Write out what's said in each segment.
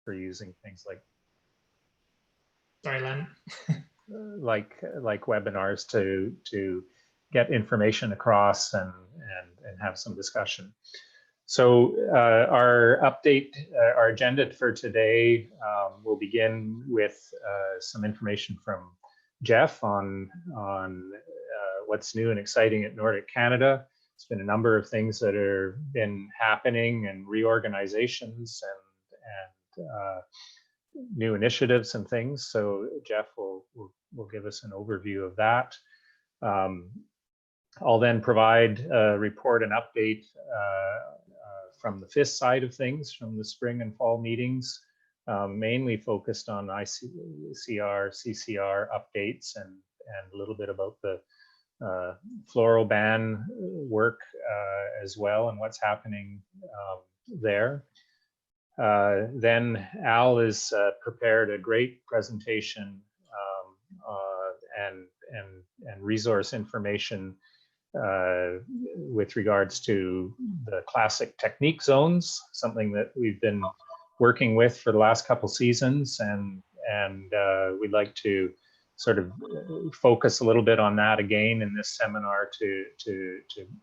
for using things like Sorry, Len. like webinars to get information across and have some discussion. So our update, our agenda for today will begin with some information from Jeff on what's new and exciting at Nordic Canada. It's been a number of things that have been happening and reorganizations and new initiatives and things. So Jeff will give us an overview of that. I'll then provide a report and update from the FIS side of things, from the spring and fall meetings, mainly focused on ICR, CCR updates and a little bit about the floral ban work as well and what's happening there. Then Al has prepared a great presentation and resource information with regards to the classic technique zones, something that we've been working with for the last couple seasons, and we'd like to sort of focus a little bit on that again in this seminar to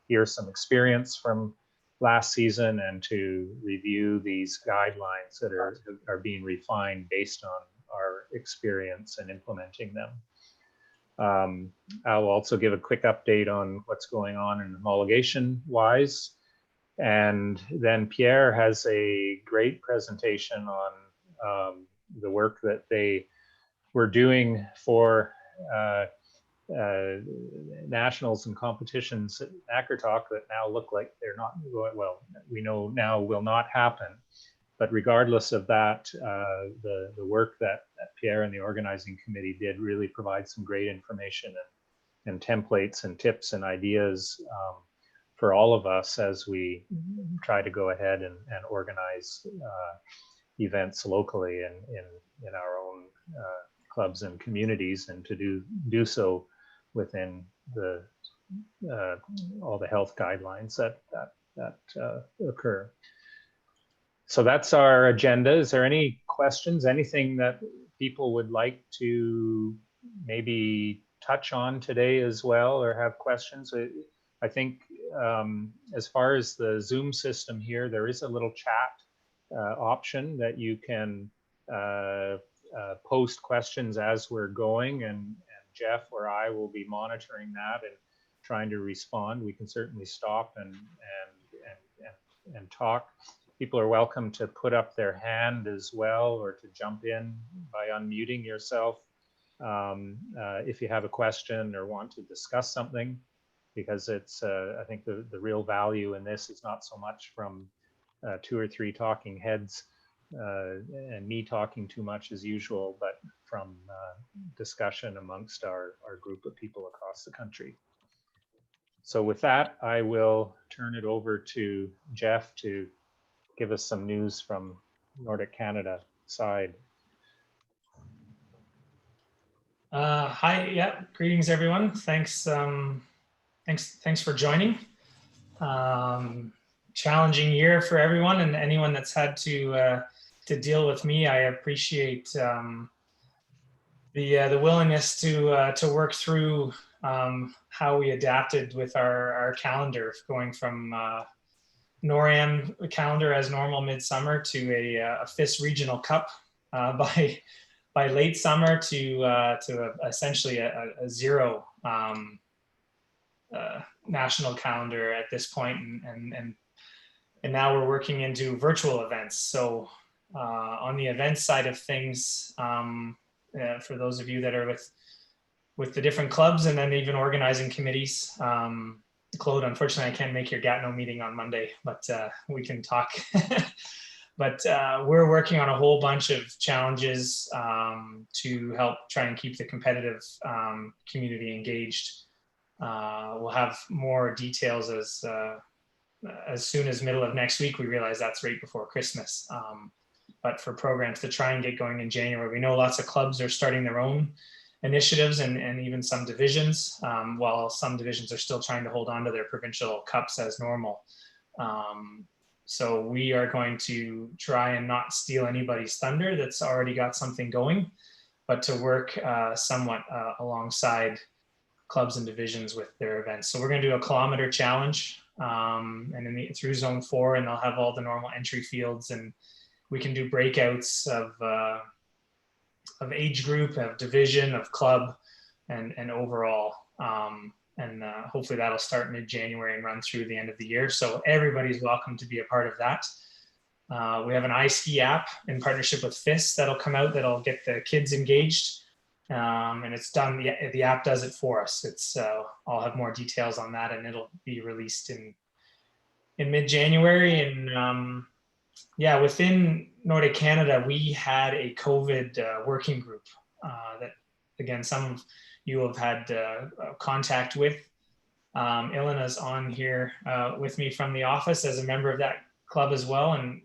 hear some experience from last season and to review these guidelines that are being refined based on our experience in implementing them. I'll also give a quick update on what's going on in homologation wise. And then Pierre has a great presentation on the work that they were doing for nationals and competitions at NACRTOC that now look like they're not, well, we know now will not happen. But regardless of that, the work that Pierre and the organizing committee did really provide some great information and templates and tips and ideas for all of us as we try to go ahead and organize events locally in our own clubs and communities, and to do so within the all the health guidelines that occur. So that's our agenda. Is there any questions, anything that people would like to maybe touch on today as well, or have questions? I think as far as the Zoom system here, there is a little chat option that you can post questions as we're going, and Jeff or I will be monitoring that and trying to respond. We can certainly stop and talk. People are welcome to put up their hand as well, or to jump in by unmuting yourself if you have a question or want to discuss something, because it's I think the real value in this is not so much from 2 or 3 talking heads and me talking too much as usual, but from discussion amongst our group of people across the country. So with that, I will turn it over to Jeff to give us some news from Nordic Canada side. Hi, yeah, greetings everyone. Thanks for joining. Challenging year for everyone, and anyone that's had to deal with me. I appreciate the willingness to work through how we adapted with our calendar, going from NORAM calendar as normal midsummer to a FIS regional cup by late summer to essentially a zero national calendar at this point, and now we're working into virtual events. So on the events side of things, for those of you that are with the different clubs and then even organizing committees, Claude, unfortunately I can't make your Gatineau meeting on Monday, but we can talk. But we're working on a whole bunch of challenges to help try and keep the competitive community engaged. We'll have more details as soon as middle of next week. We realize that's right before Christmas. But for programs to try and get going in January, we know lots of clubs are starting their own initiatives and even some divisions, while some divisions are still trying to hold on to their provincial cups as normal. So we are going to try and not steal anybody's thunder that's already got something going, but to work somewhat alongside clubs and divisions with their events. So we're going to do a kilometer challenge, and through zone 4, and they'll have all the normal entry fields, and we can do breakouts of age group, of division, of club, and overall. Hopefully that'll start mid-January and run through the end of the year. So everybody's welcome to be a part of that. We have an iSki app in partnership with FIS that'll come out, that'll get the kids engaged. And it's done, the app does it for us. I'll have more details on that, and it'll be released in mid-January. And yeah, within Nordic Canada, we had a COVID working group that, again, some of you have had contact with. Ilena's on here with me from the office as a member of that club as well. And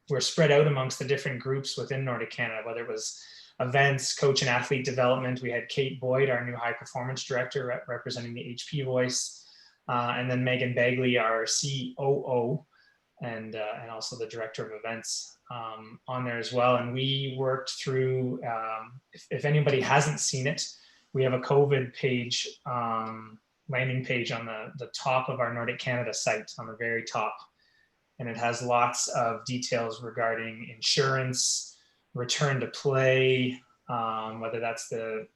we're spread out amongst the different groups within Nordic Canada, whether it was events, coach and athlete development. We had Kate Boyd, our new high performance director, representing the HP voice. And then Megan Bagley, our COO, and also the director of events on there as well. And we worked through, if anybody hasn't seen it, we have a COVID page, landing page on the top of our Nordic Canada site, on the very top. And it has lots of details regarding insurance, return to play, whether that's the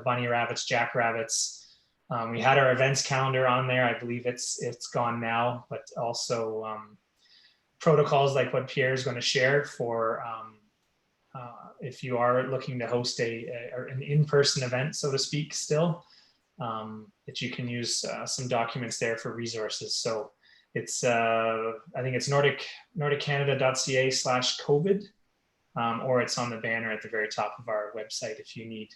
bunny rabbits, jackrabbits. We had our events calendar on there. I believe it's gone now, but also protocols like what Pierre is going to share for if you are looking to host an in-person event, so to speak, still, that you can use some documents there for resources. So it's, I think it's nordiccanada.ca/COVID, or it's on the banner at the very top of our website if you need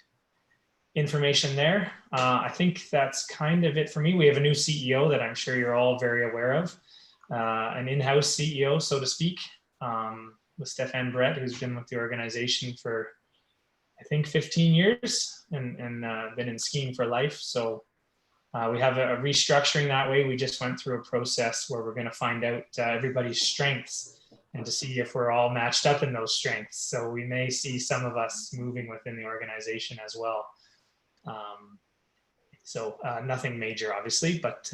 information there. I think that's kind of it for me. We have a new CEO that I'm sure you're all very aware of, an in-house CEO, so to speak, with Stefan Brett, who's been with the organization for, I think, 15 years and been in skiing for life. So we have a restructuring that way. We just went through a process where we're going to find out everybody's strengths and to see if we're all matched up in those strengths. So we may see some of us moving within the organization as well. Nothing major, obviously, but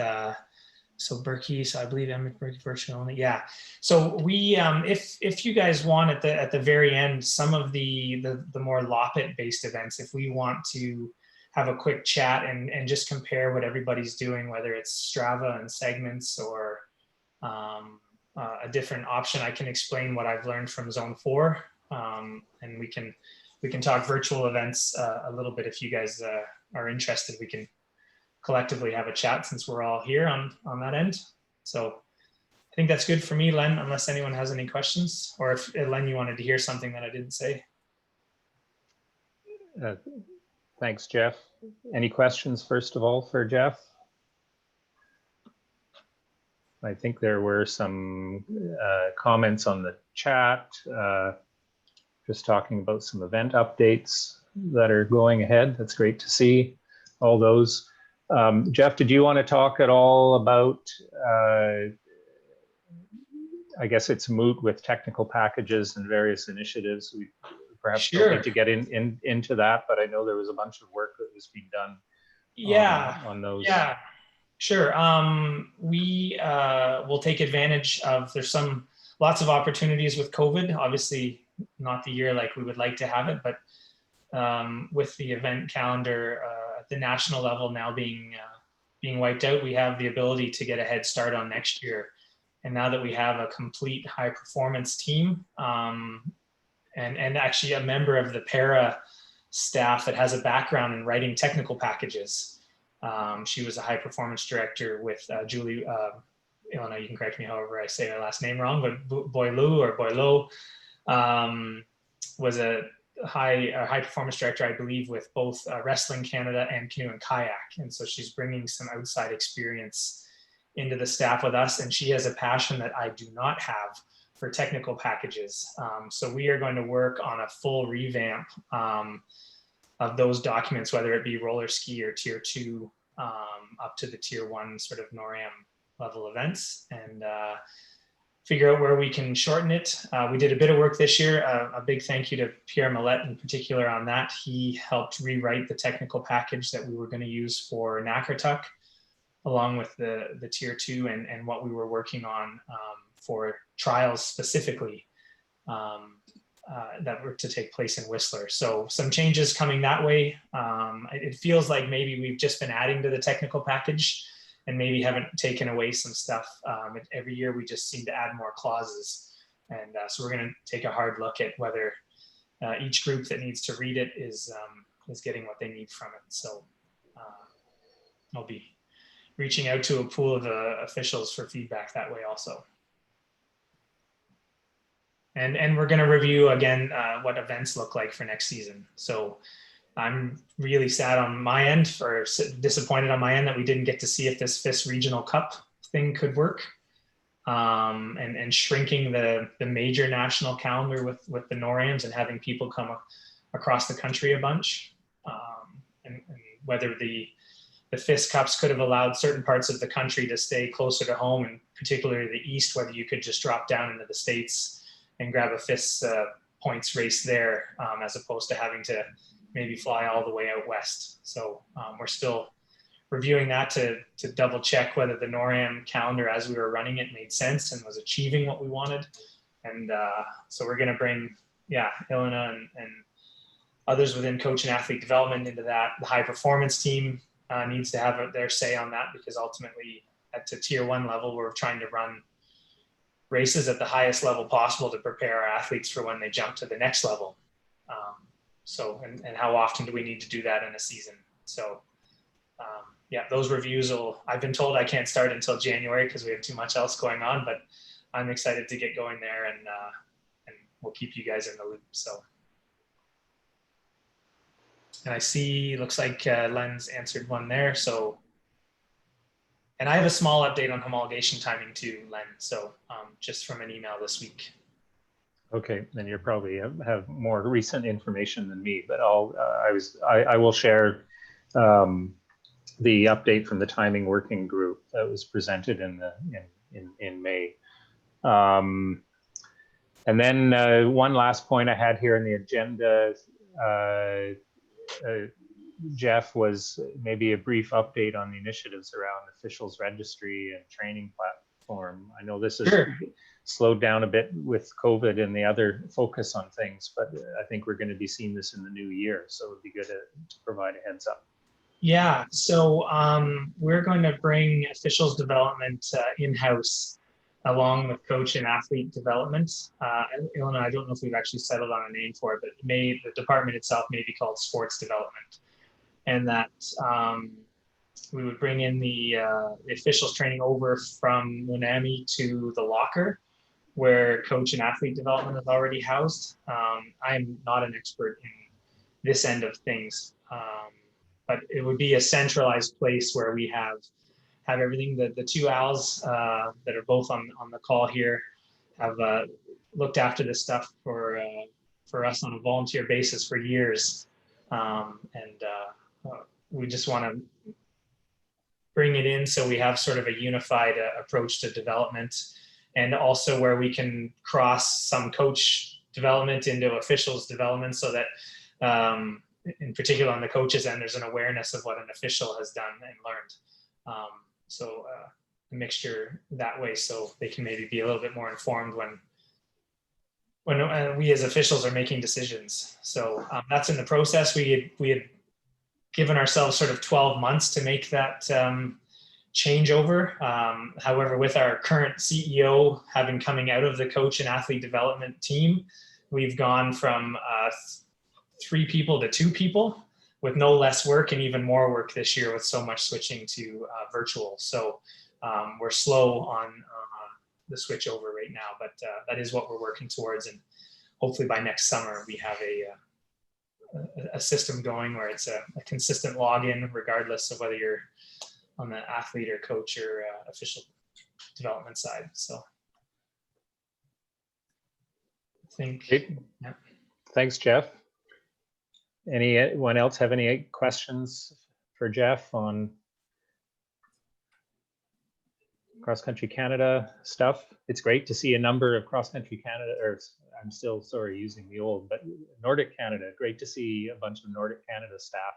so Berkey, so I believe I'm virtual only. Yeah. So we, if you guys want at the very end, some of the more Loppet based events, if we want to have a quick chat and just compare what everybody's doing, whether it's Strava and segments or a different option, I can explain what I've learned from Zone 4, and we can talk virtual events a little bit. If you guys are interested, we can collectively have a chat since we're all here on that end. So I think that's good for me, Len, unless anyone has any questions, or if Len, you wanted to hear something that I didn't say. Thanks, Jeff. Any questions, first of all, for Jeff? I think there were some comments on the chat, just talking about some event updates that are going ahead. That's great to see all those. Jeff, did you want to talk at all about, I guess it's moot with technical packages and various initiatives. We perhaps don't need to get into that, but I know there was a bunch of work that was being done on those. Yeah, sure. We will take advantage of, there's lots of opportunities with COVID, obviously not the year like we would like to have it, but with the event calendar at the national level now being wiped out, we have the ability to get a head start on next year. And now that we have a complete high performance team, and actually a member of the para staff that has a background in writing technical packages. She was a high performance director with Julie, Ilona, you can correct me however I say her last name wrong, but Boileau was a high performance director, I believe, with both Wrestling Canada and Canoe and Kayak. And so she's bringing some outside experience into the staff with us. And she has a passion that I do not have for technical packages. So we are going to work on a full revamp of those documents, whether it be roller ski or tier 2 up to the tier 1 sort of NORAM level events and figure out where we can shorten it. We did a bit of work this year. A big thank you to Pierre Millette in particular on that. He helped rewrite the technical package that we were going to use for Nakartuk, along with the tier 2 and what we were working on for trials specifically that were to take place in Whistler. So some changes coming that way. It feels like maybe we've just been adding to the technical package and maybe haven't taken away some stuff. Every year we just seem to add more clauses. And so we're going to take a hard look at whether each group that needs to read it is getting what they need from it. So I'll be reaching out to a pool of officials for feedback that way also. And we're going to review again what events look like for next season. So I'm really sad on my end, or disappointed on my end, that we didn't get to see if this FIS Regional Cup thing could work, and shrinking the major national calendar with the NORAMs and having people come across the country a bunch, and whether the FIS Cups could have allowed certain parts of the country to stay closer to home, and particularly the East, whether you could just drop down into the States and grab a FIS points race there, as opposed to having to maybe fly all the way out west. So we're still reviewing that to double check whether the NORAM calendar as we were running it made sense and was achieving what we wanted. And so we're gonna bring, Ilona and others within coach and athlete development into that. The high performance team needs to have their say on that, because ultimately at the tier 1 level, we're trying to run races at the highest level possible to prepare our athletes for when they jump to the next level. And how often do we need to do that in a season? So those reviews I've been told I can't start until January because we have too much else going on, but I'm excited to get going there, and we'll keep you guys in the loop. So, and I see, looks like Len's answered one there. So, and I have a small update on homologation timing too, Len. So just from an email this week. Okay, then you probably have more recent information than me, but I will share the update from the timing working group that was presented in May. And then one last point I had here in the agenda, Jeff, was maybe a brief update on the initiatives around officials registry and training platform. I know this is slowed down a bit with COVID and the other focus on things, but I think we're going to be seeing this in the new year. So it'd be good to provide a heads up. Yeah, so we're going to bring officials development in-house along with coach and athlete development. Ilona, I don't know if we've actually settled on a name for it, but the department itself may be called sports development. And that we would bring in the officials training over from Lunami to the locker, where coach and athlete development is already housed. I'm not an expert in this end of things, but it would be a centralized place where we have everything. The two Als that are both on the call here have looked after this stuff for us on a volunteer basis for years, we just want to bring it in so we have sort of a unified approach to development, and also where we can cross some coach development into officials development, so that in particular on the coaches end, there's an awareness of what an official has done and learned. So a mixture that way, so they can maybe be a little bit more informed when we as officials are making decisions. So that's in the process. We had given ourselves sort of 12 months to make that changeover. However, with our current CEO having coming out of the coach and athlete development team, we've gone from 3 people to 2 people, with no less work and even more work this year with so much switching to virtual. So we're slow on the switch over right now, but that is what we're working towards. And hopefully by next summer, we have a system going where it's a consistent login, regardless of whether you're on the athlete or coach or official development side. So I think, yeah. Thanks, Jeff. Anyone else have any questions for Jeff on? cross-country Canada stuff. It's great to see a number of cross-country Canada, or I'm still sorry using the old, but Nordic Canada. Great to see a bunch of Nordic Canada staff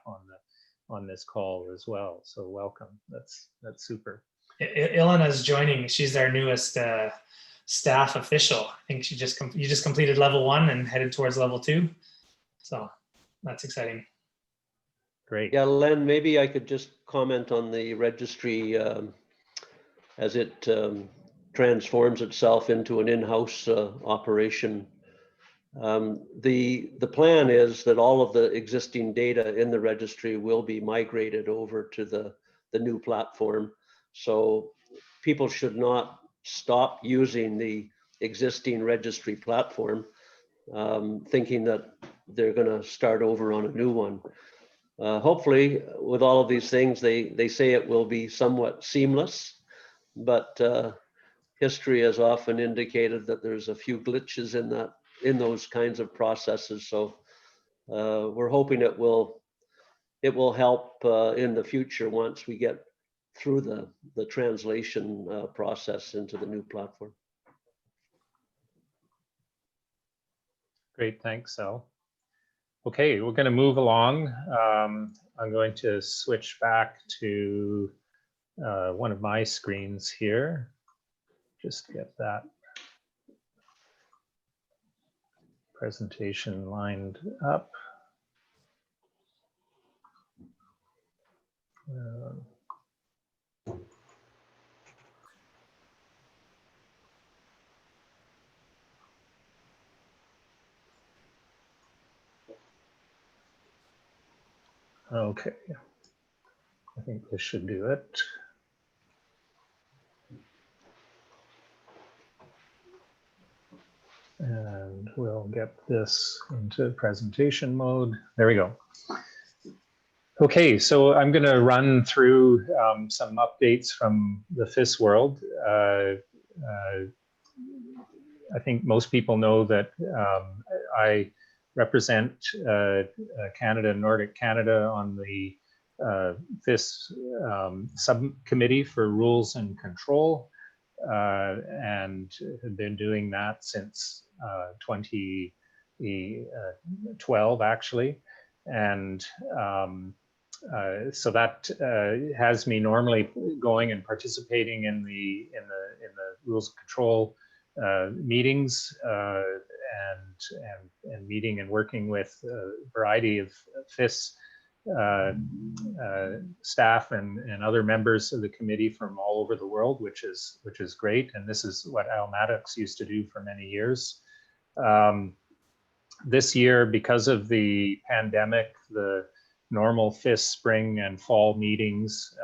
on this call as well. So welcome. That's super. Ilena's joining. She's our newest staff official. I think you just completed level 1 and headed towards level 2. So that's exciting. Great. Yeah, Len, maybe I could just comment on the registry as it transforms itself into an in-house operation. The plan is that all of the existing data in the registry will be migrated over to the new platform. So people should not stop using the existing registry platform, thinking that they're going to start over on a new one. Hopefully, with all of these things, they say it will be somewhat seamless, but history has often indicated that there's a few glitches in those kinds of processes. So we're hoping it will help in the future once we get through the translation process into the new platform. Great, thanks, Sal. Okay, we're going to move along. I'm going to switch back to one of my screens here. Just get that presentation lined up. Okay, I think this should do it. And we'll get this into presentation mode. There we go. Okay, so I'm going to run through some updates from the FIS world. I think most people know that I represent Canada and Nordic Canada on the FIS subcommittee for rules and control, and have been doing that since 2012 actually. And so that has me normally going and participating in the rules of control meetings and meeting and working with a variety of FIS staff and other members of the committee from all over the world, which is great. And this is what Al Maddox used to do for many years. This year, because of the pandemic, the normal FIS spring and fall meetings,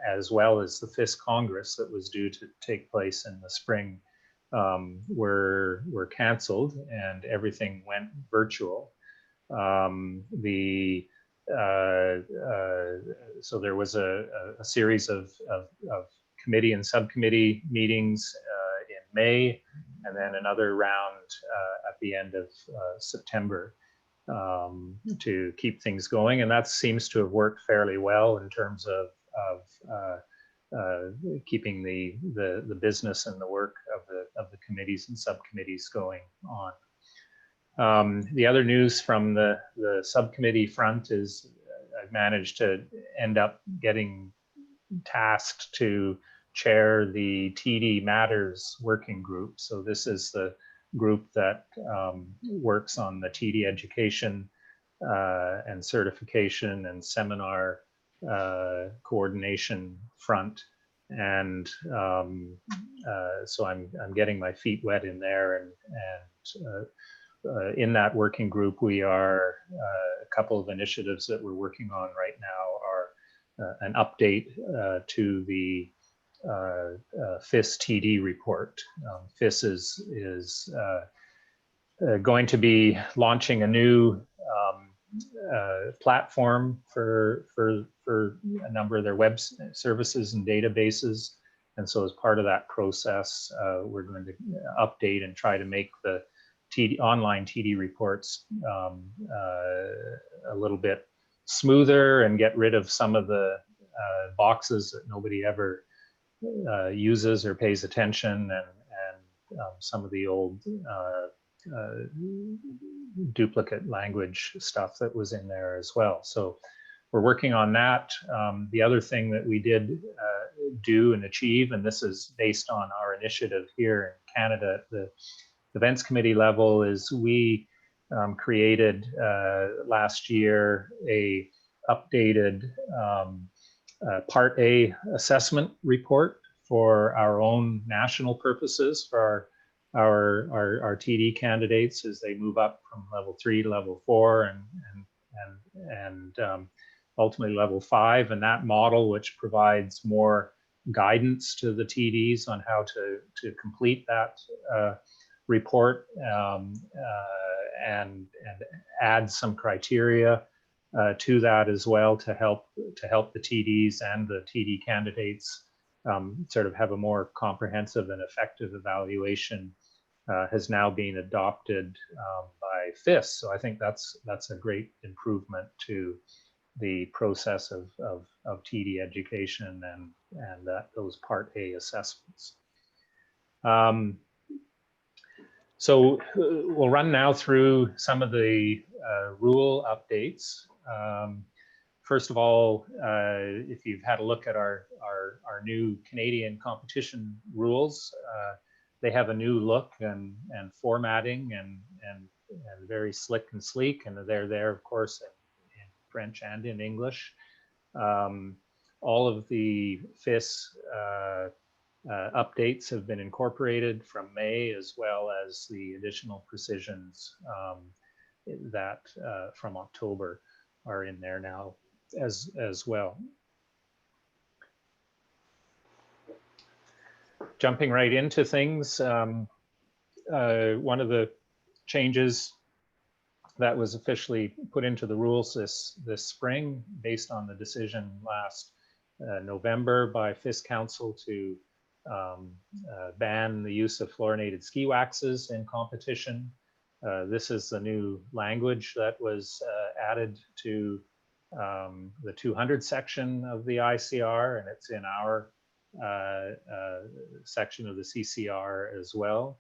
as well as the FIS Congress that was due to take place in the spring, were canceled, and everything went virtual. So there was a series of committee and subcommittee meetings in May, and then another round at the end of September to keep things going. And that seems to have worked fairly well in terms of keeping the business and the work of the committees and subcommittees going on. The other news from the subcommittee front is I've managed to end up getting tasked to chair the TD Matters working group. So this is the group that works on the TD education and certification and seminar coordination front. And so I'm getting my feet wet in there, and in that working group, we are a couple of initiatives that we're working on right now are an update to the FIS TD report. FIS is going to be launching a new platform for a number of their web services and databases. And so as part of that process, we're going to update and try to make the online TD reports a little bit smoother and get rid of some of the boxes that nobody ever uses or pays attention, and some of the old duplicate language stuff that was in there as well. So we're working on that. The other thing that we did do and achieve, and this is based on our initiative here in Canada at the events committee level, is we created last year a updated Part A assessment report for our own national purposes for our TD candidates as they move up from level 3 to level 4 and ultimately level 5. And that model, which provides more guidance to the TDs on how to complete that report and add some criteria to that as well to help the TDs and the TD candidates sort of have a more comprehensive and effective evaluation, has now been adopted by FIS. So I think that's a great improvement to the process of TD education and those Part A assessments. So we'll run now through some of the rule updates. First of all, if you've had a look at our new Canadian competition rules, they have a new look and formatting and very slick and sleek, and they're there, of course, in French and in English. All of the FIS updates have been incorporated from May, as well as the additional precisions that from October are in there now as well. Jumping right into things, one of the changes that was officially put into the rules this spring, based on the decision last November by FIS Council to ban the use of fluorinated ski waxes in competition. This is the new language that was added to the 200 section of the ICR, and it's in our section of the CCR as well.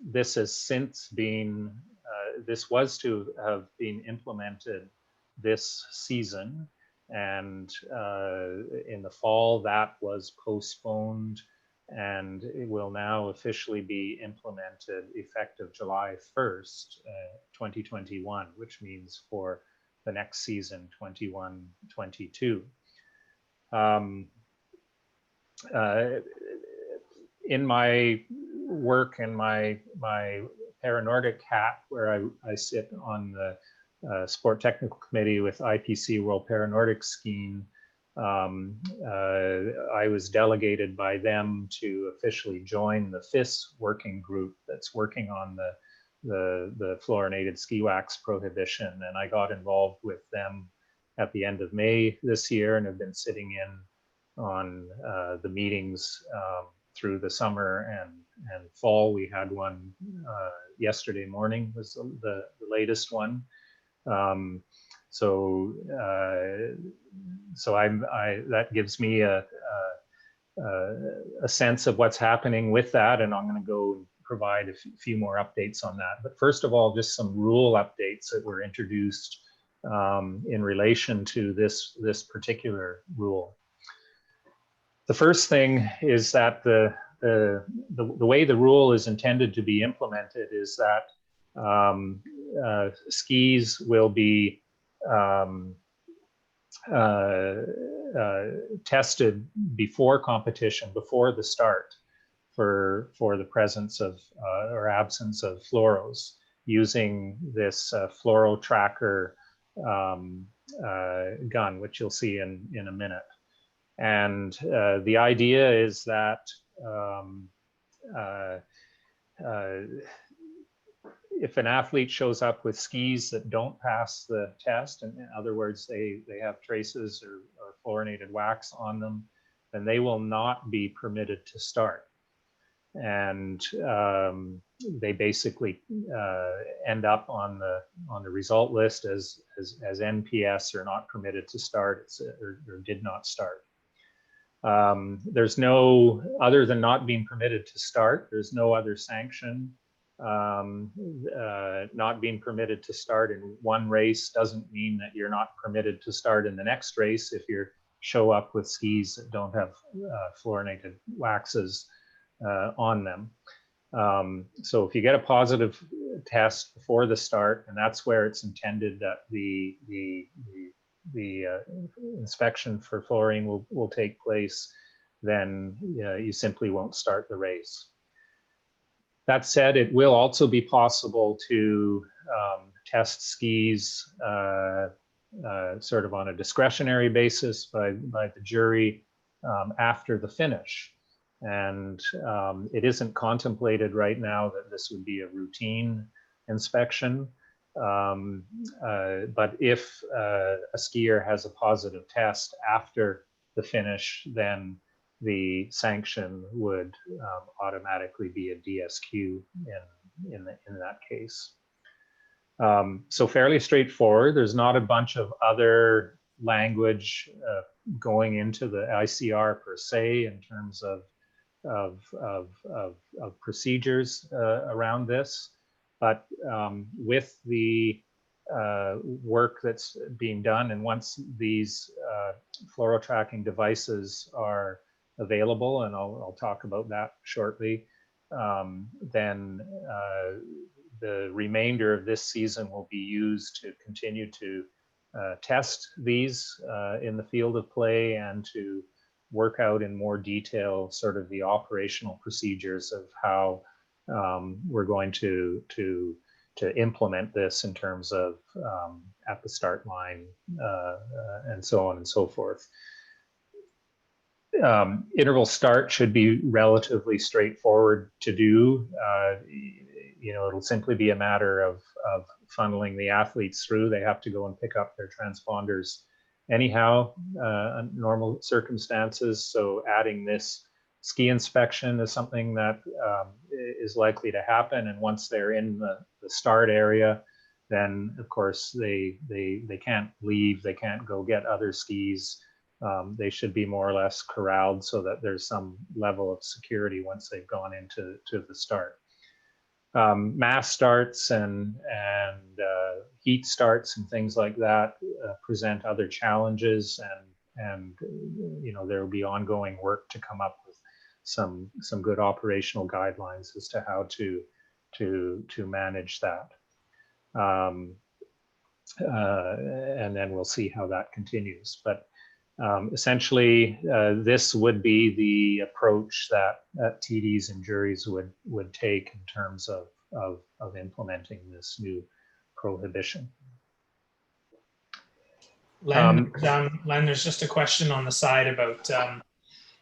This has since been, this was to have been implemented this season, and in the fall that was postponed, and it will now officially be implemented effective July 1st, 2021, which means for the next season, 21-22. In my work and my Para-Nordic hat, where I sit on the Sport Technical Committee with IPC World Para-Nordic Skiing, I was delegated by them to officially join the FIS working group that's working on the fluorinated ski wax prohibition, and I got involved with them at the end of May this year, and have been sitting in on the meetings through the summer and fall. We had one yesterday morning, was the latest one. So that gives me a sense of what's happening with that, and I'm going to go provide a few more updates on that. But first of all, just some rule updates that were introduced in relation to this particular rule. The first thing is that the way the rule is intended to be implemented is that skis will be tested before competition, before the start, for the presence of or absence of fluoros, using this fluoro tracker gun, which you'll see in a minute. And the idea is that if an athlete shows up with skis that don't pass the test, and in other words, they have traces or fluorinated wax on them, then they will not be permitted to start. And they basically end up on the result list as NPS, or not permitted to start, or did not start. There's no, other than not being permitted to start, there's no other sanction. Not being permitted to start in one race doesn't mean that you're not permitted to start in the next race if you show up with skis that don't have fluorinated waxes on them. So if you get a positive test before the start, and that's where it's intended that the inspection for fluorine will take place, then you simply won't start the race. That said, it will also be possible to test skis sort of on a discretionary basis by the jury after the finish. And it isn't contemplated right now that this would be a routine inspection. But if a skier has a positive test after the finish, then the sanction would automatically be a DSQ in that case. So fairly straightforward. There's not a bunch of other language going into the ICR per se in terms of procedures around this. But with the work that's being done, and once these fluoro tracking devices are available, and I'll talk about that shortly, then the remainder of this season will be used to continue to test these in the field of play and to work out in more detail sort of the operational procedures of how we're going to implement this in terms of at the start line and so on and so forth. Interval start should be relatively straightforward to do. It'll simply be a matter of funneling the athletes through. They have to go and pick up their transponders anyhow, under normal circumstances. So adding this ski inspection is something that is likely to happen. And once they're in the start area, then of course they can't leave. They can't go get other skis. They should be more or less corralled so that there's some level of security once they've gone into the start. Mass starts and heat starts and things like that present other challenges, and there will be ongoing work to come up with some good operational guidelines as to how to manage that. And then we'll see how that continues. But essentially, this would be the approach that TDs and juries would take in terms of implementing this new prohibition. Len, there's just a question on the side about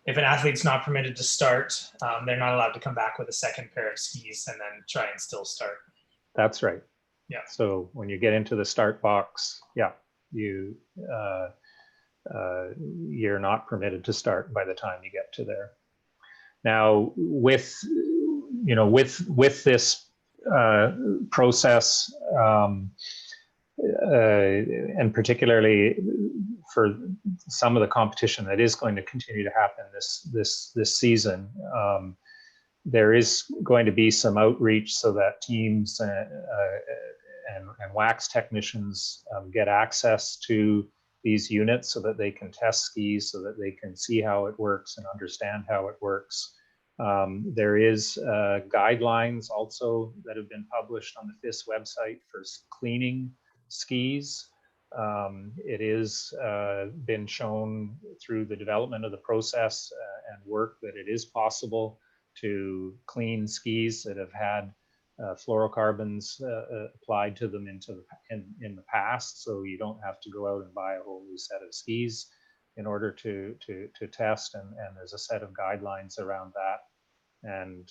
if an athlete's not permitted to start, they're not allowed to come back with a second pair of skis and then try and still start. That's right. Yeah. So when you get into the start box, yeah, you're not permitted to start by the time you get to there. Now, with this process, and particularly for some of the competition that is going to continue to happen this season, there is going to be some outreach so that teams and wax technicians get access to these units so that they can test skis, so that they can see how it works and understand how it works. There is guidelines also that have been published on the FIS website for cleaning skis. It is been shown through the development of the process and work that it is possible to clean skis that have had fluorocarbons applied to them in the past. So you don't have to go out and buy a whole new set of skis in order to test, and there's a set of guidelines around that. And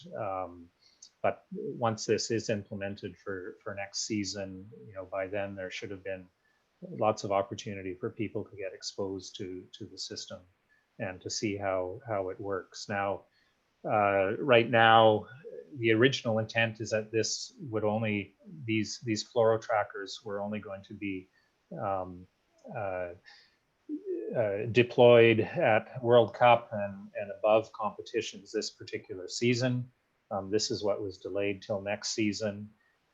but once this is implemented for next season, by then there should have been lots of opportunity for people to get exposed to the system and to see how it works. Now, right now, the original intent is that this would only, these fluoro trackers were only going to be deployed at World Cup and above competitions this particular season. This is what was delayed till next season.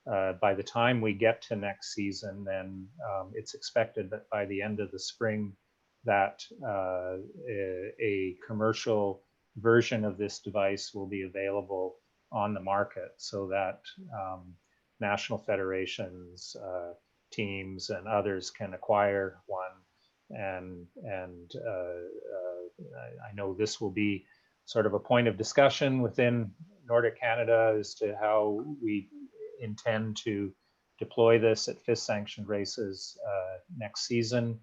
By the time we get to next season, then it's expected that by the end of the spring that a commercial version of this device will be available on the market, so that national federations, teams, and others can acquire one. And I know this will be sort of a point of discussion within Nordic Canada as to how we intend to deploy this at FIS sanctioned races next season.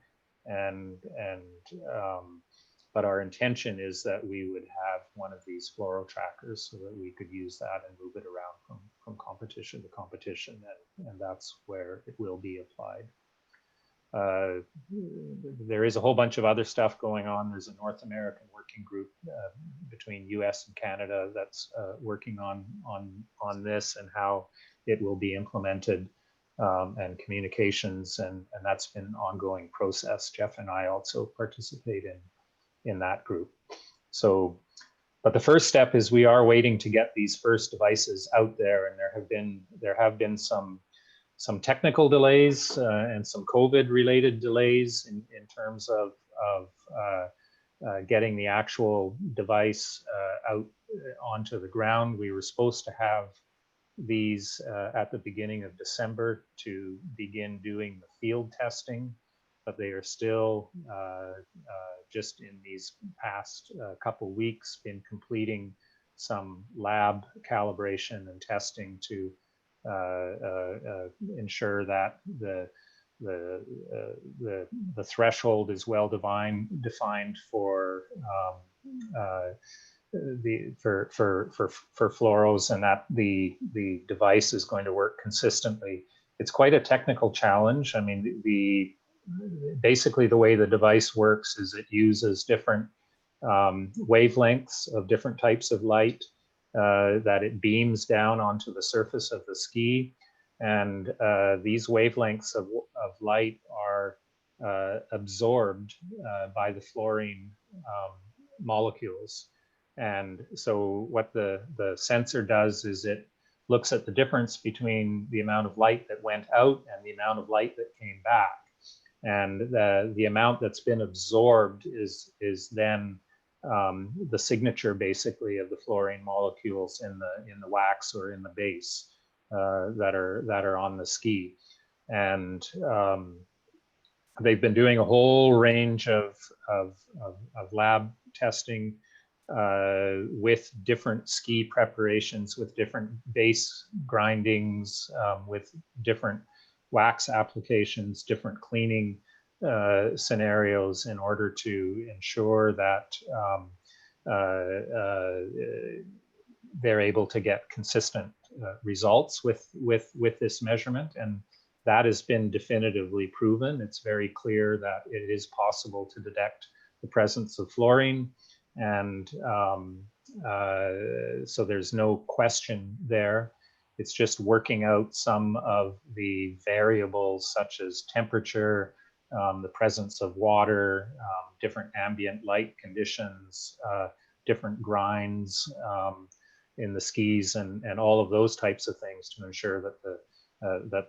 But our intention is that we would have one of these fluoro trackers so that we could use that and move it around from competition to competition, and that's where it will be applied. There is a whole bunch of other stuff going on. There's a North American working group between US and Canada that's working on this and how it will be implemented, and communications, and that's been an ongoing process. Jeff and I also participate in that group. So, but the first step is we are waiting to get these first devices out there, and there have been some technical delays and some COVID-related delays in terms of getting the actual device out onto the ground. We were supposed to have these at the beginning of December to begin doing the field testing, but they are still just in these past couple weeks been completing some lab calibration and testing to ensure that the threshold is well defined for fluoros, and that the device is going to work consistently. It's quite a technical challenge. I mean, basically the way the device works is it uses different wavelengths of different types of light that it beams down onto the surface of the ski, and these wavelengths of light are absorbed by the fluorine molecules. And so what the sensor does is it looks at the difference between the amount of light that went out and the amount of light that came back. And the amount that's been absorbed is then the signature, basically, of the fluorine molecules in the wax or in the base that are on the ski. And they've been doing a whole range of lab testing with different ski preparations, with different base grindings, with different wax applications, different cleaning scenarios, in order to ensure that they're able to get consistent results with this measurement. And that has been definitively proven. It's very clear that it is possible to detect the presence of fluorine. And so there's no question there. It's just working out some of the variables, such as temperature, the presence of water, different ambient light conditions, different grinds in the skis, and all of those types of things, to ensure that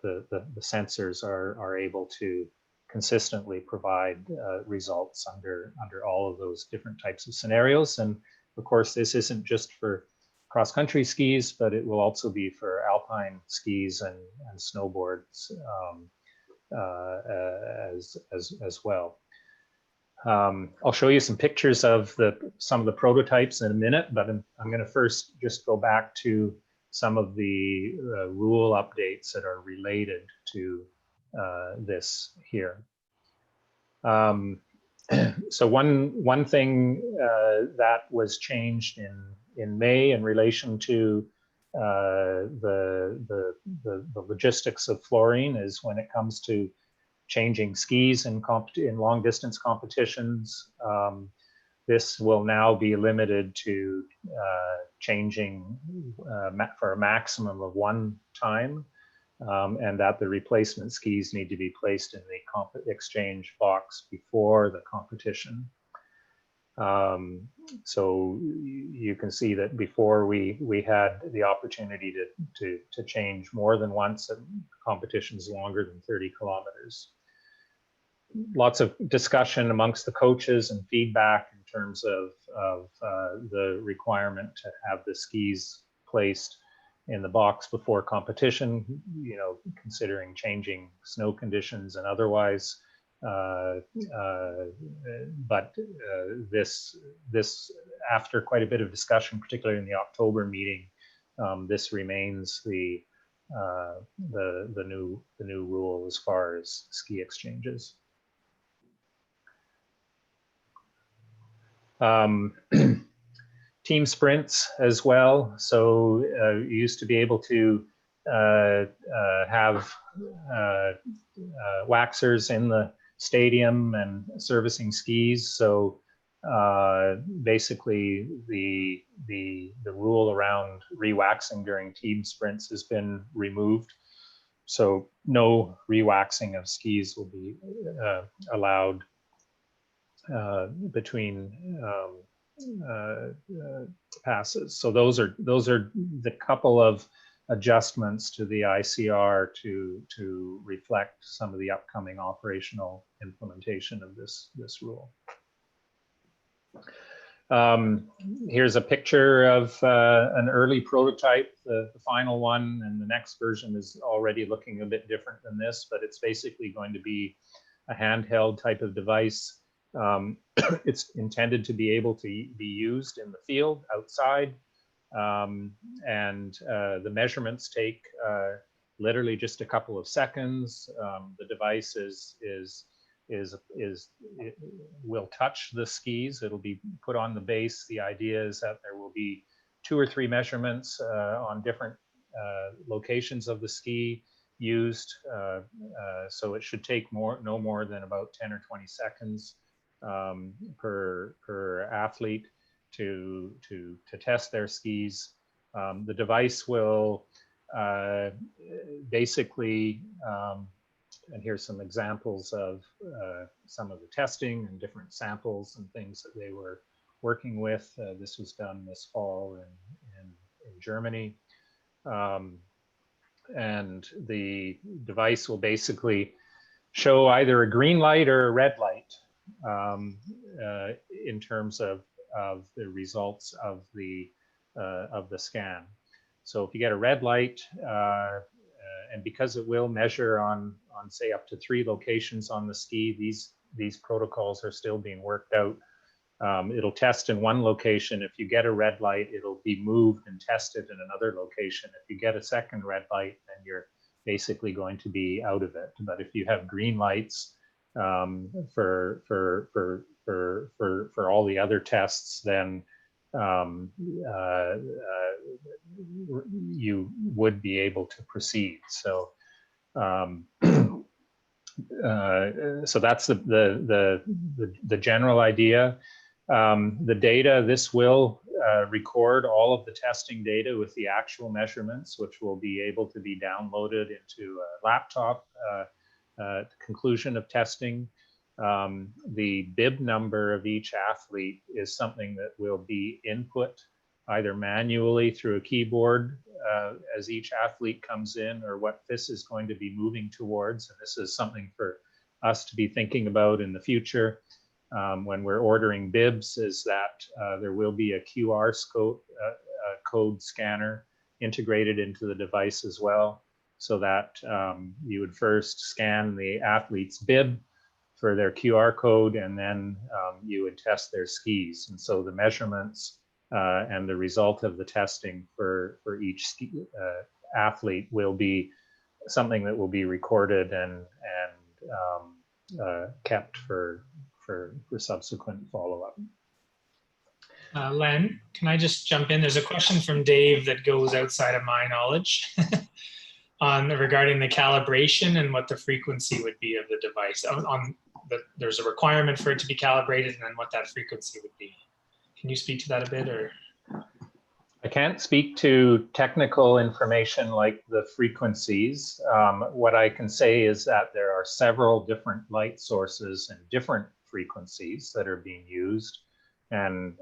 the sensors are able to consistently provide results under all of those different types of scenarios. And of course, this isn't just for cross-country skis, but it will also be for alpine skis and snowboards as well. I'll show you some pictures of some of the prototypes in a minute, but I'm going to first just go back to some of the rule updates that are related to this here. So one thing that was changed in May in relation to the logistics of fluorine is when it comes to changing skis in long distance competitions. This will now be limited to changing for a maximum of one time. and that the replacement skis need to be placed in the exchange box before the competition. So you can see that before we had the opportunity to change more than once, and competitions longer than 30 kilometers. Lots of discussion amongst the coaches and feedback in terms of the requirement to have the skis placed in the box before competition, you know, considering changing snow conditions and otherwise. This after quite a bit of discussion, particularly in the October meeting, this remains the new rule as far as ski exchanges. Team sprints as well. So you used to be able to have waxers in the stadium and servicing skis. So basically the rule around re-waxing during team sprints has been removed. So no re-waxing of skis will be allowed between passes. So those are the couple of adjustments to the ICR to reflect some of the upcoming operational implementation of this rule. Here's a picture of an early prototype, the final one, and the next version is already looking a bit different than this, but it's basically going to be a handheld type of device. It's intended to be able to be used in the field outside, and the measurements take literally just a couple of seconds. The device will touch the skis. It'll be put on the base. The idea is that there will be 2 or 3 measurements on different locations of the ski used. So it should take no more than about 10 or 20 seconds per athlete to test their skis. The device will basically, and here's some examples of some of the testing and different samples and things that they were working with. This was done this fall in Germany. And the device will basically show either a green light or a red light in terms of the results of the scan. So if you get a red light, and because it will measure on say up to 3 locations on the ski, these protocols are still being worked out. It'll test in one location. If you get a red light, it'll be moved and tested in another location. If you get a second red light, then you're basically going to be out of it. But if you have green lights for all the other tests, then you would be able to proceed. So so that's the general idea. The data, this will record all of the testing data with the actual measurements, which will be able to be downloaded into a laptop at the conclusion of testing. The bib number of each athlete is something that will be input either manually through a keyboard as each athlete comes in, or what this is going to be moving towards. And this is something for us to be thinking about in the future when we're ordering bibs, is that there will be a QR code scanner integrated into the device as well, so that you would first scan the athlete's bib for their QR code, and then you would test their skis. And so the measurements and the result of the testing for each athlete will be something that will be recorded and kept for subsequent follow-up. Len, can I just jump in? There's a question from Dave that goes outside of my knowledge regarding the calibration and what the frequency would be of the device. There's a requirement for it to be calibrated, and then what that frequency would be. Can you speak to that a bit? Or I can't speak to technical information like the frequencies. What I can say is that there are several different light sources and different frequencies that are being used, and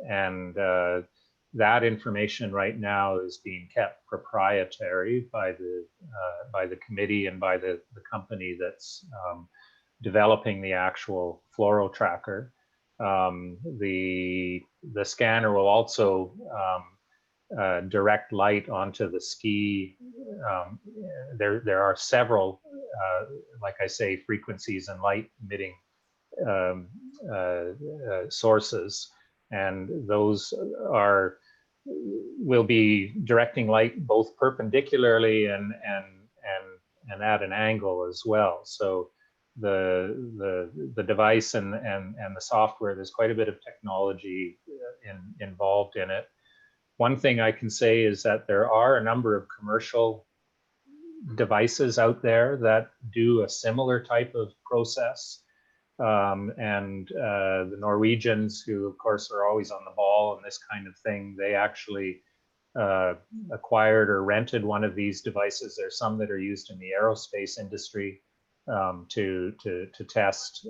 that information right now is being kept proprietary by the committee and by the company that's developing the actual fluoro tracker. The scanner will also direct light onto the ski. There are several, like I say, frequencies and light emitting sources, and those will be directing light both perpendicularly and at an angle as well. So the device and the software, there's quite a bit of technology involved in it. One thing I can say is that there are a number of commercial devices out there that do a similar type of process. The Norwegians, who of course are always on the ball in this kind of thing, they actually acquired or rented one of these devices. There's some that are used in the aerospace industry to test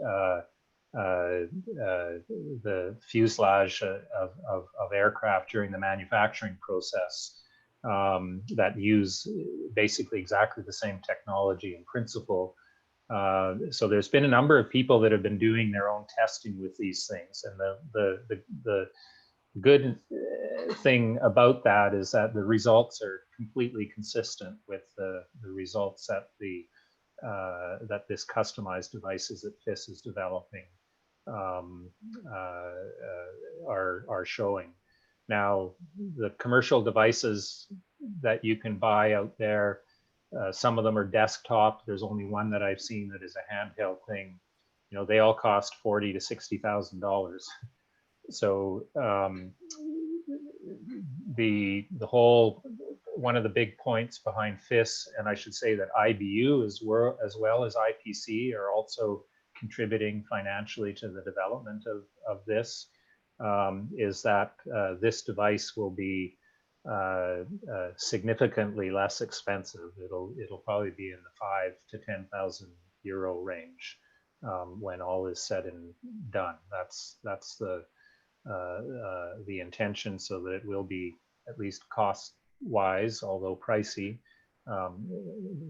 the fuselage of aircraft during the manufacturing process, that use basically exactly the same technology in principle. So there's been a number of people that have been doing their own testing with these things, and the good thing about that is that the results are completely consistent with the results that that this customized devices that FIS is developing are showing. Now, the commercial devices that you can buy out there, some of them are desktop. There's only one that I've seen that is a handheld thing. You know, they all cost $40,000 to $60,000. So the whole, one of the big points behind FIS, and I should say that IBU as well as IPC are also contributing financially to the development of this, is that this device will be significantly less expensive. It'll probably be in the 5,000 to 10,000 euro range when all is said and done. That's the intention, so that it will be, at least cost-wise, although pricey,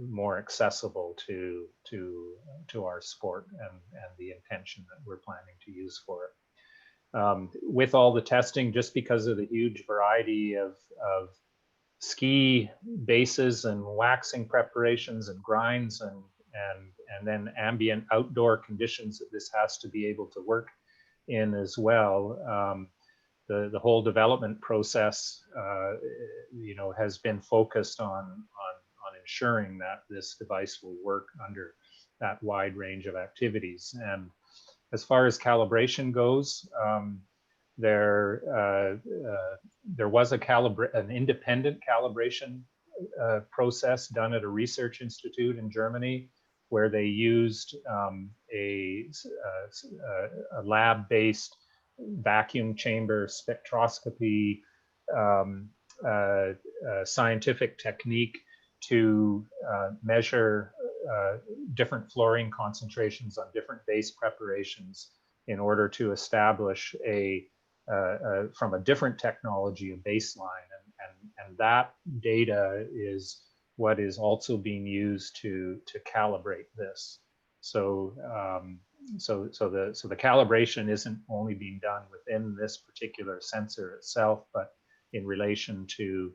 more accessible to our sport and the intention that we're planning to use for it. With all the testing, just because of the huge variety of ski bases and waxing preparations and grinds and then ambient outdoor conditions that this has to be able to work in as well, the whole development process, you know, has been focused on ensuring that this device will work under that wide range of activities. And as far as calibration goes, there was an independent calibration process done at a research institute in Germany, where they used a lab-based vacuum chamber spectroscopy scientific technique to measure different fluorine concentrations on different base preparations in order to establish from a different technology, a baseline. And that data is what is also being used to calibrate this. So the calibration isn't only being done within this particular sensor itself, but in relation to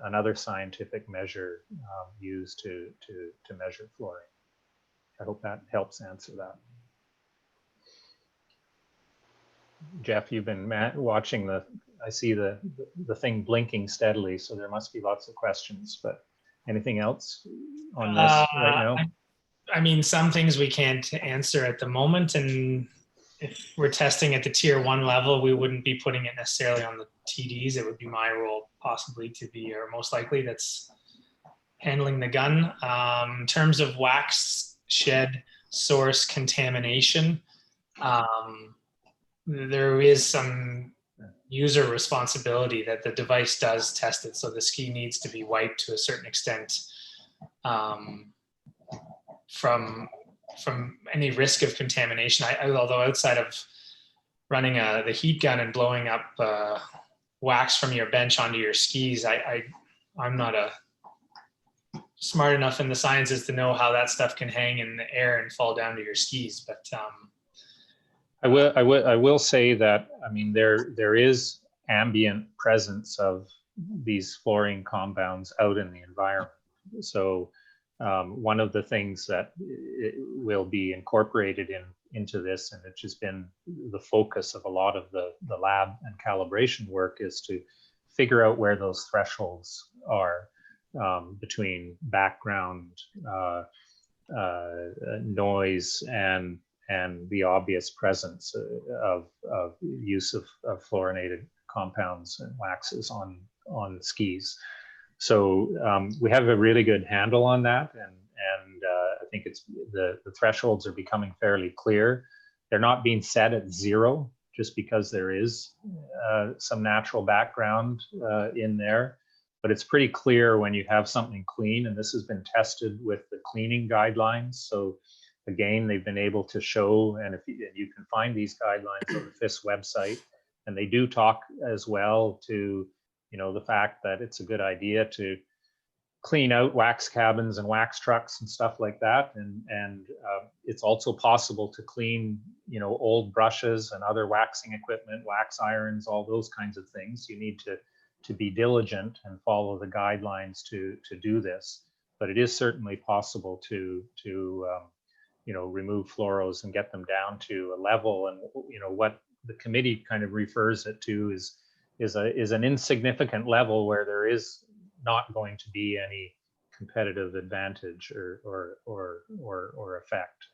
another scientific measure used to measure fluorine. I hope that helps answer that. Jeff, you've been watching I see the thing blinking steadily, so there must be lots of questions, but anything else on this right now? I mean, some things we can't answer at the moment, and if we're testing at the tier 1 level, we wouldn't be putting it necessarily on the TDs. It would be my role possibly to be, or most likely, that's handling the gun. In terms of wax shed source contamination, there is some user responsibility that the device does test it. So the ski needs to be wiped to a certain extent from any risk of contamination. Although outside of running the heat gun and blowing up wax from your bench onto your skis, I'm not smart enough in the sciences to know how that stuff can hang in the air and fall down to your skis. But I will say that, I mean, there is ambient presence of these fluorine compounds out in the environment. So one of the things that will be incorporated into this, and it's just been the focus of a lot of the lab and calibration work, is to figure out where those thresholds are between background noise and the obvious presence of use of fluorinated compounds and waxes on skis. So we have a really good handle on that, and I think it's the thresholds are becoming fairly clear. They're not being set at 0 just because there is some natural background in there, but it's pretty clear when you have something clean, and this has been tested with the cleaning guidelines. So again, they've been able to show, and if you can find these guidelines on the FIS website, and they do talk as well to, you know, the fact that it's a good idea to clean out wax cabins and wax trucks and stuff like that, and it's also possible to clean, you know, old brushes and other waxing equipment, wax irons, all those kinds of things. You need to be diligent and follow the guidelines to do this, but it is certainly possible to you know, remove fluoros and get them down to a level, and you know what the committee kind of refers it to is an insignificant level where there is not going to be any competitive advantage or effect.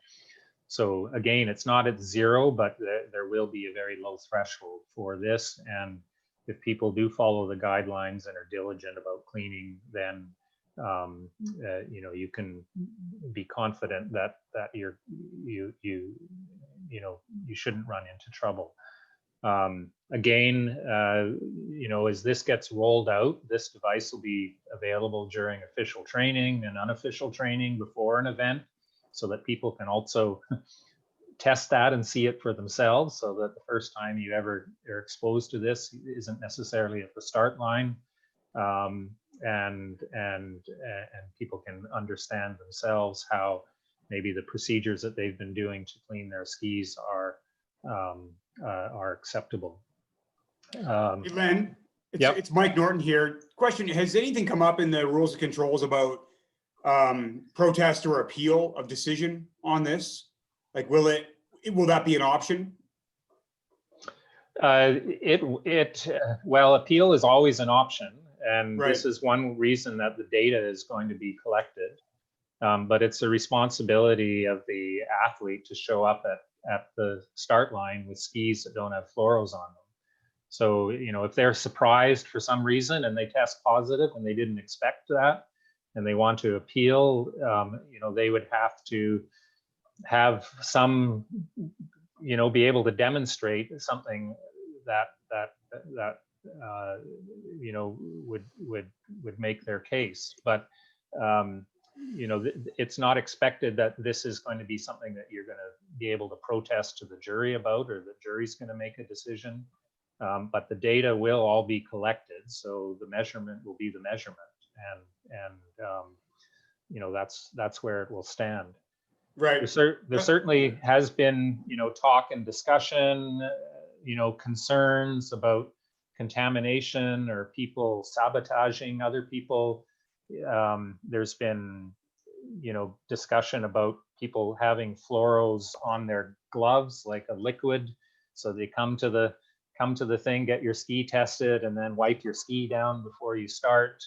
So again, it's not at 0, but there will be a very low threshold for this, and if people do follow the guidelines and are diligent about cleaning, then you know, you can be confident that you know, you shouldn't run into trouble. Again, you know, as this gets rolled out, this device will be available during official training and unofficial training before an event, so that people can also test that and see it for themselves, so that the first time you ever are exposed to this isn't necessarily at the start line. And people can understand themselves how maybe the procedures that they've been doing to clean their skis are acceptable. Hey, Len, yep. It's Mike Norton here. Question: has anything come up in the rules and controls about protest or appeal of decision on this? Like, will that be an option? Well, appeal is always an option, and Right. this is one reason that the data is going to be collected. But it's the responsibility of the athlete to show up at the start line with skis that don't have fluoros on them. So, you know, if they're surprised for some reason and they test positive and they didn't expect that, and they want to appeal, you know, they would have to have some, you know, be able to demonstrate something that you know, would make their case. But you know, it's not expected that this is going to be something that you're going to be able to protest to the jury about, or the jury's going to make a decision. But the data will all be collected, so the measurement will be the measurement, and you know, that's where it will stand. Right. There certainly has been, you know, talk and discussion, you know, concerns about contamination or people sabotaging other people. There's been, you know, discussion about people having fluoros on their gloves, like a liquid, so they come to the thing, get your ski tested, and then wipe your ski down before you start,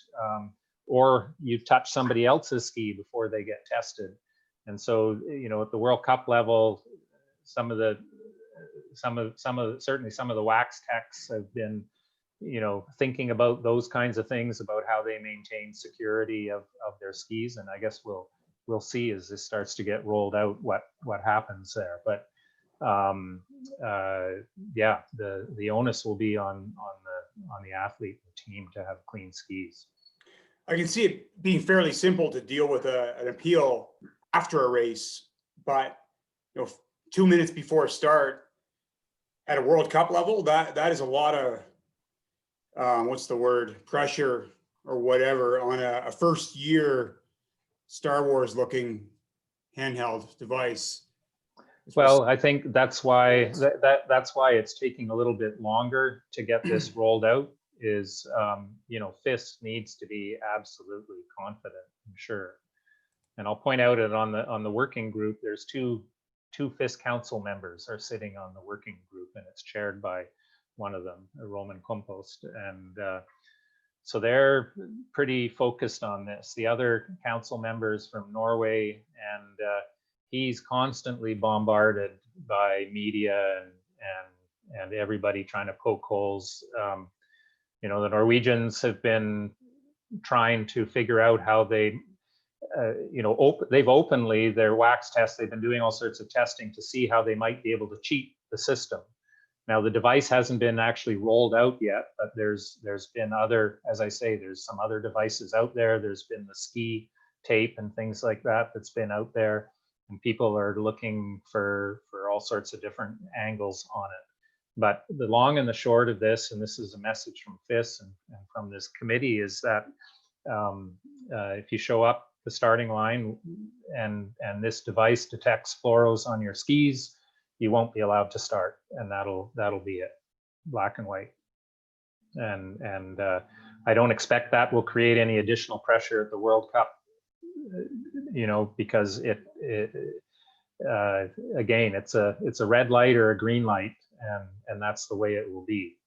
or you touch somebody else's ski before they get tested. And so, you know, at the World Cup level, certainly some of the wax techs have been, you know, thinking about those kinds of things, about how they maintain security of their skis. And I guess we'll see as this starts to get rolled out what happens there. But yeah, the onus will be on the athlete and team to have clean skis. I can see it being fairly simple to deal with an appeal after a race, but 2 minutes before start at a World Cup level, that is a lot of what's the word, pressure or whatever on a first year Star Wars looking handheld device. Well, I think that's why that's why it's taking a little bit longer to get this rolled out. Is FIS needs to be absolutely confident and sure. And I'll point out that on the working group, there's two FIS council members are sitting on the working group, and it's chaired by one of them, Roman Compost, and so they're pretty focused on this. The other council members from Norway, and he's constantly bombarded by media and everybody trying to poke holes. The Norwegians have been trying to figure out how they, they've openly, their wax tests, they've been doing all sorts of testing to see how they might be able to cheat the system. Now, the device hasn't been actually rolled out yet, but there's been other, as I say, there's some other devices out there. There's been the ski tape and things like that that's been out there, and people are looking for all sorts of different angles on it. But the long and the short of this, and this is a message from FIS and from this committee, is that if you show up the starting line and this device detects fluoros on your skis, you won't be allowed to start, and that'll be it, black and white. And I don't expect that will create any additional pressure at the World Cup, because again, it's a red light or a green light, and that's the way it will be.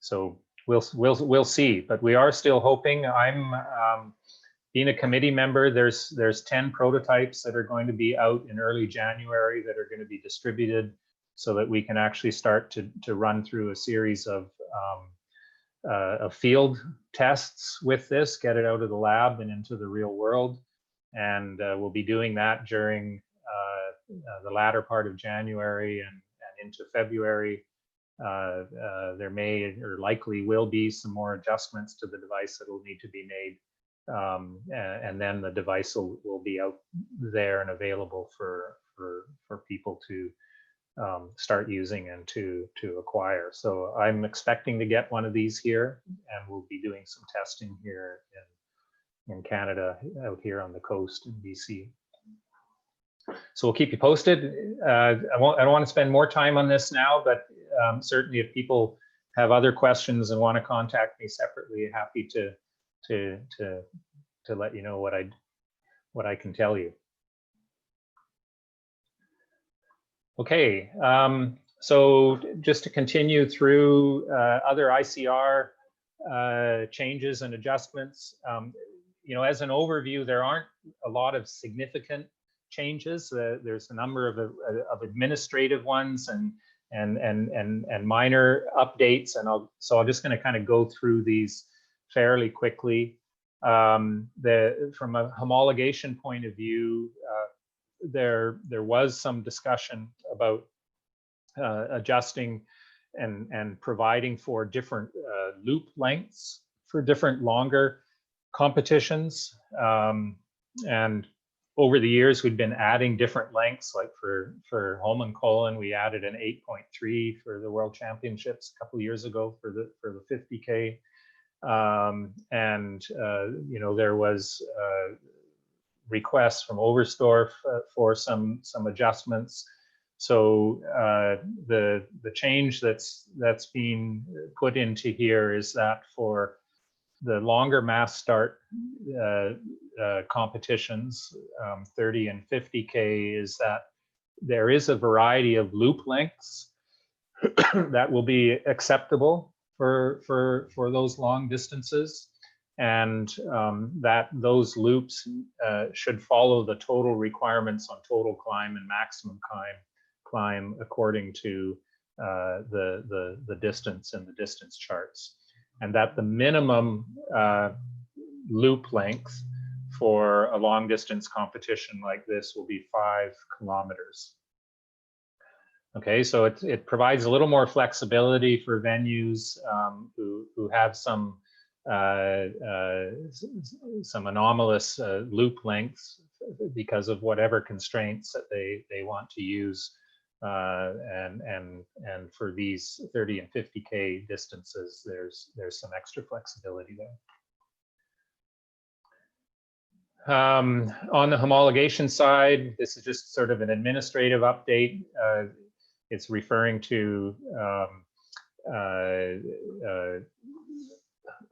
So we'll see, but we are still hoping. I'm being a committee member. There's 10 prototypes that are going to be out in early January that are going to be distributed, so that we can actually start to run through a series of field tests with this, get it out of the lab and into the real world, and we'll be doing that during the latter part of January and into February. There may or likely will be some more adjustments to the device that will need to be made, and then the device will be out there and available for people to start using and to acquire. So I'm expecting to get one of these here, and we'll be doing some testing here in Canada, out here on the coast in BC. So we'll keep you posted. I don't want to spend more time on this now, but certainly if people have other questions and want to contact me separately, happy to let you know what I can tell you. Okay, so just to continue through other ICR changes and adjustments, as an overview, there aren't a lot of significant changes. There's a number of administrative ones and minor updates, and I'm just going to kind of go through these fairly quickly. From a homologation point of view, there was some discussion about adjusting and providing for different loop lengths for different longer competitions, and over the years we've been adding different lengths. Like for Holmenkollen, we added an 8.3 for the World Championships a couple of years ago for the 50K, and there was requests from Overstorff for some adjustments. So the change that's being put into here is that for the longer mass start competitions, 30 and 50K, is that there is a variety of loop lengths that will be acceptable for those long distances, and that those loops should follow the total requirements on total climb and maximum climb according to the distance and the distance charts, and that the minimum loop length for a long distance competition like this will be 5 kilometers. Okay, so it provides a little more flexibility for venues who have some anomalous loop lengths because of whatever constraints that they want to use, and for these 30 and 50K distances, there's some extra flexibility there. On the homologation side, this is just sort of an administrative update. It's referring to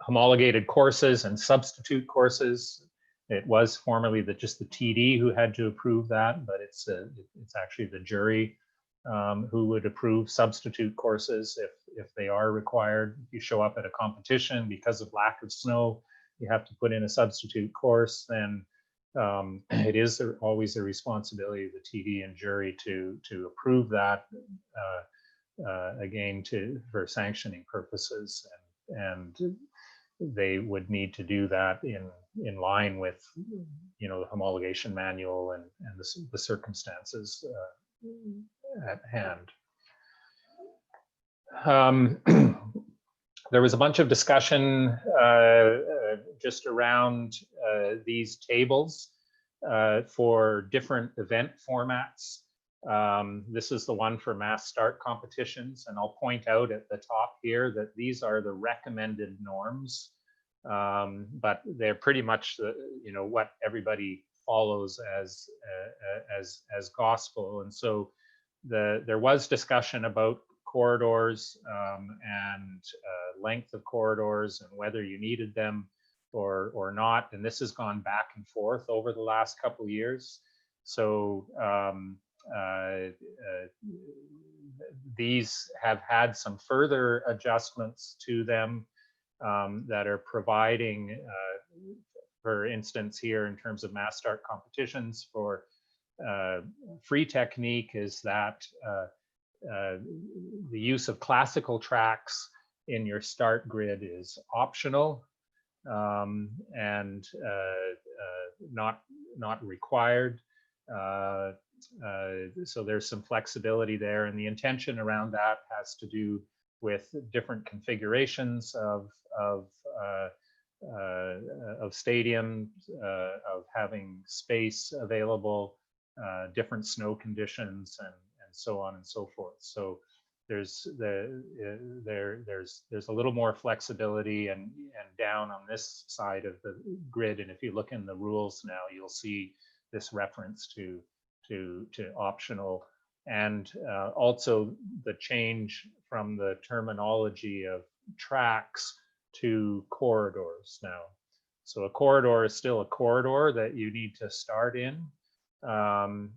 homologated courses and substitute courses. It was formerly just the TD who had to approve that, but it's actually the jury who would approve substitute courses if they are required. If you show up at a competition because of lack of snow, you have to put in a substitute course, then it is always the responsibility of the TD and jury to approve that, again, for sanctioning purposes, and they would need to do that in line with, you know, the homologation manual and the circumstances at hand. There was a bunch of discussion just around these tables for different event formats. This is the one for mass start competitions, and I'll point out at the top here that these are the recommended norms, but they're pretty much you know, what everybody follows as gospel. And so there was discussion about corridors and length of corridors and whether you needed them or not, and this has gone back and forth over the last couple of years. So these have had some further adjustments to them that are providing, for instance, here in terms of mass start competitions for free technique, is that the use of classical tracks in your start grid is optional and not required. So there's some flexibility there, and the intention around that has to do with different configurations of stadiums, of having space available, different snow conditions, and so on and so forth. So there's a little more flexibility, and down on this side of the grid, and if you look in the rules now, you'll see this reference to optional, and also the change from the terminology of tracks to corridors now. So a corridor is still a corridor that you need to start in, and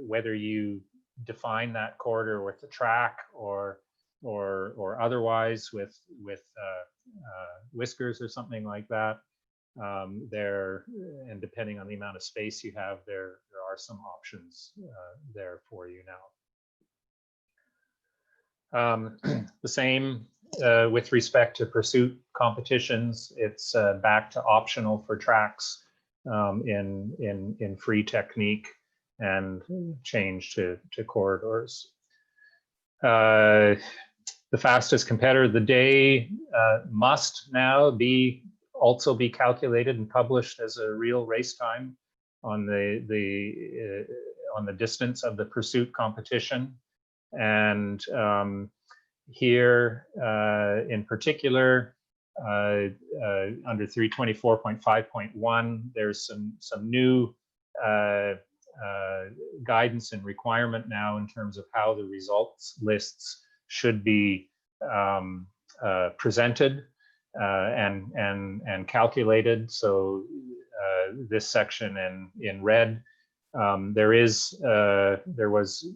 whether you define that corridor with the track or otherwise with whiskers or something like that, and depending on the amount of space you have, there are some options there for you now. The same with respect to pursuit competitions. It's back to optional for tracks in free technique, and change to corridors. The fastest competitor of the day must now also be calculated and published as a real race time on the distance of the pursuit competition. And here in particular, under 324.5.1, there's some new guidance and requirement now in terms of how the results lists should be presented and calculated. So this section in red, there was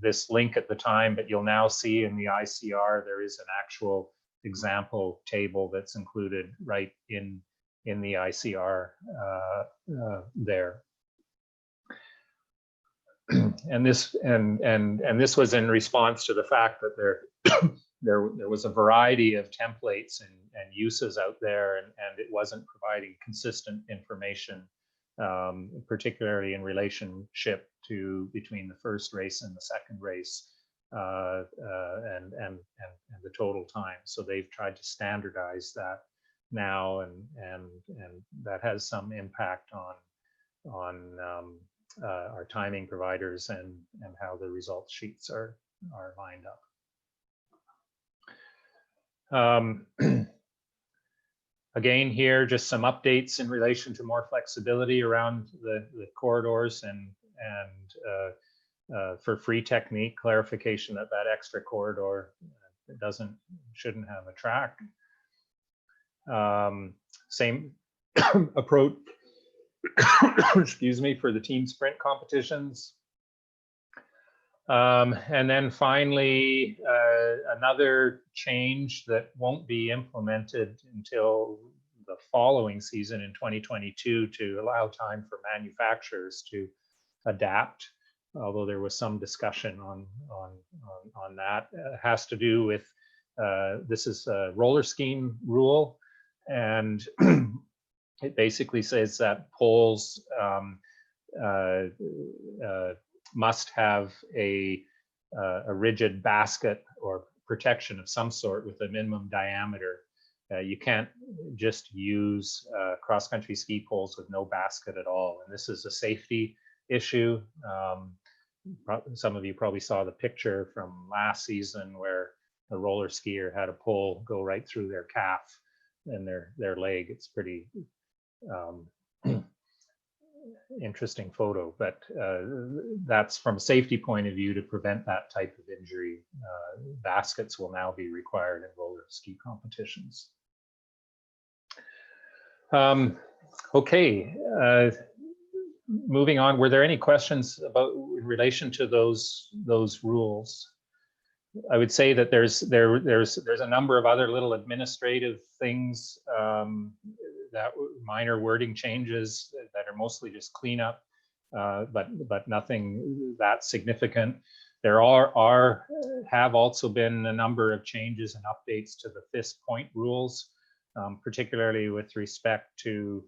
this link at the time, but you'll now see in the ICR there is an actual example table that's included right in the ICR there. And this was in response to the fact that there was a variety of templates and uses out there, and it wasn't providing consistent information, particularly in relationship to between the first race and the second race, and the total time. So they've tried to standardize that now, and that has some impact on our timing providers and how the results sheets are lined up. Again, here just some updates in relation to more flexibility around the corridors, and for free technique, clarification that extra corridor shouldn't have a track. Same approach, excuse me, for the team sprint competitions. And then finally, another change that won't be implemented until the following season in 2022 to allow time for manufacturers to adapt, although there was some discussion on that, has to do with, this is a roller scheme rule, and it basically says that poles must have a rigid basket or protection of some sort with a minimum diameter. You can't just use cross-country ski poles with no basket at all. And this is a safety issue. Some of you probably saw the picture from last season where a roller skier had a pole go right through their calf and their leg. It's pretty interesting photo, but that's from a safety point of view to prevent that type of injury. Baskets will now be required in roller ski competitions. Okay, moving on. Were there any questions about in relation to those rules? I would say that there's a number of other little administrative things, that minor wording changes that are mostly just cleanup, but nothing that significant. There have also been a number of changes and updates to the FIS point rules, particularly with respect to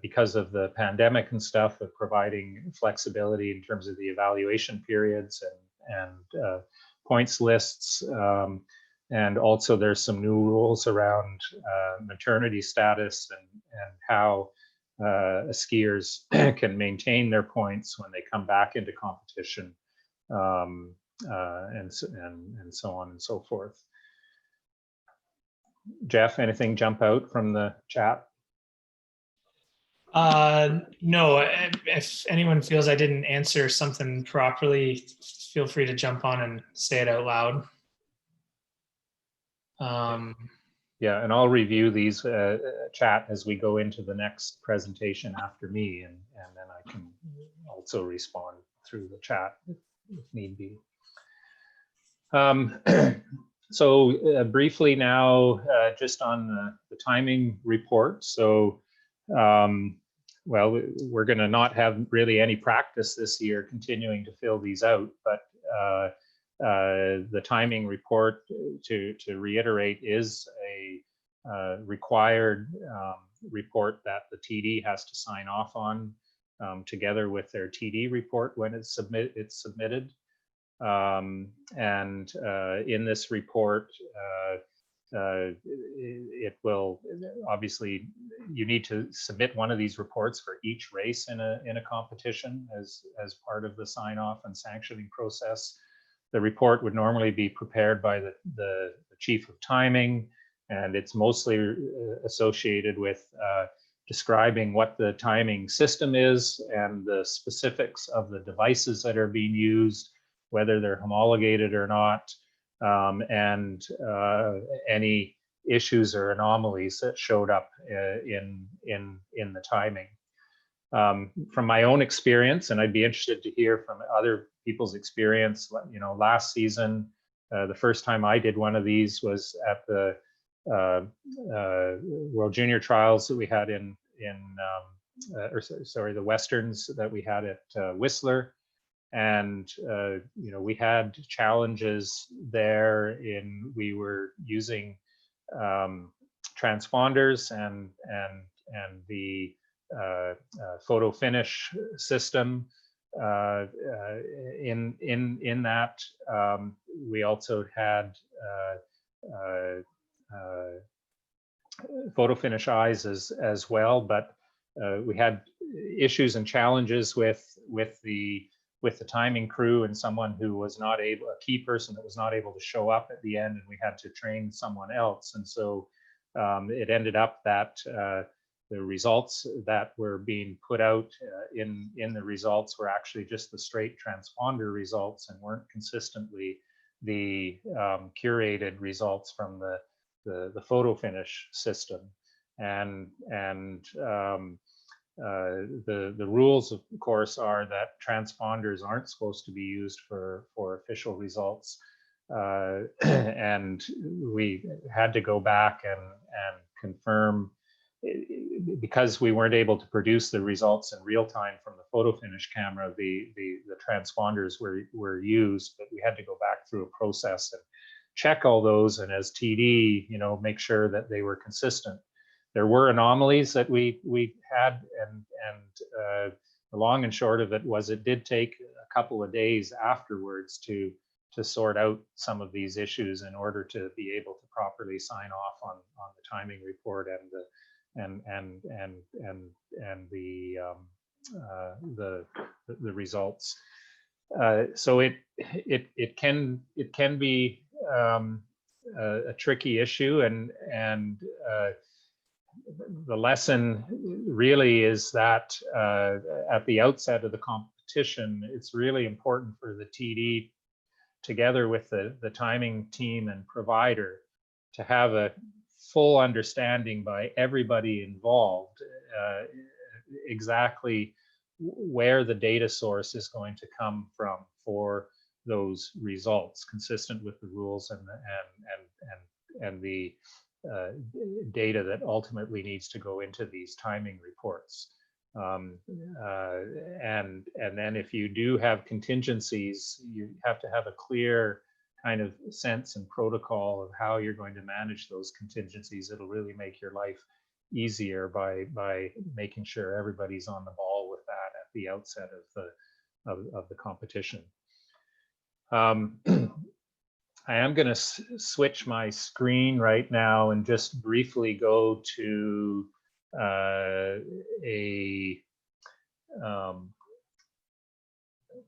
because of the pandemic and stuff, of providing flexibility in terms of the evaluation periods and points lists. And also there's some new rules around maternity status and how skiers can maintain their points when they come back into competition, and so on and so forth. Jeff, anything jump out from the chat? No, if anyone feels I didn't answer something properly, feel free to jump on and say it out loud. Yeah, and I'll review these chat as we go into the next presentation after me, and then I can also respond through the chat if need be. So briefly now, just on the timing report. So, well, we're going to not have really any practice this year continuing to fill these out, but the timing report, to reiterate, is a required report that the TD has to sign off on, together with their TD report when it's submitted. And in this report, it will obviously, you need to submit one of these reports for each race in a competition as part of the sign off and sanctioning process. The report would normally be prepared by the chief of timing, and it's mostly associated with describing what the timing system is and the specifics of the devices that are being used, whether they're homologated or not, and any issues or anomalies that showed up in the timing. From my own experience, and I'd be interested to hear from other people's experience, you know, last season, the first time I did one of these was at the World Junior Trials that we had the Westerns that we had at Whistler. And you know, we had challenges there in we were using transponders and the photo finish system in that. We also had photo finish eyes as well, but we had issues and challenges with the timing crew, and someone who was not able, a key person that was not able to show up at the end, and we had to train someone else. And so it ended up that the results that were being put out in the results were actually just the straight transponder results, and weren't consistently the curated results from the photo finish system. And the rules, of course, are that transponders aren't supposed to be used for official results. And we had to go back and confirm, because we weren't able to produce the results in real time from the photo finish camera, the transponders were used, but we had to go back through a process and check all those, and as TD, you know, make sure that they were consistent. There were anomalies that we had, and the long and short of it was it did take a couple of days afterwards to sort out some of these issues in order to be able to properly sign off on the timing report and the results. So it can be a tricky issue, and the lesson really is that at the outset of the competition, it's really important for the TD, together with the timing team and provider, to have a full understanding by everybody involved exactly where the data source is going to come from for those results, consistent with the rules and the data that ultimately needs to go into these timing reports. And then if you do have contingencies, you have to have a clear kind of sense and protocol of how you're going to manage those contingencies. It'll really make your life easier by making sure everybody's on the ball with that at the outset of the competition. I am going to switch my screen right now and just briefly go to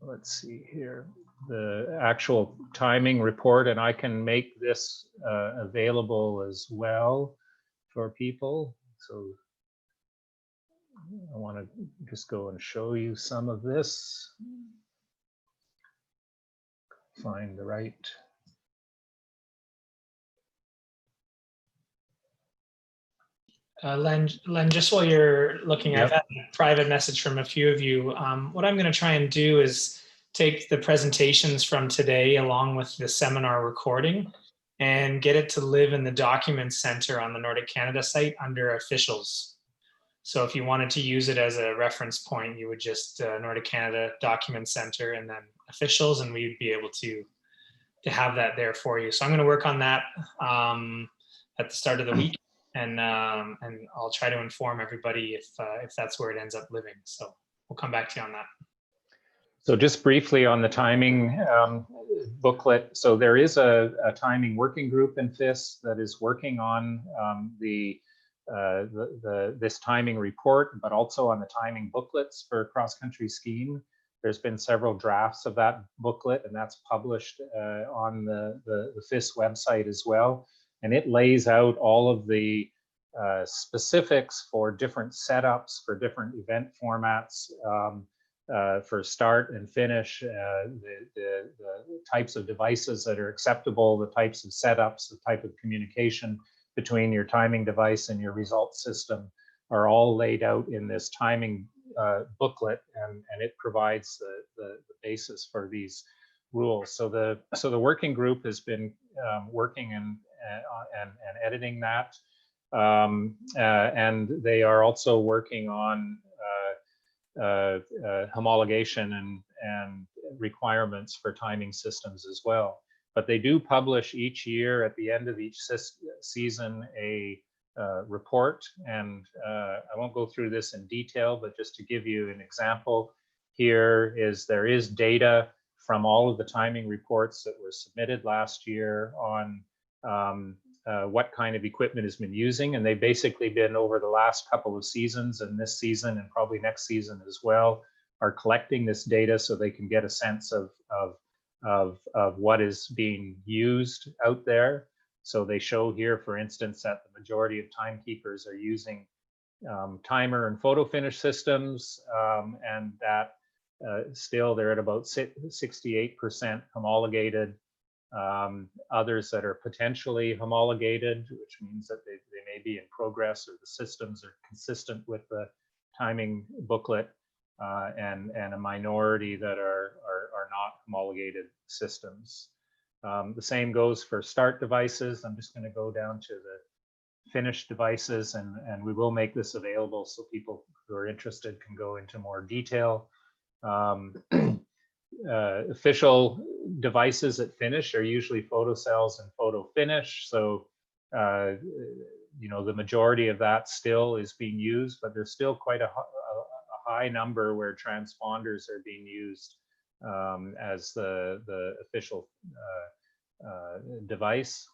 let's see here, the actual timing report, and I can make this available as well for people. So I want to just go and show you some of this. Find the right. Len, just while you're looking, Yep. I've had a private message from a few of you. What I'm going to try and do is take the presentations from today along with the seminar recording and get it to live in the Documents Center on the Nordic Canada site under Officials. So if you wanted to use it as a reference point, you would just Nordic Canada Documents Center and then Officials, and we'd be able to have that there for you. So I'm going to work on that at the start of the week. And I'll try to inform everybody if that's where it ends up living. So we'll come back to you on that. So just briefly on the timing booklet. So there is a timing working group in FIS that is working on this timing report, but also on the timing booklets for cross-country skiing. There's been several drafts of that booklet, and that's published on the FIS website as well. And it lays out all of the specifics for different setups, for different event formats, for start and finish, the types of devices that are acceptable, the types of setups, the type of communication between your timing device and your results system are all laid out in this timing booklet, and it provides the basis for these rules. So the working group has been working and editing that, and they are also working on homologation and requirements for timing systems as well. But they do publish each year at the end of each season a report, and I won't go through this in detail, but just to give you an example, here is there is data from all of the timing reports that were submitted last year on what kind of equipment has been using, and they've basically been over the last couple of seasons and this season and probably next season as well, are collecting this data so they can get a sense of what is being used out there. So they show here, for instance, that the majority of timekeepers are using timer and photo finish systems, and that still they're at about 68% homologated. Others that are potentially homologated, which means that they may be in progress or the systems are consistent with the timing booklet, and a minority that are not homologated systems. The same goes for start devices. I'm just going to go down to the finished devices, and we will make this available so people who are interested can go into more detail. Official devices at finish are usually photo cells and photo finish. So, you know, the majority of that still is being used, but there's still quite a high number where transponders are being used as the official device.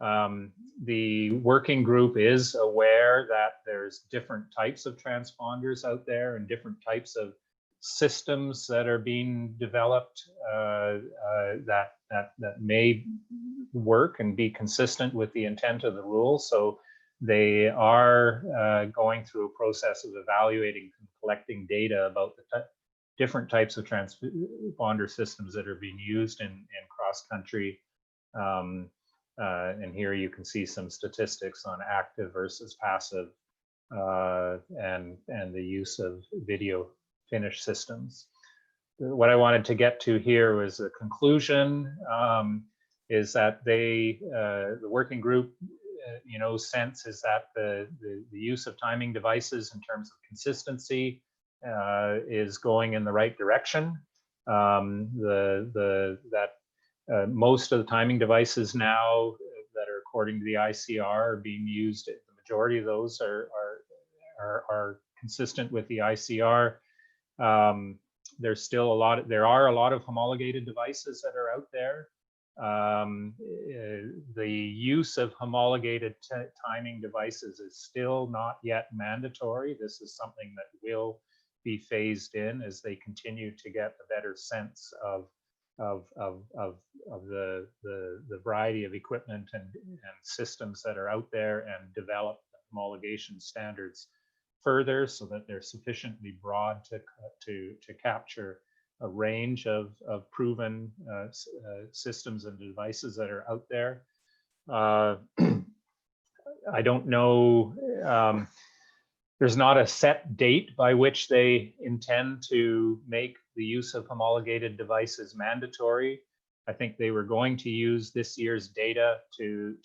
The working group is aware that there's different types of transponders out there and different types of systems that are being developed that may work and be consistent with the intent of the rule. So they are going through a process of evaluating and collecting data about the different types of transponder systems that are being used in cross-country. And here you can see some statistics on active versus passive and the use of video finish systems. What I wanted to get to here was a conclusion, is that the working group, you know, sense is that the use of timing devices in terms of consistency is going in the right direction. Most of the timing devices now that are according to the ICR are being used. The majority of those are consistent with the ICR. There's still there are a lot of homologated devices that are out there. The use of homologated timing devices is still not yet mandatory. This is something that will be phased in as they continue to get a better sense of the variety of equipment and systems that are out there, and develop the homologation standards further so that they're sufficiently broad to capture a range of proven systems and devices that are out there. I don't know, there's not a set date by which they intend to make the use of homologated devices mandatory. I think they were going to use this year's data to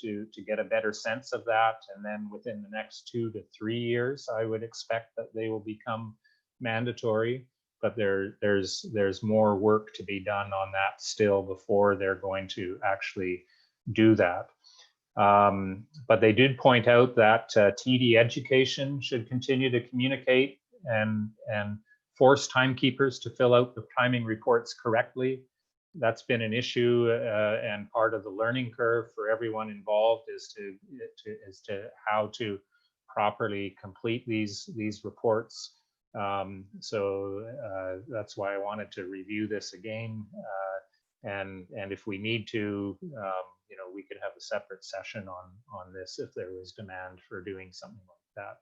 get a better sense of that. And then within the next 2 to 3 years, I would expect that they will become mandatory. But there's more work to be done on that still before they're going to actually do that. But they did point out that TD education should continue to communicate and force timekeepers to fill out the timing reports correctly. That's been an issue, and part of the learning curve for everyone involved is to how to properly complete these reports. So that's why I wanted to review this again, and if we need to, you know, we could have a separate session on this if there was demand for doing something like that.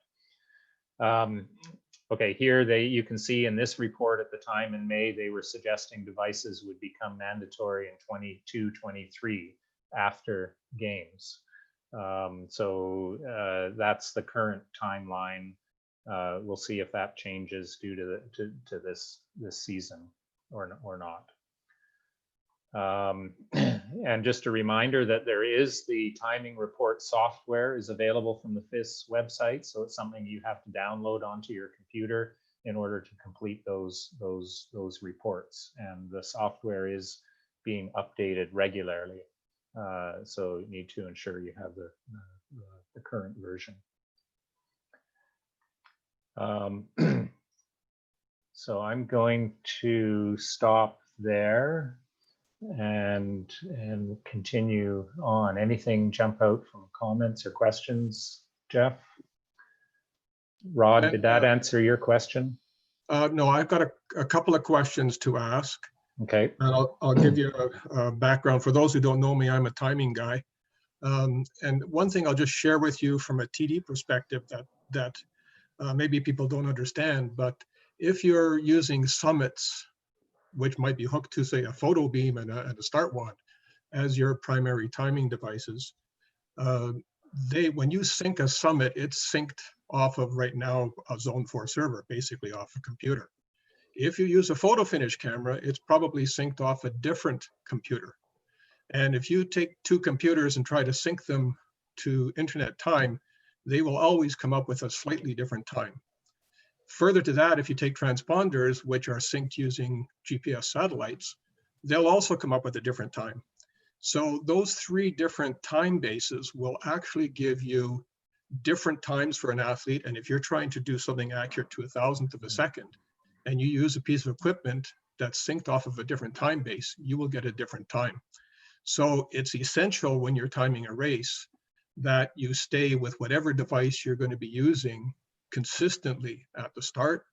Okay, here you can see in this report at the time in May, they were suggesting devices would become mandatory in 22-23 after games. So that's the current timeline. We'll see if that changes due to this season or not. And just a reminder that there is the timing report software is available from the FIS website. So it's something you have to download onto your computer in order to complete those reports. And the software is being updated regularly. So you need to ensure you have the current version. So I'm going to stop there and continue on. Anything jump out from comments or questions, Jeff? Rod, did that answer your question? No, I've got a couple of questions to ask. Okay. And I'll give you a background. For those who don't know me, I'm a timing guy. And one thing I'll just share with you from a TD perspective that maybe people don't understand, but if you're using summits, which might be hooked to, say, a photo beam and a start wand as your primary timing devices, when you sync a summit, it's synced off of, right now, a Zone 4 server, basically off a computer. If you use a photo finish camera, it's probably synced off a different computer. And if you take two computers and try to sync them to internet time, they will always come up with a slightly different time. Further to that, if you take transponders, which are synced using GPS satellites, they'll also come up with a different time. So those three different time bases will actually give you different times for an athlete. And if you're trying to do something accurate to 1,000th of a second, and you use a piece of equipment that's synced off of a different time base, you will get a different time. So it's essential when you're timing a race that you stay with whatever device you're going to be using consistently at the start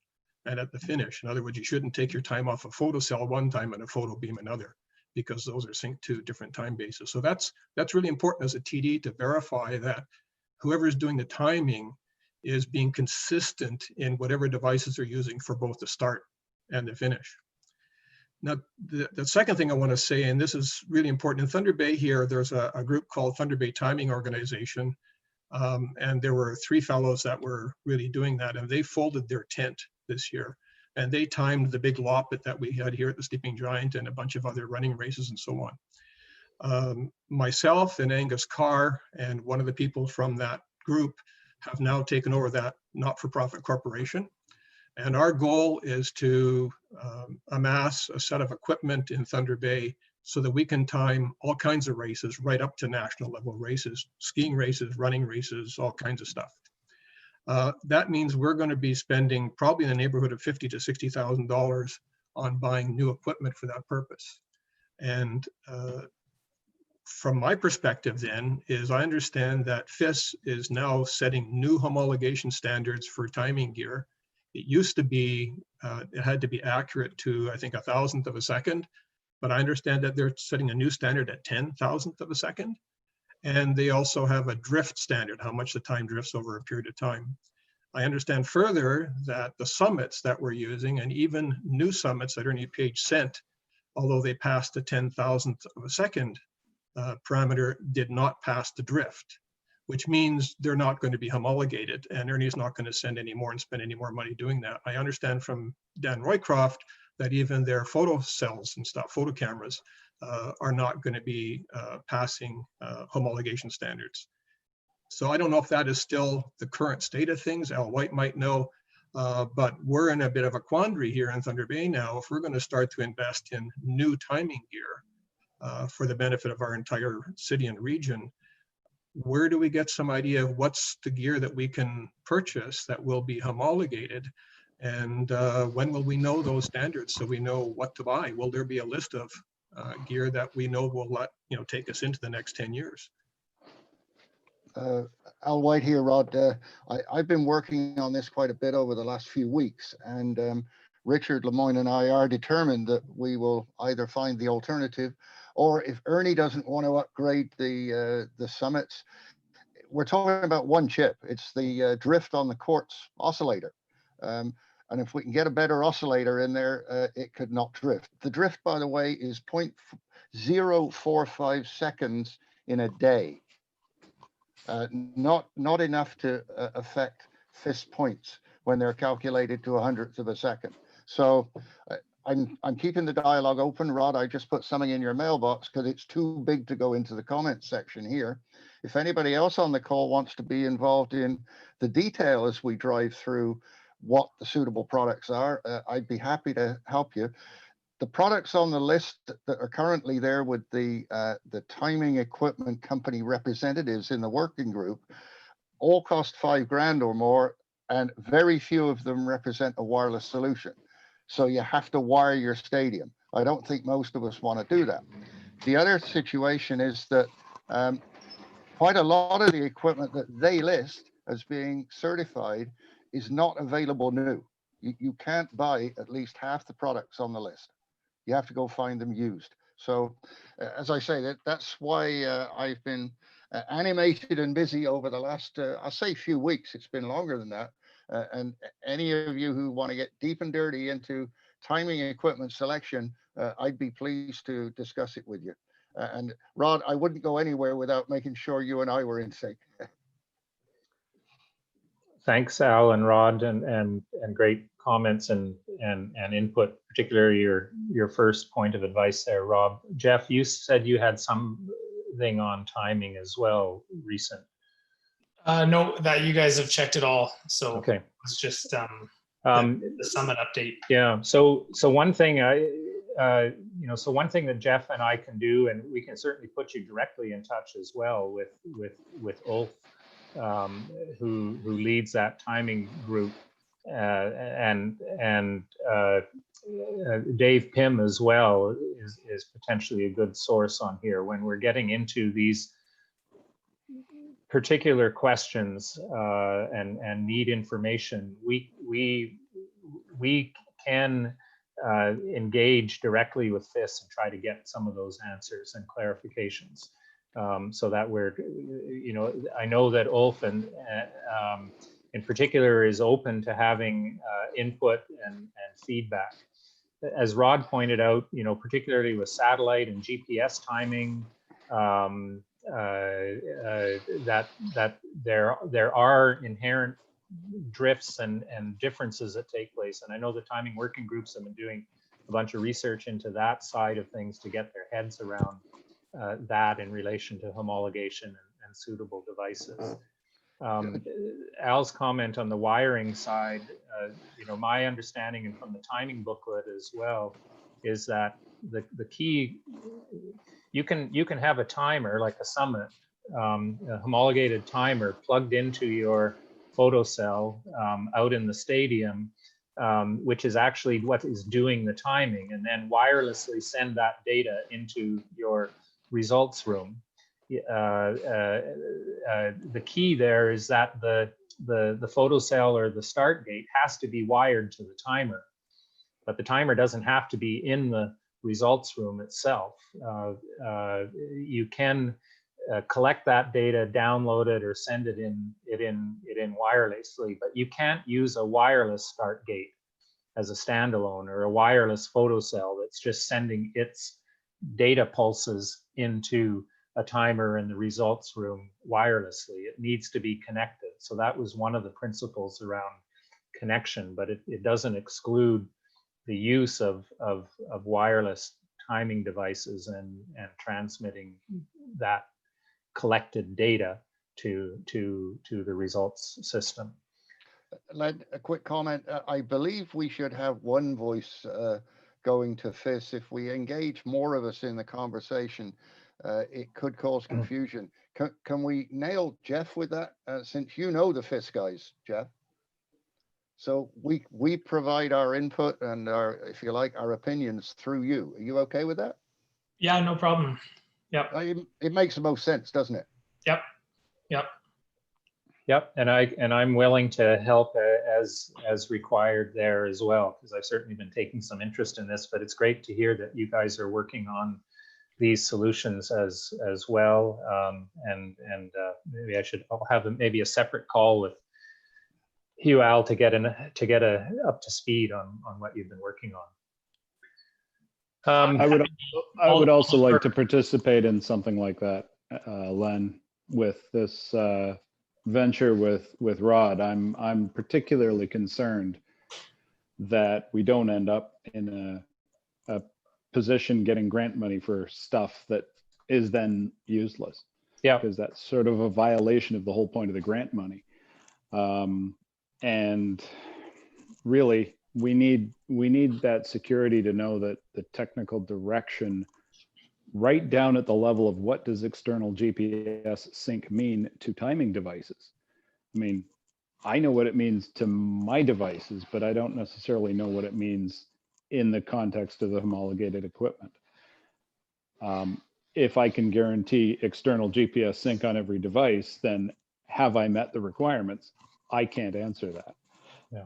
and at the finish. In other words, you shouldn't take your time off a photocell one time and a photo beam another, because those are synced to different time bases. So that's really important as a TD to verify that whoever is doing the timing is being consistent in whatever devices they're using for both the start and the finish. Now, the second thing I want to say, and this is really important, in Thunder Bay here, there's a group called Thunder Bay Timing Organization, and there were 3 fellows that were really doing that, and they folded their tent this year, and they timed the big Loppet that we had here at the Sleeping Giant and a bunch of other running races and so on. Myself and Angus Carr and one of the people from that group have now taken over that not-for-profit corporation. And our goal is to amass a set of equipment in Thunder Bay so that we can time all kinds of races right up to national level races, skiing races, running races, all kinds of stuff. That means we're going to be spending probably in the neighborhood of $50,000 to $60,000 on buying new equipment for that purpose. And from my perspective then is I understand that FIS is now setting new homologation standards for timing gear. It used to be, it had to be accurate to, I think, 1,000th of a second, but I understand that they're setting a new standard at 10,000th of a second. And they also have a drift standard, how much the time drifts over a period of time. I understand further that the summits that we're using, and even new summits that Ernie Page sent, although they passed the 10,000th of a second parameter, did not pass the drift, which means they're not going to be homologated, and Ernie's not going to send any more and spend any more money doing that. I understand from Dan Roycroft that even their photo cells and stuff, photo cameras, are not going to be passing homologation standards. So I don't know if that is still the current state of things. Al White might know, but we're in a bit of a quandary here in Thunder Bay now. If we're going to start to invest in new timing gear for the benefit of our entire city and region, where do we get some idea of what's the gear that we can purchase that will be homologated? And when will we know those standards so we know what to buy? Will there be a list of gear that we know will take us into the next 10 years? Al White here, Rod. I've been working on this quite a bit over the last few weeks, and Richard Lemoyne and I are determined that we will either find the alternative, or if Ernie doesn't want to upgrade the summits, we're talking about one chip. It's the drift on the quartz oscillator. And if we can get a better oscillator in there, it could not drift. The drift, by the way, is 0.045 seconds in a day. Not enough to affect FIS points when they're calculated to 100th of a second. So I'm keeping the dialogue open, Rod. I just put something in your mailbox because it's too big to go into the comments section here. If anybody else on the call wants to be involved in the detail as we drive through what the suitable products are, I'd be happy to help you. The products on the list that are currently there with the timing equipment company representatives in the working group all cost $5,000 or more, and very few of them represent a wireless solution. So you have to wire your stadium. I don't think most of us want to do that. The other situation is that quite a lot of the equipment that they list as being certified is not available new. You can't buy at least half the products on the list. You have to go find them used. So as I say, that's why I've been animated and busy over the last, I'll say few weeks. It's been longer than that. And any of you who want to get deep and dirty into timing equipment selection, I'd be pleased to discuss it with you. And Rod, I wouldn't go anywhere without making sure you and I were in sync. Thanks, Al and Rod, and great comments and input, particularly your first point of advice there, Rob. Jeff, you said you had something on timing as well, recent. No, that you guys have checked it all. So Okay. it's just the summit update. Yeah. So one thing so one thing that Jeff and I can do, and we can certainly put you directly in touch as well with Ulf, who leads that timing group, and Dave Pym as well is potentially a good source on here when we're getting into these particular questions and need information. We can engage directly with FIS and try to get some of those answers and clarifications. So that we're, I know that Ulf and in particular is open to having input and feedback. As Rod pointed out, particularly with satellite and GPS timing, that there are inherent drifts and differences that take place. And I know the timing working groups have been doing a bunch of research into that side of things to get their heads around that in relation to homologation and suitable devices. Al's comment on the wiring side, my understanding, and from the timing booklet as well, is that the key, you can have a timer like a Summit, a homologated timer plugged into your photocell out in the stadium, which is actually what is doing the timing, and then wirelessly send that data into your results room. The key there is that the photocell or the start gate has to be wired to the timer, but the timer doesn't have to be in the results room itself. You can collect that data, download it, or send it in wirelessly, but you can't use a wireless start gate as a standalone, or a wireless photocell that's just sending its data pulses into a timer in the results room wirelessly. It needs to be connected. So that was one of the principles around connection, but it doesn't exclude the use of wireless timing devices and transmitting that collected data to the results system. Len, a quick comment. I believe we should have one voice going to FIS. If we engage more of us in the conversation, it could cause confusion. Can we nail Jeff with that? Since you know the FIS guys, Jeff. So we provide our input and our, if you like, our opinions through you. Are you okay with that? Yeah, no problem. Yep. It makes the most sense, doesn't it? Yep. Yep. Yep, and I'm willing to help as required there as well, because I've certainly been taking some interest in this. But it's great to hear that you guys are working on these solutions as well. And maybe I should have maybe a separate call with you, Al, to get up to speed on what you've been working on. I would also like to participate in something like that, Len, with this venture with Rod. I'm particularly concerned that we don't end up in a position getting grant money for stuff that is then useless. Yeah, because that's sort of a violation of the whole point of the grant money. And really, we need that security to know that the technical direction right down at the level of what does external GPS sync mean to timing devices. I mean, I know what it means to my devices, but I don't necessarily know what it means in the context of the homologated equipment. If I can guarantee external GPS sync on every device, then have I met the requirements? I can't answer that. Yeah.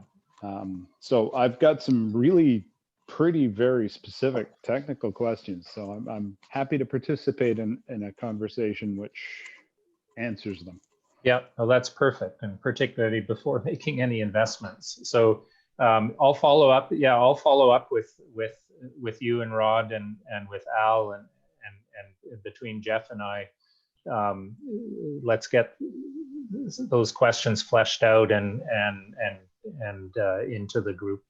So I've got some really very specific technical questions. So I'm happy to participate in a conversation which answers them. Yeah, well, that's perfect, and particularly before making any investments. So I'll follow up. Yeah, I'll follow up with you and Rod and with Al and between Jeff and I. Let's get those questions fleshed out and into the group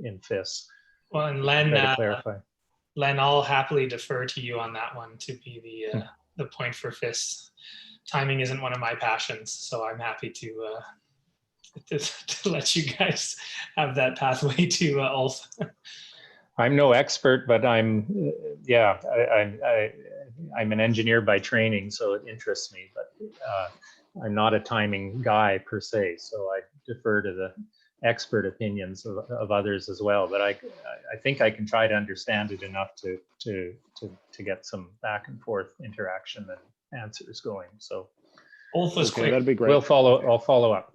in FIS. Well, and Len, I'll happily defer to you on that one to be the point for FIS. Timing isn't one of my passions, so I'm happy to let you guys have that pathway to Ulf. I'm no expert, but I'm an engineer by training, so it interests me. But I'm not a timing guy per se, so I defer to the expert opinions of others as well. But I think I can try to understand it enough to get some back and forth interaction and answers going. So Ulf was quick. That'd be great. I'll follow up.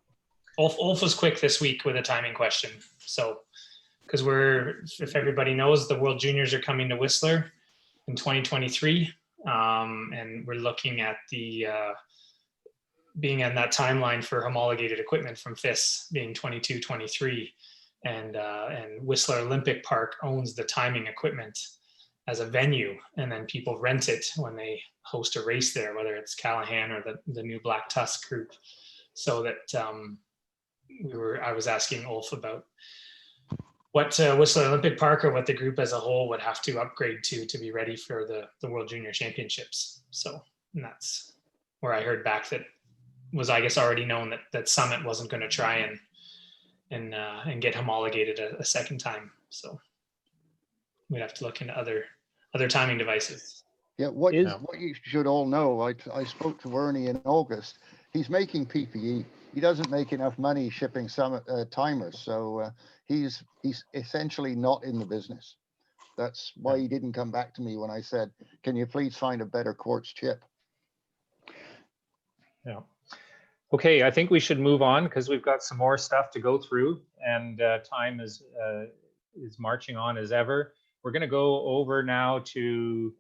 Ulf was quick this week with a timing question. So, because if everybody knows, the World Juniors are coming to Whistler in 2023, and we're looking at being on that timeline for homologated equipment from FIS being 22-23, and Whistler Olympic Park owns the timing equipment as a venue, and then people rent it when they host a race there, whether it's Callahan or the new Black Tusk group. So that I was asking Ulf about what Whistler Olympic Park or what the group as a whole would have to upgrade to be ready for the World Junior Championships. So that's where I heard back that was, I guess, already known that Summit wasn't going to try and get homologated a second time. So we'd have to look into other timing devices. Yeah, what you should all know, I spoke to Ernie in August. He's making PPE. He doesn't make enough money shipping Summit timers, so he's essentially not in the business. That's why he didn't come back to me when I said, "Can you please find a better quartz chip?" Yeah. Okay, I think we should move on because we've got some more stuff to go through, and time is marching on as ever. We're going to go over now to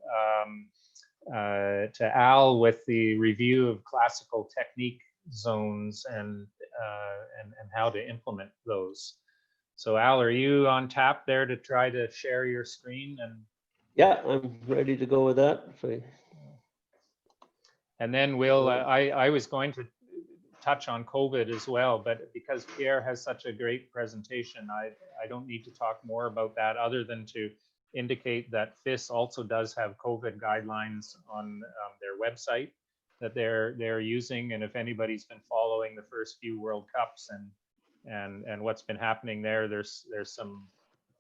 Al with the review of classical technique zones and how to implement those. So Al, are you on tap there to try to share your screen? And yeah, I'm ready to go with that. And then we'll, I was going to touch on COVID as well, but because Pierre has such a great presentation, I don't need to talk more about that other than to indicate that FIS also does have COVID guidelines on their website that they're using. And if anybody's been following the first few World Cups and what's been happening there's some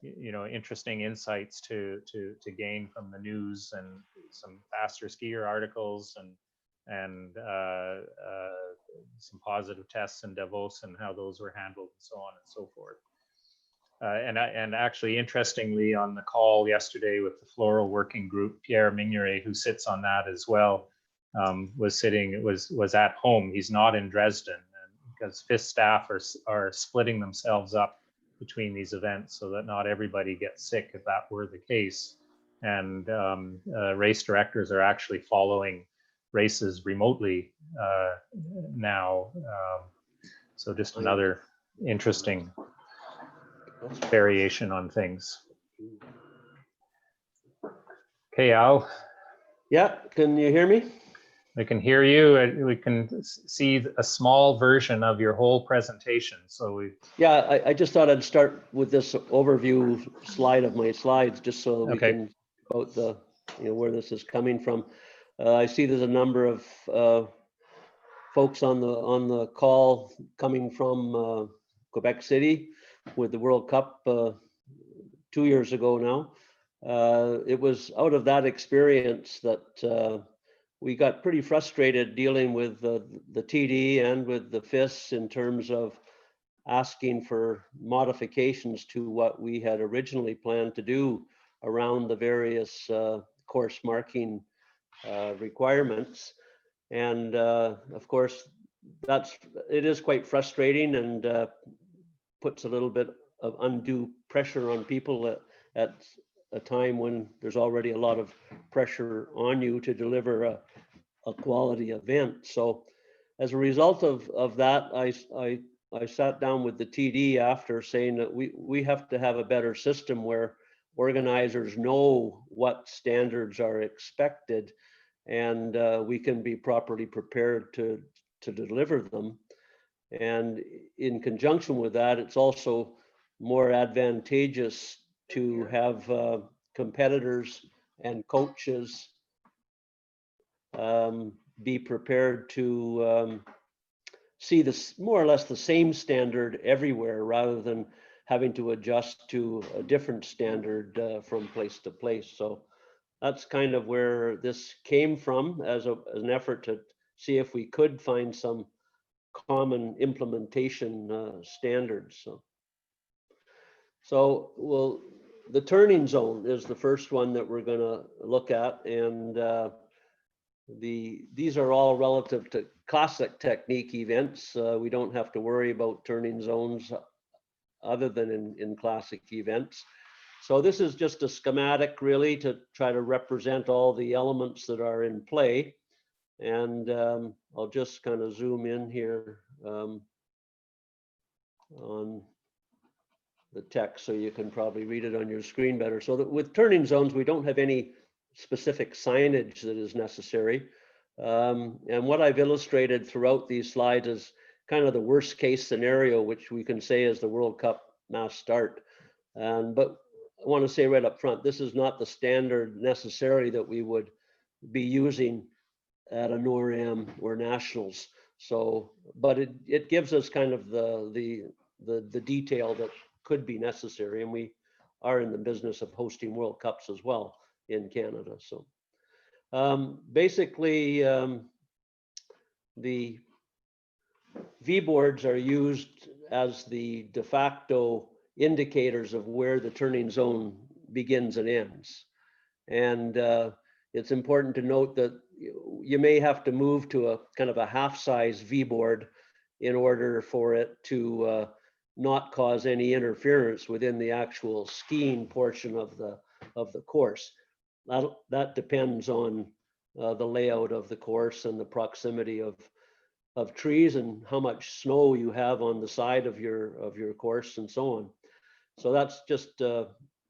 interesting insights to gain from the news, and some faster skier articles and some positive tests in Davos and how those were handled and so on and so forth. And actually, interestingly, on the call yesterday with the Floral Working Group, Pierre Mignoret, who sits on that as well, was at home. He's not in Dresden, because FIS staff are splitting themselves up between these events so that not everybody gets sick if that were the case. And race directors are actually following races remotely now. So just another interesting variation on things. Okay, Al. Yeah, can you hear me? We can hear you. We can see a small version of your whole presentation. So I just thought I'd start with this overview slide of my slides, just so that we can about the where this is coming from. I see there's a number of folks on the call coming from Quebec City. with the World Cup 2 years ago now. It was out of that experience that we got pretty frustrated dealing with the TD and with the FIS in terms of asking for modifications to what we had originally planned to do around the various course marking requirements. And of course, it is quite frustrating and puts a little bit of undue pressure on people at a time when there's already a lot of pressure on you to deliver a quality event. So as a result of that, I sat down with the TD after saying that we have to have a better system where organizers know what standards are expected, and we can be properly prepared to deliver them. And in conjunction with that, it's also more advantageous to have competitors and coaches be prepared to see this more or less the same standard everywhere, rather than having to adjust to a different standard from place to place. So that's kind of where this came from, as an effort to see if we could find some common implementation standards. So well, the turning zone is the first one that we're going to look at, and these are all relative to classic technique events. We don't have to worry about turning zones other than in classic events. So this is just a schematic really to try to represent all the elements that are in play. And I'll just kind of zoom in here on the text so you can probably read it on your screen better. So that with turning zones, we don't have any specific signage that is necessary. And what I've illustrated throughout these slides is kind of the worst case scenario, which we can say is the World Cup mass start. But I want to say right up front, this is not the standard necessary that we would be using at a NORAM or nationals. So, but it gives us kind of the detail that could be necessary, and we are in the business of hosting World Cups as well in Canada. So basically, the V boards are used as the de facto indicators of where the turning zone begins and ends. And it's important to note that you may have to move to a kind of a half-size V board in order for it to not cause any interference within the actual skiing portion of the course. That depends on the layout of the course and the proximity of trees and how much snow you have on the side of your course and so on. So that's just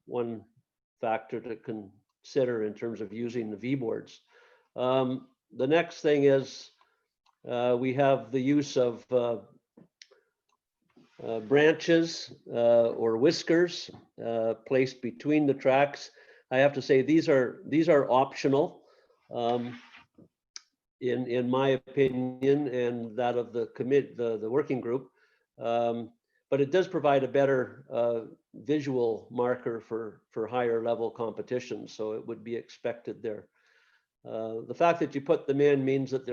one factor to consider in terms of using the V boards. The next thing is we have the use of branches or whiskers placed between the tracks. I have to say these are optional in my opinion and that of the working group, but it does provide a better visual marker for higher level competitions, so it would be expected there. The fact that you put them in means that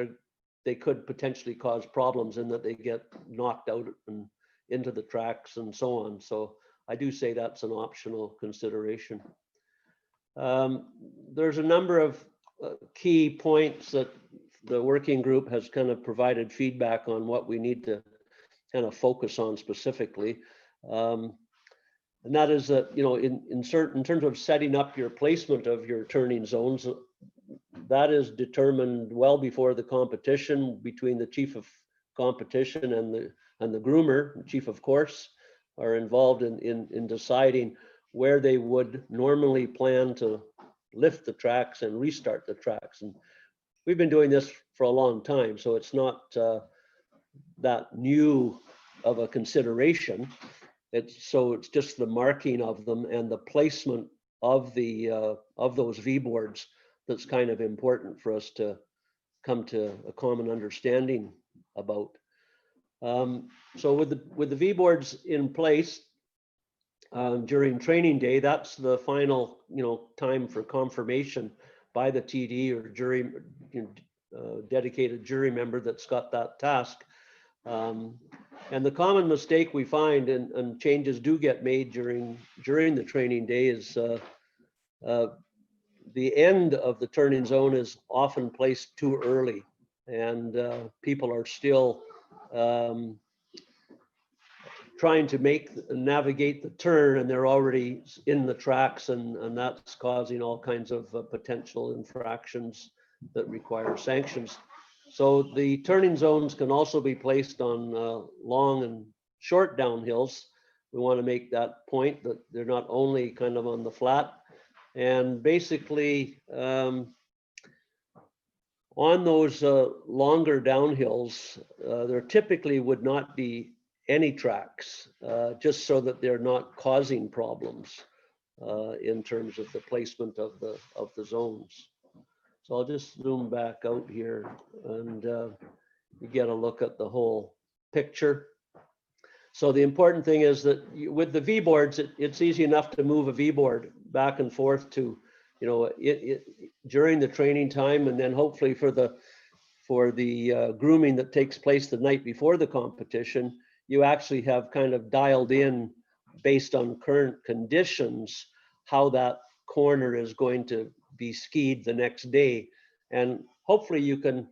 they could potentially cause problems in that they get knocked out and into the tracks and so on. So I do say that's an optional consideration. There's a number of key points that the working group has kind of provided feedback on what we need to kind of focus on specifically. And that is that, you know, in terms of setting up your placement of your turning zones, that is determined well before the competition between the chief of competition and the groomer, chief of course, are involved in deciding where they would normally plan to lift the tracks and restart the tracks. And we've been doing this for a long time, so it's not that new of a consideration. It's just the marking of them and the placement of those V boards that's kind of important for us to come to a common understanding about. So with the V boards in place, during training day. That's the final, time for confirmation by the TD or jury, dedicated jury member that's got that task. And the common mistake we find, and changes do get made during the training day, is the end of the turning zone is often placed too early, and people are still trying to navigate the turn, and they're already in the tracks, and that's causing all kinds of potential infractions that require sanctions. So the turning zones can also be placed on long and short downhills. We want to make that point that they're not only kind of on the flat. And basically, on those longer downhills, there typically would not be any tracks, just so that they're not causing problems in terms of the placement of the zones. So I'll just zoom back out here, and you get a look at the whole picture. So the important thing is that with the V boards, it's easy enough to move a V board back and forth to, during the training time, and then hopefully for the grooming that takes place the night before the competition, you actually have kind of dialed in, based on current conditions, how that corner is going to be skied the next day. And hopefully you can,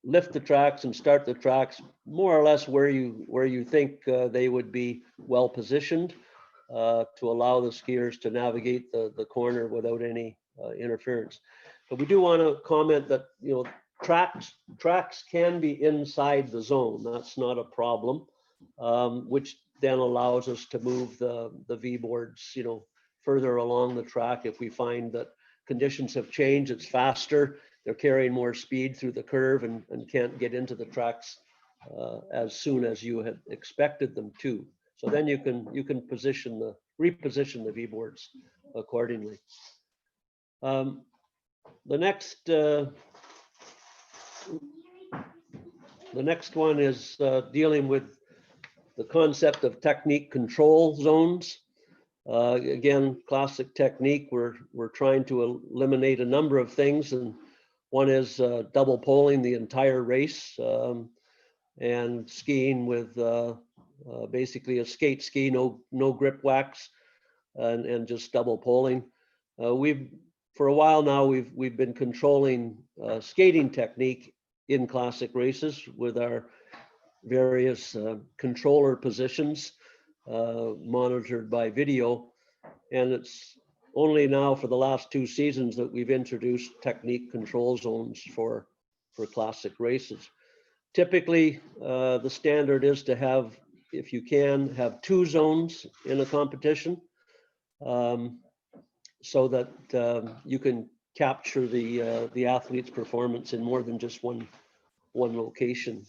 lift the tracks and start the tracks more or less where you think they would be well positioned to allow the skiers to navigate the corner without any interference. But we do want to comment that, tracks can be inside the zone. That's not a problem, which then allows us to move the V boards, further along the track if we find that conditions have changed, it's faster, they're carrying more speed through the curve and can't get into the tracks as soon as you had expected them to. So then you can reposition the V boards accordingly. The next one is dealing with the concept of technique control zones. Again, classic technique, we're trying to eliminate a number of things, and one is double poling the entire race and skiing with basically a skate ski, no grip wax, and just double poling. For a while now, we've been controlling skating technique in classic races with our various controller positions monitored by video, and it's only now for the last 2 seasons that we've introduced technique control zones for classic races. Typically, the standard is to have, if you can, have 2 zones in a competition, so that you can capture the athlete's performance in more than just one location.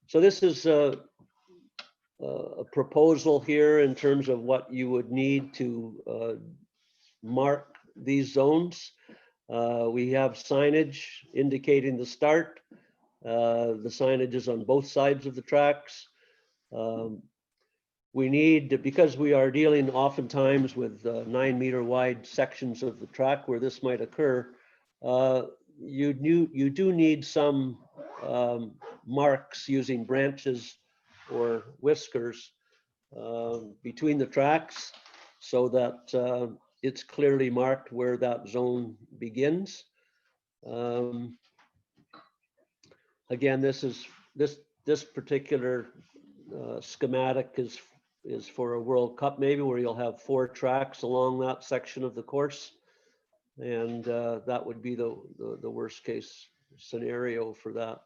So this is a proposal here in terms of what you would need to mark these zones. We have signage indicating the start. The signage is on both sides of the tracks. We need, because we are dealing oftentimes with 9-meter wide sections of the track where this might occur, you do need some marks using branches or whiskers between the tracks so that it's clearly marked where that zone begins. Again, this particular schematic is for a World Cup, maybe, where you'll have 4 tracks along that section of the course, and that would be the worst case scenario for that.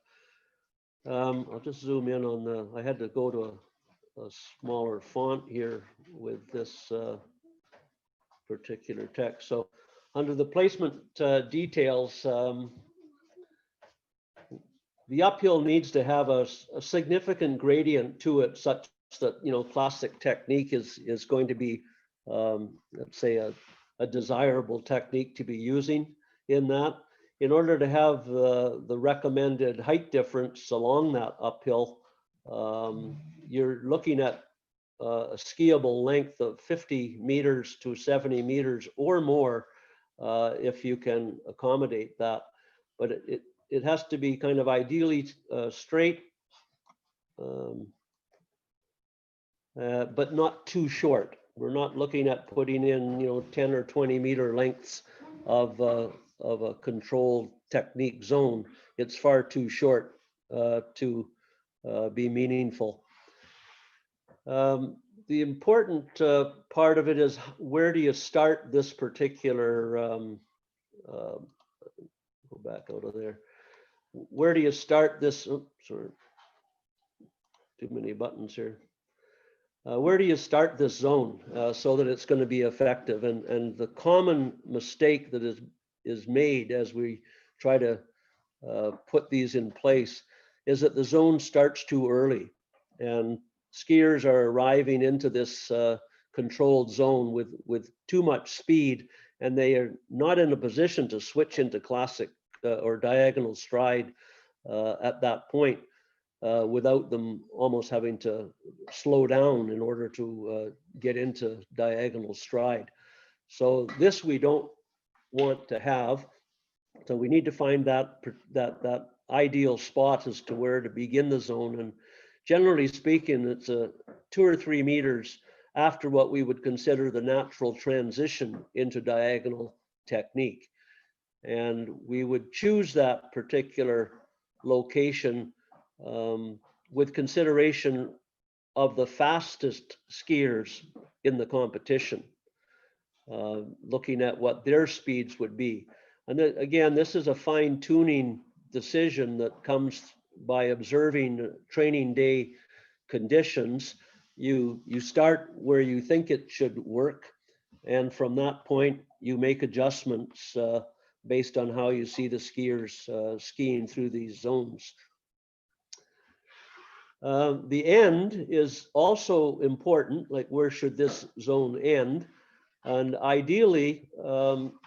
I'll just zoom in on I had to go to a smaller font here with this particular text. So under the placement details, the uphill needs to have a significant gradient to it, such that classic technique is going to be, let's say, a desirable technique to be using in that. In order to have the recommended height difference along that uphill, you're looking at a skiable length of 50 meters to 70 meters or more if you can accommodate that. But it has to be kind of ideally straight, but not too short. We're not looking at putting in, 10 or 20 meter lengths of a controlled technique zone. It's far too short to be meaningful. The important part of it is, where do you start this particular, go back out of there. Where do you start this? Oops, sorry, too many buttons here. Where do you start this zone so that it's going to be effective? And the common mistake that is made as we try to put these in place is that the zone starts too early, and skiers are arriving into this controlled zone with too much speed, and they are not in a position to switch into classic or diagonal stride at that point. Without them almost having to slow down in order to get into diagonal stride. So this we don't want to have. So we need to find that ideal spot as to where to begin the zone. And generally speaking, it's 2 or 3 meters after what we would consider the natural transition into diagonal technique. And we would choose that particular location with consideration of the fastest skiers in the competition, looking at what their speeds would be. And then, again, this is a fine-tuning decision that comes by observing training day conditions. You start where you think it should work, and from that point, you make adjustments based on how you see the skiers skiing through these zones. The end is also important, like where should this zone end? And ideally,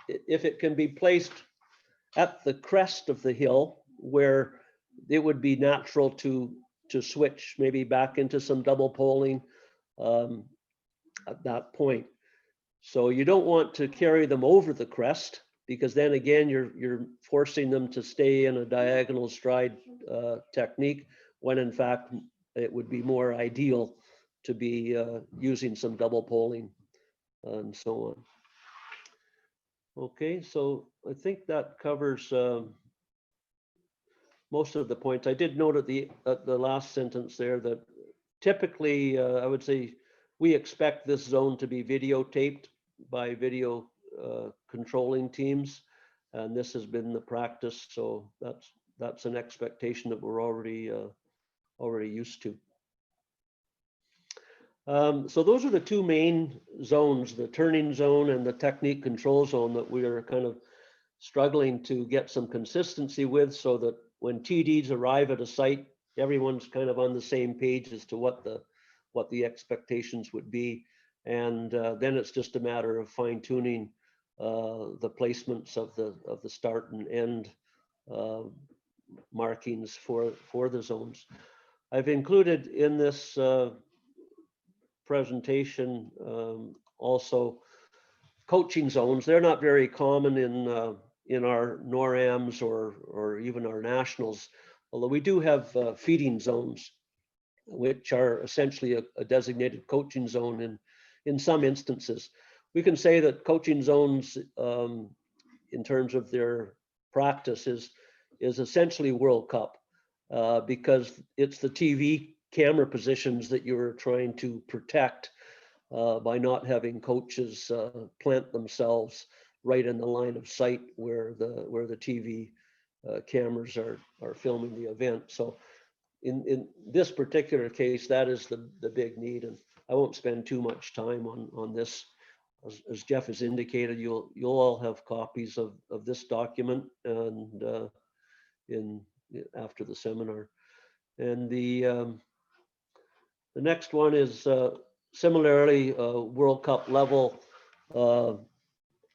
if it can be placed at the crest of the hill, where it would be natural to switch maybe back into some double poling at that point. So you don't want to carry them over the crest, because then again, you're forcing them to stay in a diagonal stride technique, when in fact it would be more ideal to be using some double poling and so on. Okay, so I think that covers most of the points. I did note at the last sentence there that typically I would say we expect this zone to be videotaped by video controlling teams, and this has been the practice, so that's an expectation that we're already used to. So those are the two main zones, the turning zone and the technique control zone, that we are kind of struggling to get some consistency with, so that when TDs arrive at a site, everyone's kind of on the same page as to what the expectations would be. And then it's just a matter of fine tuning the placements of the start and end markings for the zones. I've included in this presentation also coaching zones. They're not very common in our NORAMs or even our nationals, although we do have feeding zones, which are essentially a designated coaching zone in some instances. We can say that coaching zones in terms of their practice is essentially World Cup, because it's the TV camera positions that you're trying to protect by not having coaches plant themselves right in the line of sight where the TV cameras are filming the event. So in this particular case, that is the big need, and I won't spend too much time on this. As Jeff has indicated, you'll all have copies of this document and after the seminar. And the next one is similarly World Cup level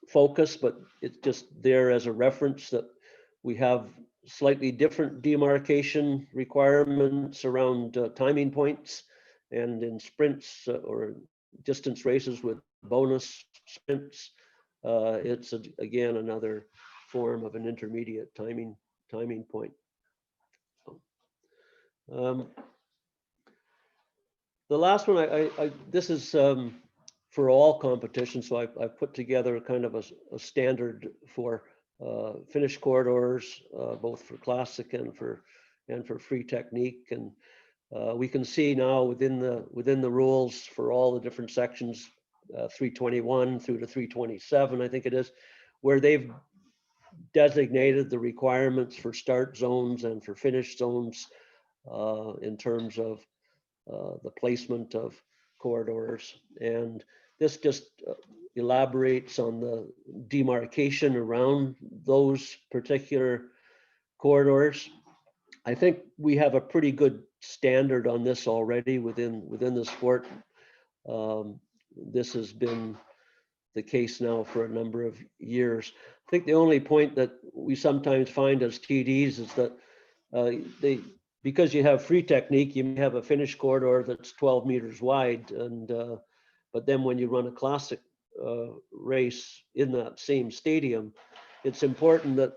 focus, but it's just there as a reference that we have slightly different demarcation requirements around timing points And in sprints or distance races with bonus sprints, it's again another form of an intermediate timing point. The last one, this is for all competitions, so I put together kind of a standard for finish corridors, both for classic and for free technique. And we can see now within the rules for all the different sections, 321 through to 327, I think it is, where they've designated the requirements for start zones and for finish zones in terms of the placement of corridors. And this just elaborates on the demarcation around those particular corridors. I think we have a pretty good standard on this already within the sport. This has been the case now for a number of years. I think the only point that we sometimes find as TDs is that because you have free technique, you may have a finish corridor that's 12 meters wide, and but then when you run a classic race in that same stadium, it's important that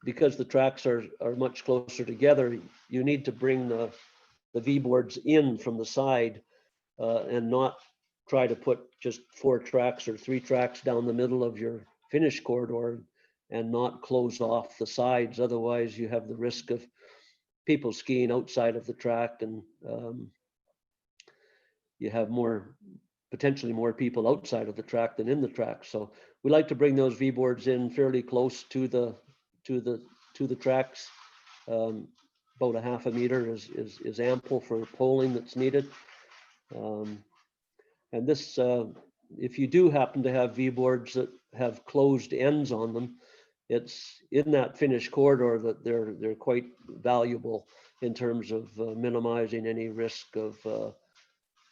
because the tracks are much closer together, you need to bring the V boards in from the side and not try to put just 4 tracks or 3 tracks down the middle of your finish corridor and not close off the sides. Otherwise, you have the risk of people skiing outside of the track, and you have potentially more people outside of the track than in the track. So we like to bring those V boards in fairly close to the tracks. About a half a meter is ample for polling that's needed. And this, if you do happen to have V boards that have closed ends on them, it's in that finish corridor that they're quite valuable in terms of minimizing any risk of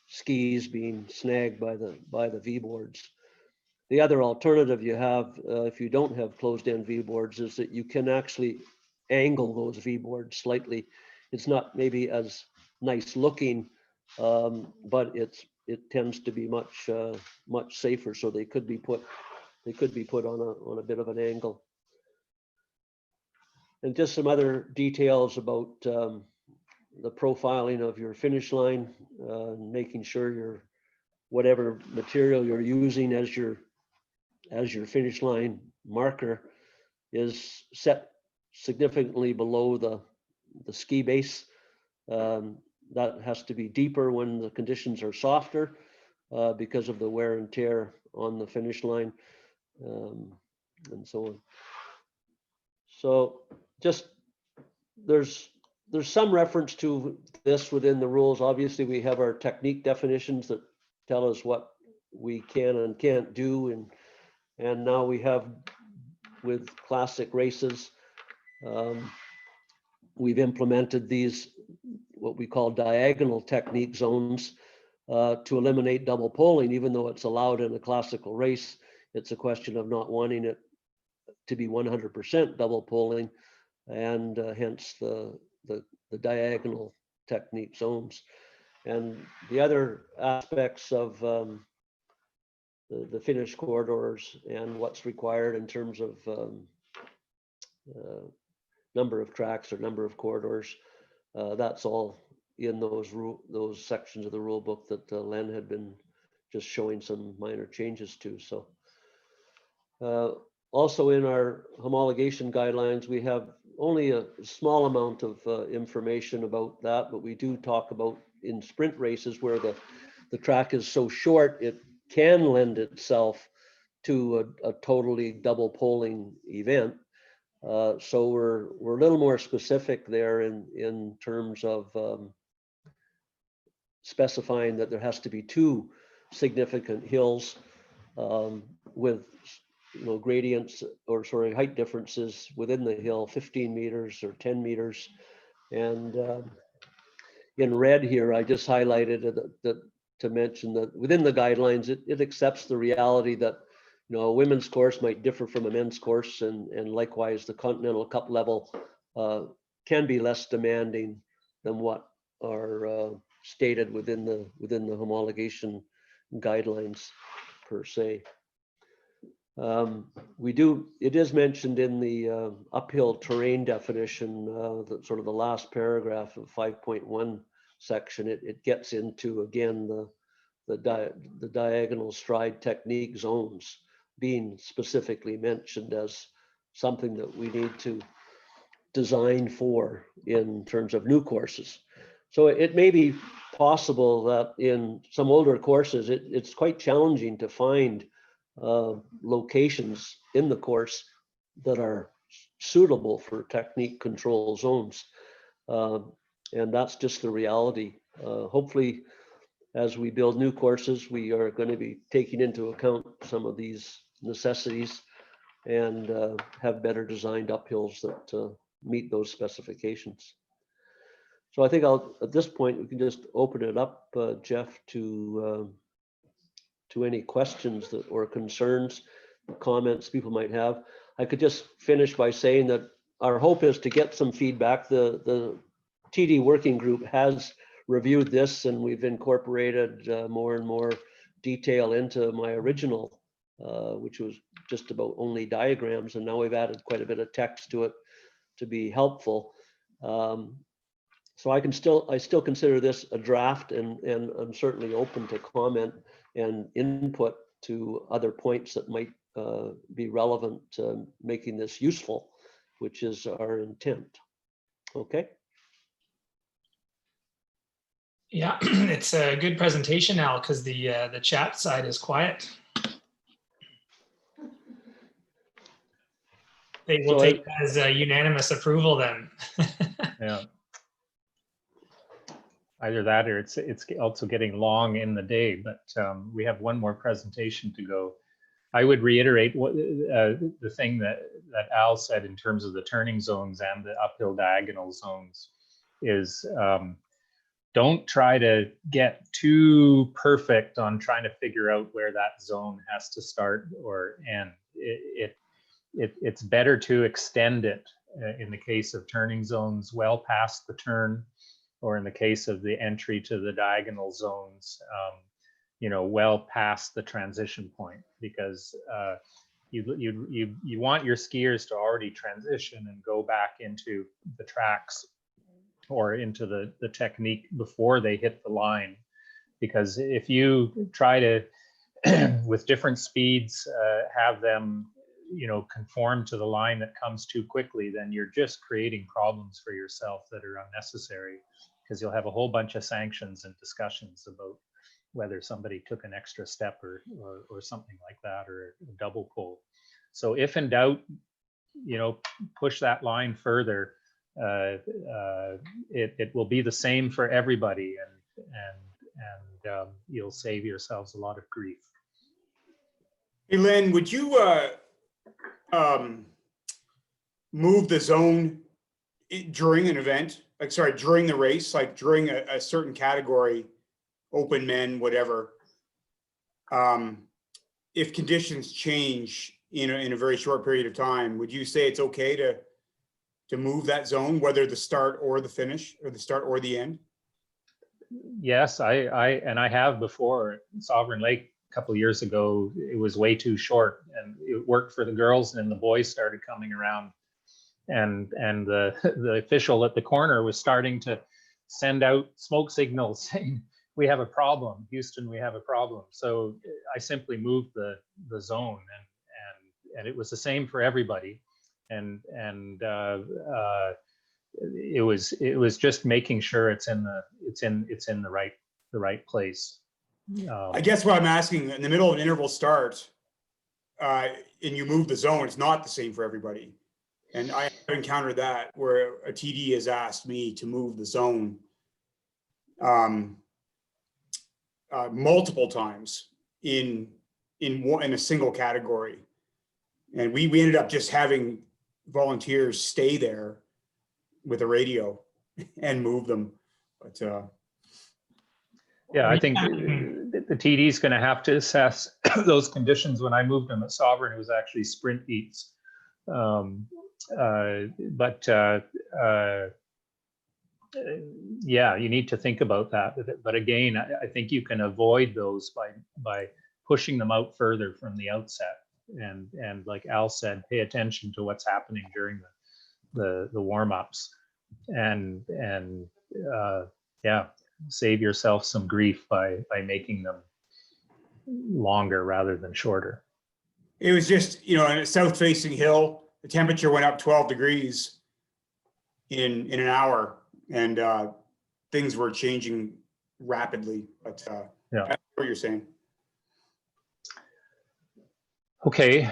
skis being snagged by the V boards. The other alternative you have, if you don't have closed end V boards, is that you can actually angle those V boards slightly. It's not maybe as nice looking, but it tends to be much safer. So they could be put on a bit of an angle. And just some other details about the profiling of your finish line, making sure whatever material you're using as your finish line marker is set significantly below the ski base. That has to be deeper when the conditions are softer because of the wear and tear on the finish line, and so on. So just there's some reference to this within the rules. Obviously, we have our technique definitions that tell us what we can and can't do, and now we have with classic races, we've implemented these what we call diagonal technique zones to eliminate double polling. Even though it's allowed in a classical race, it's a question of not wanting it to be 100% double polling, and hence the diagonal technique zones. And the other aspects of the finish corridors and what's required in terms of number of tracks or number of corridors, that's all in those sections of the rule book that Len had been just showing some minor changes to. So also in our homologation guidelines, we have only a small amount of information about that, but we do talk about in sprint races where the track is so short, it can lend itself to a totally double polling event. So we're a little more specific there in terms of specifying that there has to be 2 significant hills with gradients or height differences within the hill, 15 meters or 10 meters. And in red here, I just highlighted that to mention that within the guidelines, it accepts the reality that a women's course might differ from a men's course, and likewise the Continental Cup level can be less demanding than what stated within the homologation guidelines per se. It is mentioned in the uphill terrain definition, sort of the last paragraph of 5.1 section. It gets into, again, the diagonal stride technique zones being specifically mentioned as something that we need to design for in terms of new courses. So it may be possible that in some older courses, it's quite challenging to find locations in the course that are suitable for technique control zones. And that's just the reality. Hopefully, as we build new courses, we are going to be taking into account some of these necessities and have better designed uphills that meet those specifications. So I think at this point, we can just open it up, Jeff, to any questions or concerns, comments people might have. I could just finish by saying that our hope is to get some feedback. The TD working group has reviewed this, and we've incorporated more and more detail into my original, which was just about only diagrams, and now we've added quite a bit of text to it to be helpful. So I still consider this a draft, and I'm certainly open to comment and input to other points that might be relevant to making this useful, which is our intent. Okay. Yeah, it's a good presentation, Al, because the chat side is quiet. They will take that as a unanimous approval then. Yeah. Either that or it's also getting long in the day, but we have one more presentation to go. I would reiterate what the thing that Al said in terms of the turning zones and the uphill diagonal zones is don't try to get too perfect on trying to figure out where that zone has to start or end. It's better to extend it in the case of turning zones well past the turn, or in the case of the entry to the diagonal zones, well past the transition point, because you want your skiers to already transition and go back into the tracks or into the technique before they hit the line. Because if you try to, with different speeds, have them conform to the line that comes too quickly, then you're just creating problems for yourself that are unnecessary, because you'll have a whole bunch of sanctions and discussions about whether somebody took an extra step or something like that, or a double pull. So if in doubt, push that line further. It will be the same for everybody, and you'll save yourselves a lot of grief. Hey, Lynn, would you move the zone during an event? Like, sorry, during the race, like during a certain category, open men, whatever. If conditions change in a very short period of time, would you say it's okay to move that zone, whether the start or the finish, or the start or the end? Yes, I have before. Sovereign Lake a couple of years ago, it was way too short, and it worked for the girls, and the boys started coming around, and the official at the corner was starting to send out smoke signals saying, "We have a problem, Houston, we have a problem." So I simply moved the zone, and it was the same for everybody, and it was just making sure it's in the right place. I guess what I'm asking, in the middle of an interval start, and you move the zone, it's not the same for everybody. And I have encountered that where a TD has asked me to move the zone multiple times in a single category. And we ended up just having volunteers stay there with a radio and move them. But yeah, I think the TD is going to have to assess those conditions. When I moved them at Sovereign, it was actually sprint heats. yeah, you need to think about that. But again, I think you can avoid those by pushing them out further from the outset. And like Al said, pay attention to what's happening during the warm-ups, and yeah, save yourself some grief by making them longer rather than shorter. It was just, you know, on a south-facing hill, the temperature went up 12 degrees in an hour, and things were changing rapidly. But Yeah. that's what you're saying. Okay.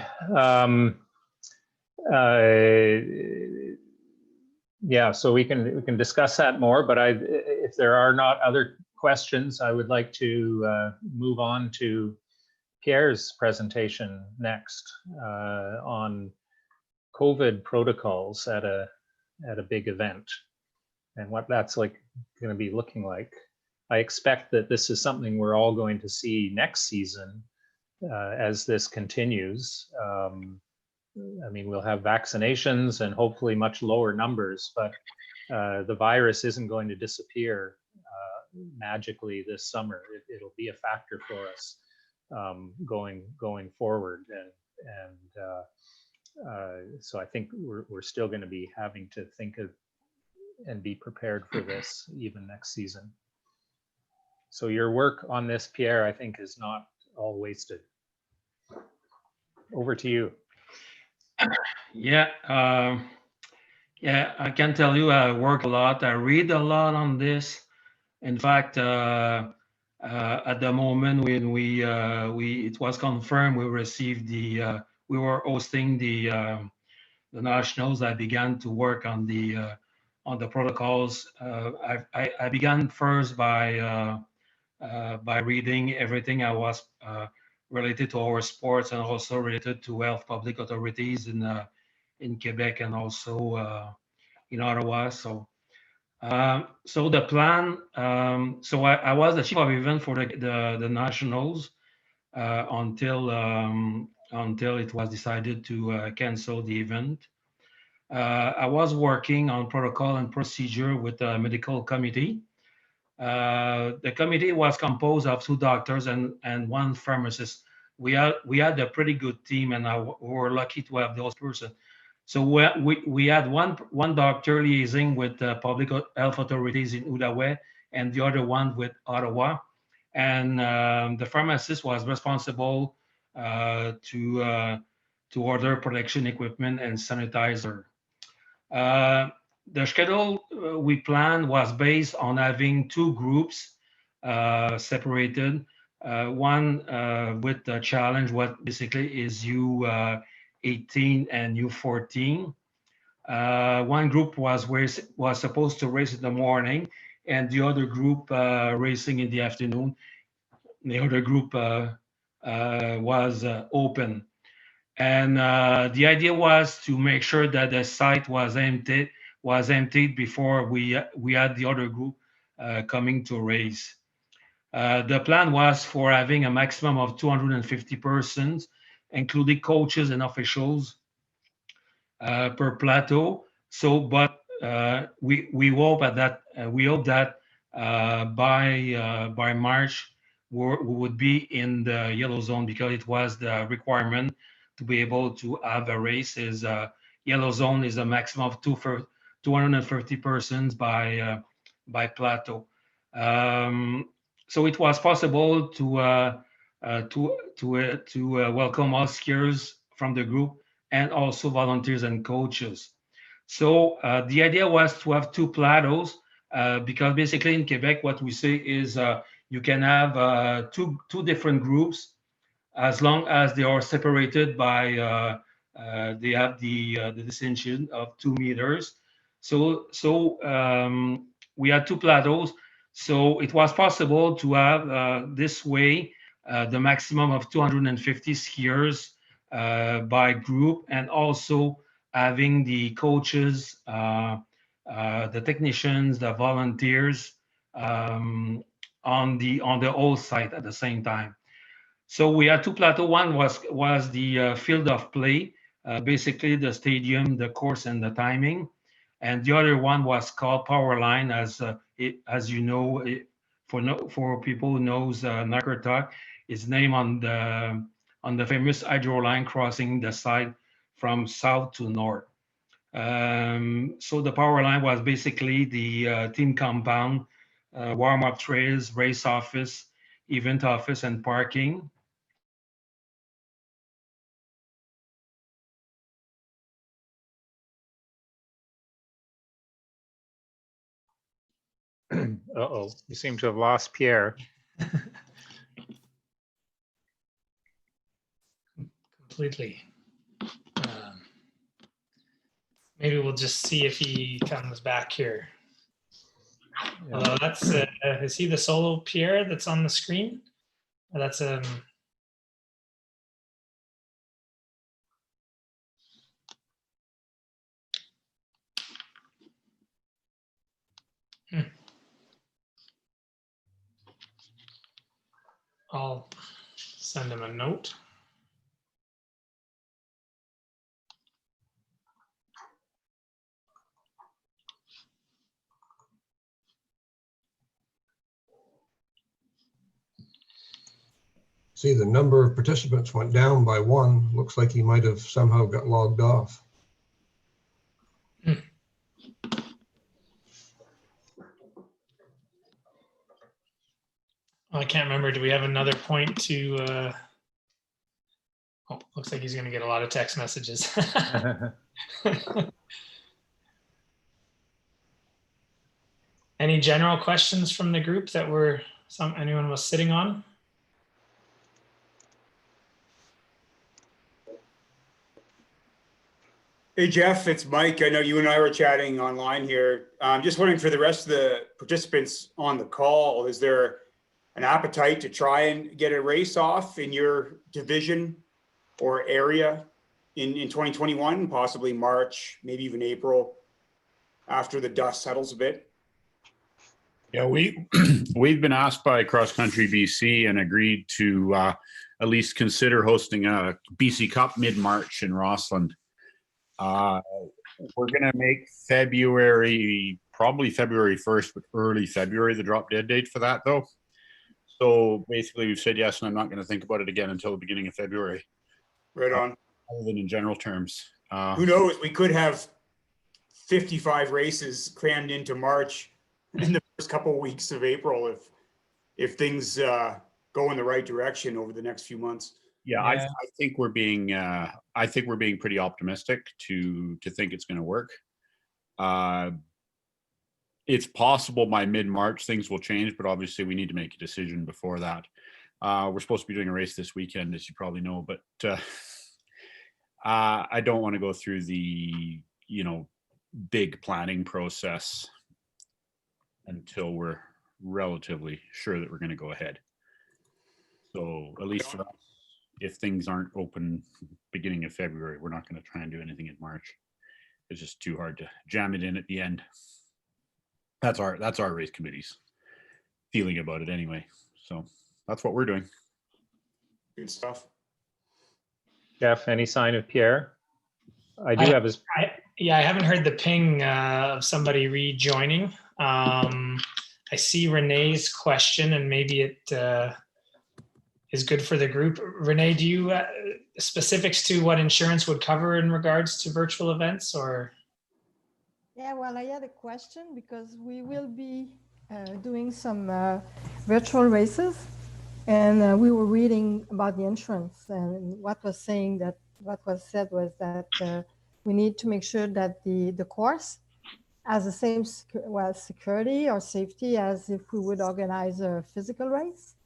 Yeah, so we can discuss that more, but if there are not other questions, I would like to move on to Pierre's presentation next on COVID protocols at a big event and what that's like going to be looking like. I expect that this is something we're all going to see next season as this continues. I mean, we'll have vaccinations and hopefully much lower numbers, but the virus isn't going to disappear magically this summer. It'll be a factor for us going forward, and so I think we're still going to be having to think of and be prepared for this even next season. So your work on this, Pierre, I think is not all wasted. Over to you. Yeah, yeah, I can tell you I work a lot. I read a lot on this. In fact, at the moment when it was confirmed, we received we were hosting the nationals. I began to work on the protocols. I began first by reading everything I was related to our sports and also related to health public authorities in Quebec and also in Ottawa. So the plan. So I was the chief of event for the nationals until it was decided to cancel the event. I was working on protocol and procedure with the medical committee. The committee was composed of 2 doctors and 1 pharmacist. We had a pretty good team, and we were lucky to have those persons. So we had one doctor liaising with the public health authorities in Outaouais and the other one with Ottawa. And the pharmacist was responsible to order protection equipment and sanitizer. The schedule we planned was based on having 2 groups separated. One with the challenge, what basically is U18 and U14. One group was supposed to race in the morning, and the other group racing in the afternoon. The other group was open. And the idea was to make sure that the site was emptied before we had the other group coming to race. The plan was for having a maximum of 250 persons, including coaches and officials per plateau. So, but we hope that by March we would be in the yellow zone, because it was the requirement to be able to have a race. Is yellow zone is a maximum of 250 persons by plateau. So it was possible to welcome all skiers from the group and also volunteers and coaches. So the idea was to have 2 plateaus because basically in Quebec, what we say is you can have two different groups as long as they are separated by they have the distinction of 2 meters. So we had 2 plateaus. So it was possible to have this way the maximum of 250 skiers by group, and also having the coaches, the technicians, the volunteers on the whole site at the same time. So we had 2 plateaus. One was the field of play, basically the stadium, the course, and the timing. and the other one was called Powerline, as you know, for people who knows Nakartak, it's named on the famous hydro line crossing the side from south to north. So the power line was basically the team compound, warm-up trails, race office, event office, and parking. Uh-oh, you seem to have lost Pierre. Completely. Maybe we'll just see if he comes back here. Yeah. Although that's, is he the solo Pierre that's on the screen? Or that's I'll send him a note. See, the number of participants went down by 1. Looks like he might have somehow got logged off. I can't remember. Do we have another point to? Oh, looks like he's going to get a lot of text messages. Any general questions from the group that anyone was sitting on? Hey, Jeff, it's Mike. I know you and I were chatting online here. I'm just wondering for the rest of the participants on the call, is there an appetite to try and get a race off in your division or area in 2021, possibly March, maybe even April, after the dust settles a bit? Yeah, we've been asked by Cross Country BC and agreed to at least consider hosting a BC Cup mid-March in Rossland. We're going to make February, probably February 1st, but early February, the drop dead date for that, though. So basically, we've said yes, and I'm not going to think about it again until the beginning of February. Right on. Other than in general terms. Who knows? We could have 55 races crammed into March in the first couple of weeks of April if things go in the right direction over the next few months. Yeah, I think we're being pretty optimistic to think it's going to work. It's possible by mid-March things will change, but obviously we need to make a decision before that. We're supposed to be doing a race this weekend, as you probably know, but I don't want to go through the big planning process until we're relatively sure that we're going to go ahead. So at least for us, if things aren't open beginning of February, we're not going to try and do anything in March. It's just too hard to jam it in at the end. That's our race committee's feeling about it anyway. So that's what we're doing. Good stuff. Jeff, any sign of Pierre? I have his. I haven't heard the ping of somebody rejoining. I see Renee's question, and maybe it is good for the group. Renee, do you specifics to what insurance would cover in regards to virtual events, or? Yeah, well, I had a question because we will be doing some virtual races, and we were reading about the insurance, and what was said was that we need to make sure that the course has the same security or safety as if we would organize a physical race.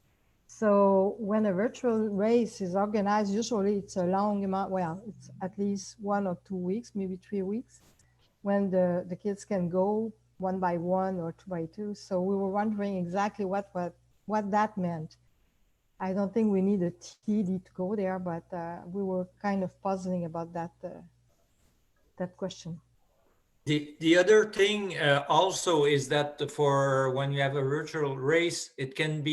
So when a virtual race is organized, usually it's a long amount, well, it's at least 1 or 2 weeks, maybe 3 weeks, when the kids can go 1 by 1 or 2 by 2. So we were wondering exactly what that meant. I don't think we need a TD to go there, but we were kind of puzzling about that question. The other thing also is that for when you have a virtual race, it can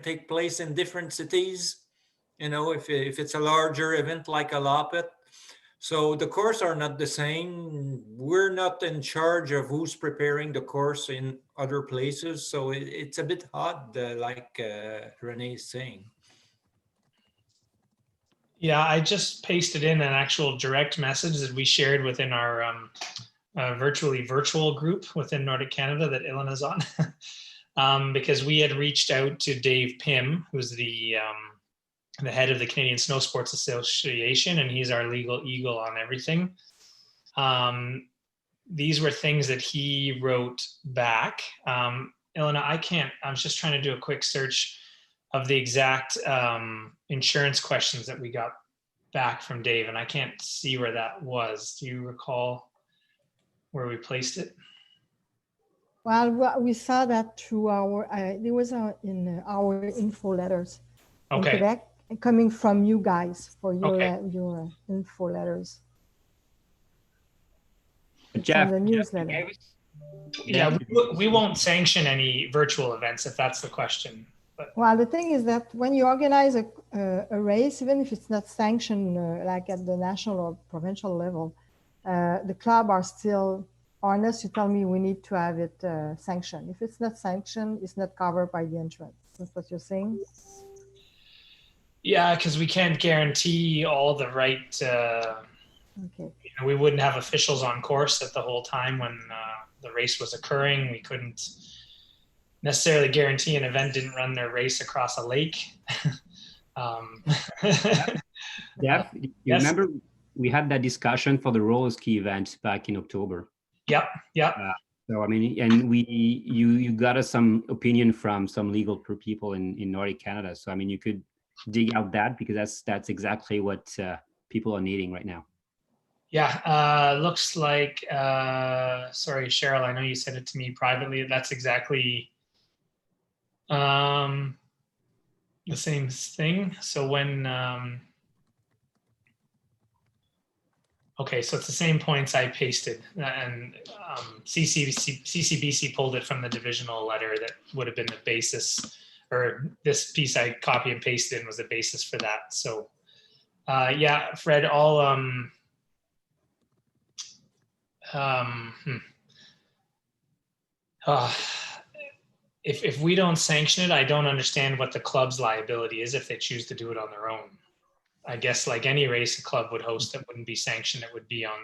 take place in different cities. If it's a larger event like a Loppet, So the course are not the same. We're not in charge of who's preparing the course in other places. So it's a bit odd, like Renee is saying. Yeah, I just pasted in an actual direct message that we shared within our virtual group within Nordic Canada that Ilena's on, because we had reached out to Dave Pym, who's the head of the Canadian Snow Sports Association, and he's our legal eagle on everything. These were things that he wrote back. Ilena, I was just trying to do a quick search of the exact insurance questions that we got back from Dave, and I can't see where that was. Do you recall where we placed it? Well, we saw that through our, there was in our info letters in Okay. Quebec, coming from you guys for your, Okay. your info letters. Jeff, From the newsletter. Yeah, we won't sanction any virtual events if that's the question. But well, the thing is that when you organize a race, even if it's not sanctioned like at the national or provincial level, the club are still, unless you tell me we need to have it sanctioned. If it's not sanctioned, it's not covered by the insurance. That's what you're saying? yeah, because we can't guarantee all the right, Okay. you know, we wouldn't have officials on course at the whole time when the race was occurring. We couldn't necessarily guarantee an event didn't run their race across a lake. Jeff, you yes. remember we had that discussion for the roller ski event back in October. Yep, yep. So I mean, and you got us some opinion from some legal people in Nordic Canada. So I mean, you could dig out that, because that's exactly what people are needing right now. Yeah, looks like, sorry, Cheryl, I know you sent it to me privately. That's exactly the same thing. So when, okay, so it's the same points I pasted, and CCBC pulled it from the divisional letter that would have been the basis, or this piece I copy and pasted in was the basis for that. So yeah, Fred, all if we don't sanction it, I don't understand what the club's liability is if they choose to do it on their own. I guess like any race a club would host that wouldn't be sanctioned, it would be on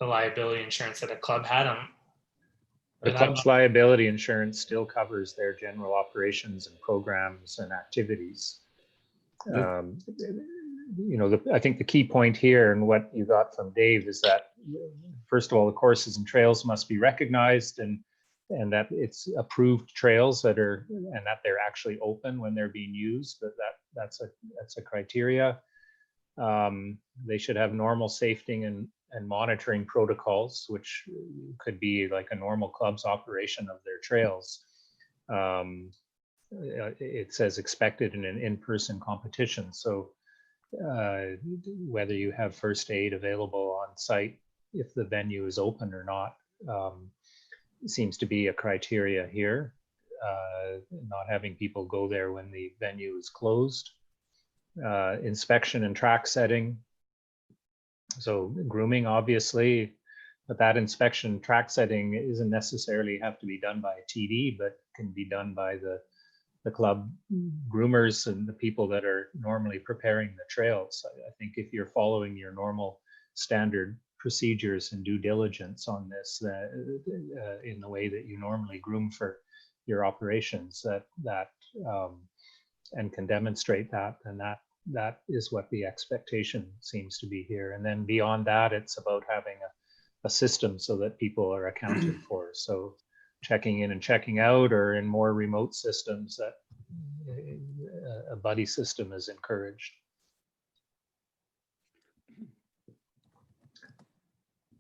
the liability insurance that a club had on. The club's liability insurance still covers their general operations and programs and activities. You know, I think the key point here and what you got from Dave is that, first of all, the courses and trails must be recognized, and that it's approved trails that are, and that they're actually open when they're being used. That's a criteria. They should have normal safety and monitoring protocols, which could be like a normal club's operation of their trails. It says expected in an in-person competition. So whether you have first aid available on site if the venue is open or not seems to be a criteria here. Not having people go there when the venue is closed. Inspection and track setting. So grooming, obviously, but that inspection and track setting isn't necessarily have to be done by a TD, but can be done by the club groomers and the people that are normally preparing the trails. I think if you're following your normal standard procedures and due diligence on this, in the way that you normally groom for your operations, and can demonstrate that, and that is what the expectation seems to be here. And then beyond that, it's about having a system so that people are accounted for. So checking in and checking out, or in more remote systems, that a buddy system is encouraged.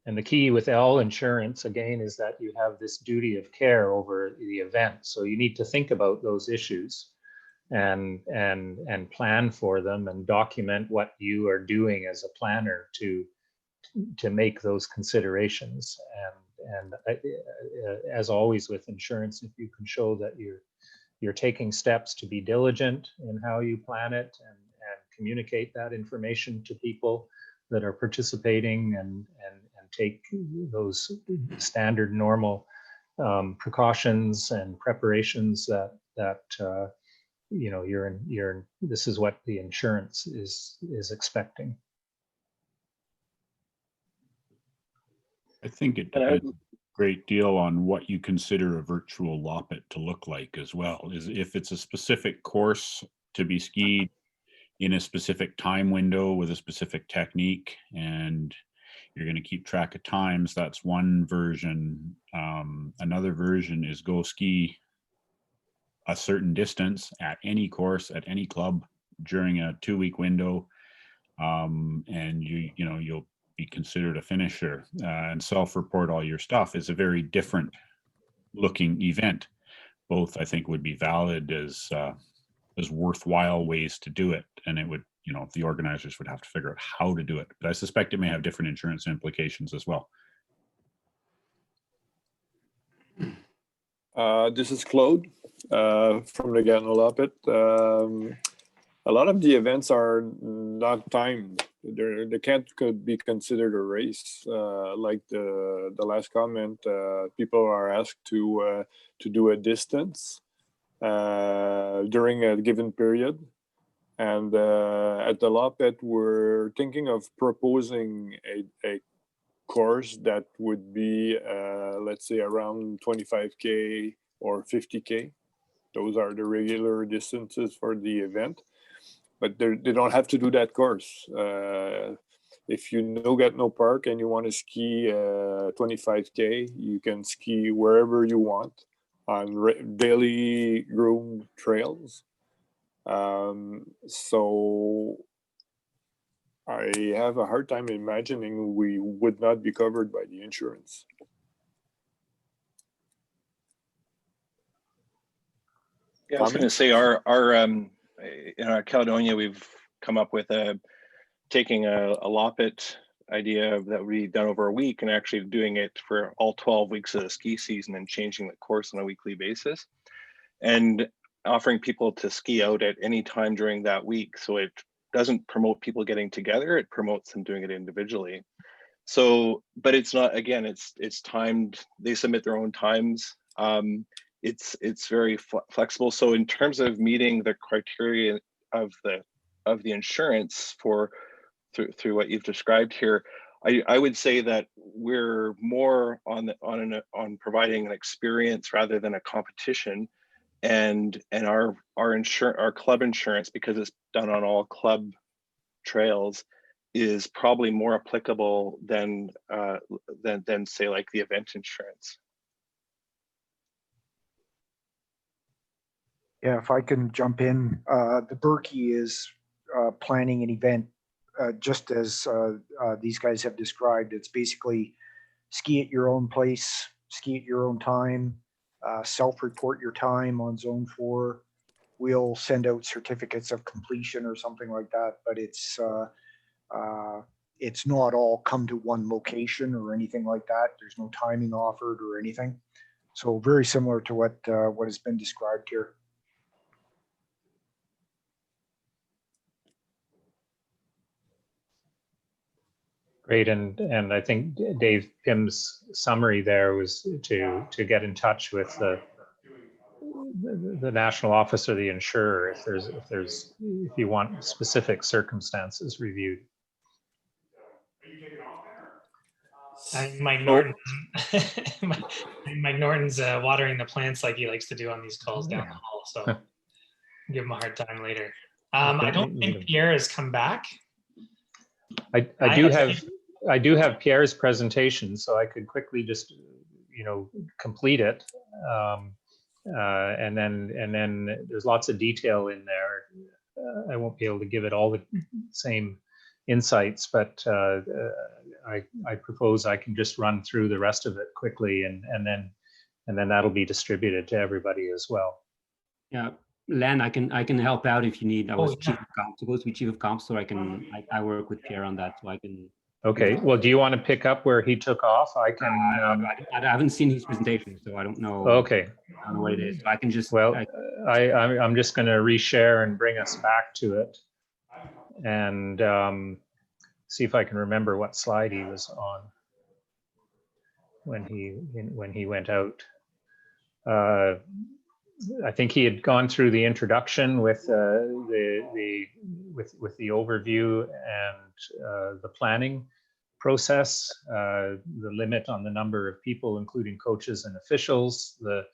And the key with all insurance, again, is that you have this duty of care over the event. So you need to think about those issues and plan for them and document what you are doing as a planner to make those considerations. And as always with insurance, if you can show that you're taking steps to be diligent in how you plan it and communicate that information to people that are participating and take those standard normal precautions and preparations that you know, this is what the insurance is expecting. I think it depends a great deal on what you consider a virtual Loppet to look like as well. Is if it's a specific course to be skied in a specific time window with a specific technique, and you're going to keep track of times, that's one version. Another version is go ski a certain distance at any course, at any club during a 2-week window. And you'll be considered a finisher, and self-report all your stuff is a very different looking event. Both, I think, would be valid as worthwhile ways to do it. And it would, you know, the organizers would have to figure out how to do it. But I suspect it may have different insurance implications as well. This is Claude from the Gatineau Loppet. A lot of the events are not timed. They can't could be considered a race. Like the last comment, people are asked to do a distance during a given period. And at the Loppet, we're thinking of proposing a course that would be, let's say, around 25K or 50K. Those are the regular distances for the event. But they don't have to do that course. If you know Gatineau Park and you want to ski 25K, you can ski wherever you want on daily groomed trails. So I have a hard time imagining we would not be covered by the insurance. Yeah, I was going to say in our Caledonia, we've come up with taking a Loppet idea that we done over a week and actually doing it for all 12 weeks of the ski season and changing the course on a weekly basis and offering people to ski out at any time during that week. So it doesn't promote people getting together, it promotes them doing it individually. So, but it's not, again, it's timed, they submit their own times. It's very flexible. So in terms of meeting the criteria of the insurance through what you've described here, I would say that we're more on providing an experience rather than a competition, and our club insurance, because it's done on all club trails, is probably more applicable than say like the event insurance. Yeah, if I can jump in, the Berkey is planning an event just as these guys have described. It's basically ski at your own place, ski at your own time, self-report your time on Zone 4. We'll send out certificates of completion or something like that, but it's not all come to one location or anything like that. There's no timing offered or anything. So very similar to what has been described here. Great, and I think Dave Pim's summary there was to get in touch with the national office or the insurer if you want specific circumstances reviewed. Mike Norton, Mike Norton's watering the plants like he likes to do on these calls down the hall. So give him a hard time later. I don't think Pierre has come back. I do have Pierre's presentation, so I could quickly just complete it, and then there's lots of detail in there. I won't be able to give it all the same insights, but I propose I can just run through the rest of it quickly, and then that'll be distributed to everybody as well. Yeah. Len, I can help out if you need. I was chief of comp, supposed to be chief of comp, so I work with Pierre on that, so I can. Okay. Well, do you want to pick up where he took off? I can. I haven't seen his presentation, so I don't know. Okay. I don't know what it is. So I can just. Well, I'm just going to reshare and bring us back to it. and see if I can remember what slide he was on when he went out. I think he had gone through the introduction with with the overview and the planning process, the limit on the number of people, including coaches and officials, the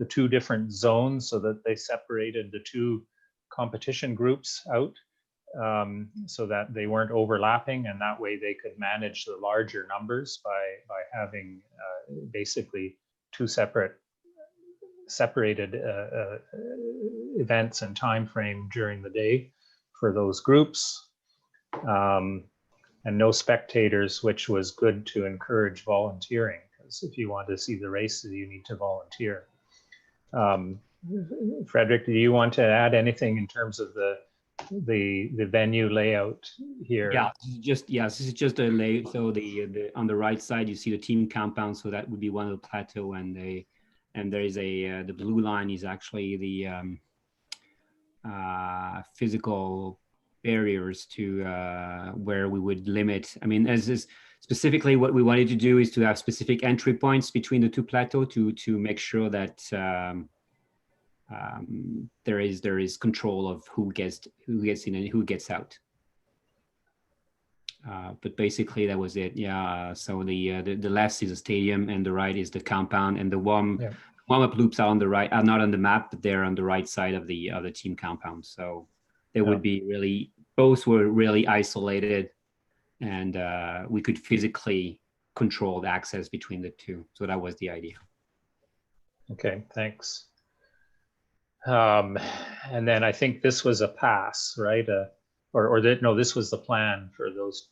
two different zones so that they separated the two competition groups out so that they weren't overlapping, and that way they could manage the larger numbers by having basically two separated events and time frame during the day for those groups, and no spectators, which was good to encourage volunteering, because if you want to see the races, you need to volunteer. Frederick, do you want to add anything in terms of the venue layout here? Yeah, this is just a layout. So the on the right side you see the team compound, so that would be one of the plateau, and there is a the blue line is actually the physical barriers to where we would limit. I mean, as is specifically what we wanted to do is to have specific entry points between the two plateaux to make sure that there is control of who gets in and who gets out. But basically that was it. Yeah. So the left is a stadium and the right is the compound, and the warm-up loops are on the right, are not on the map, but they're on the right side of the team compound. So they would be really, both were really isolated, and we could physically control the access between the two. So that was the idea. Okay, thanks. And then I think this was a pass, right? No, this was the plan for those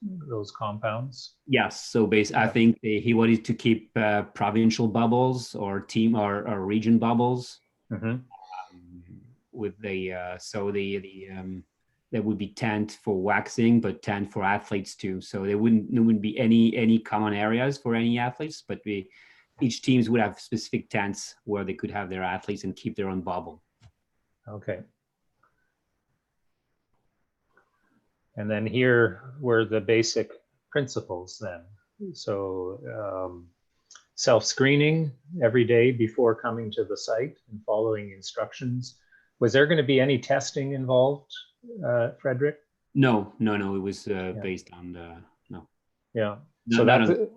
compounds. Yes. So I think he wanted to keep provincial bubbles or team or region bubbles. Mm-hmm. With there would be tent for waxing, but tent for athletes too. So there wouldn't be any common areas for any athletes, but each teams would have specific tents where they could have their athletes and keep their own bubble. Okay. And then here were the basic principles then. So self-screening every day before coming to the site and following instructions. Was there going to be any testing involved, Frederick? No. It was based on no. Yeah. No, so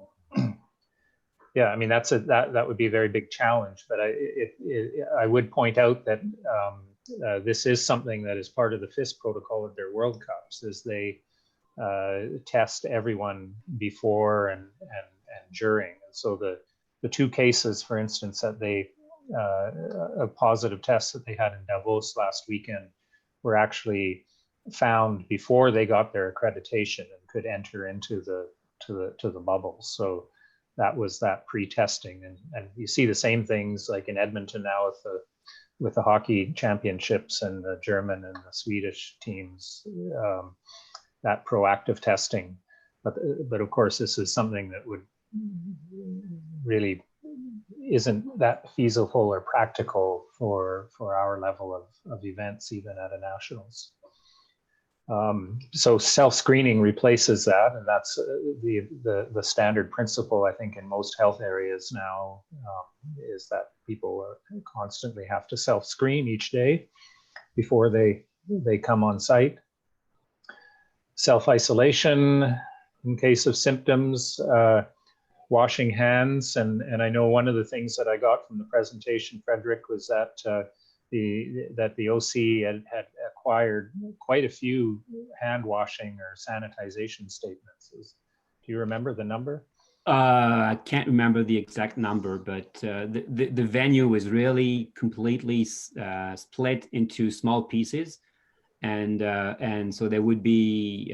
yeah, I mean, that would be a very big challenge, but I would point out that this is something that is part of the FIS protocol of their World Cups, is they test everyone before and during. And so the two cases, for instance, that a positive test that they had in Davos last weekend were actually found before they got their accreditation and could enter into the bubbles. So that was that pre-testing, and you see the same things like in Edmonton now with the hockey championships and the German and the Swedish teams, that proactive testing. But of course, this is something that would really isn't that feasible or practical for our level of events, even at a nationals. So self-screening replaces that, and that's the standard principle, I think, in most health areas now, is that people constantly have to self-screen each day before they come on site. Self-isolation in case of symptoms, washing hands, and I know one of the things that I got from the presentation, Frederick, was that the OC had acquired quite a few hand washing or sanitization statements. Do you remember the number? I can't remember the exact number, but the venue was really completely split into small pieces, and so there would be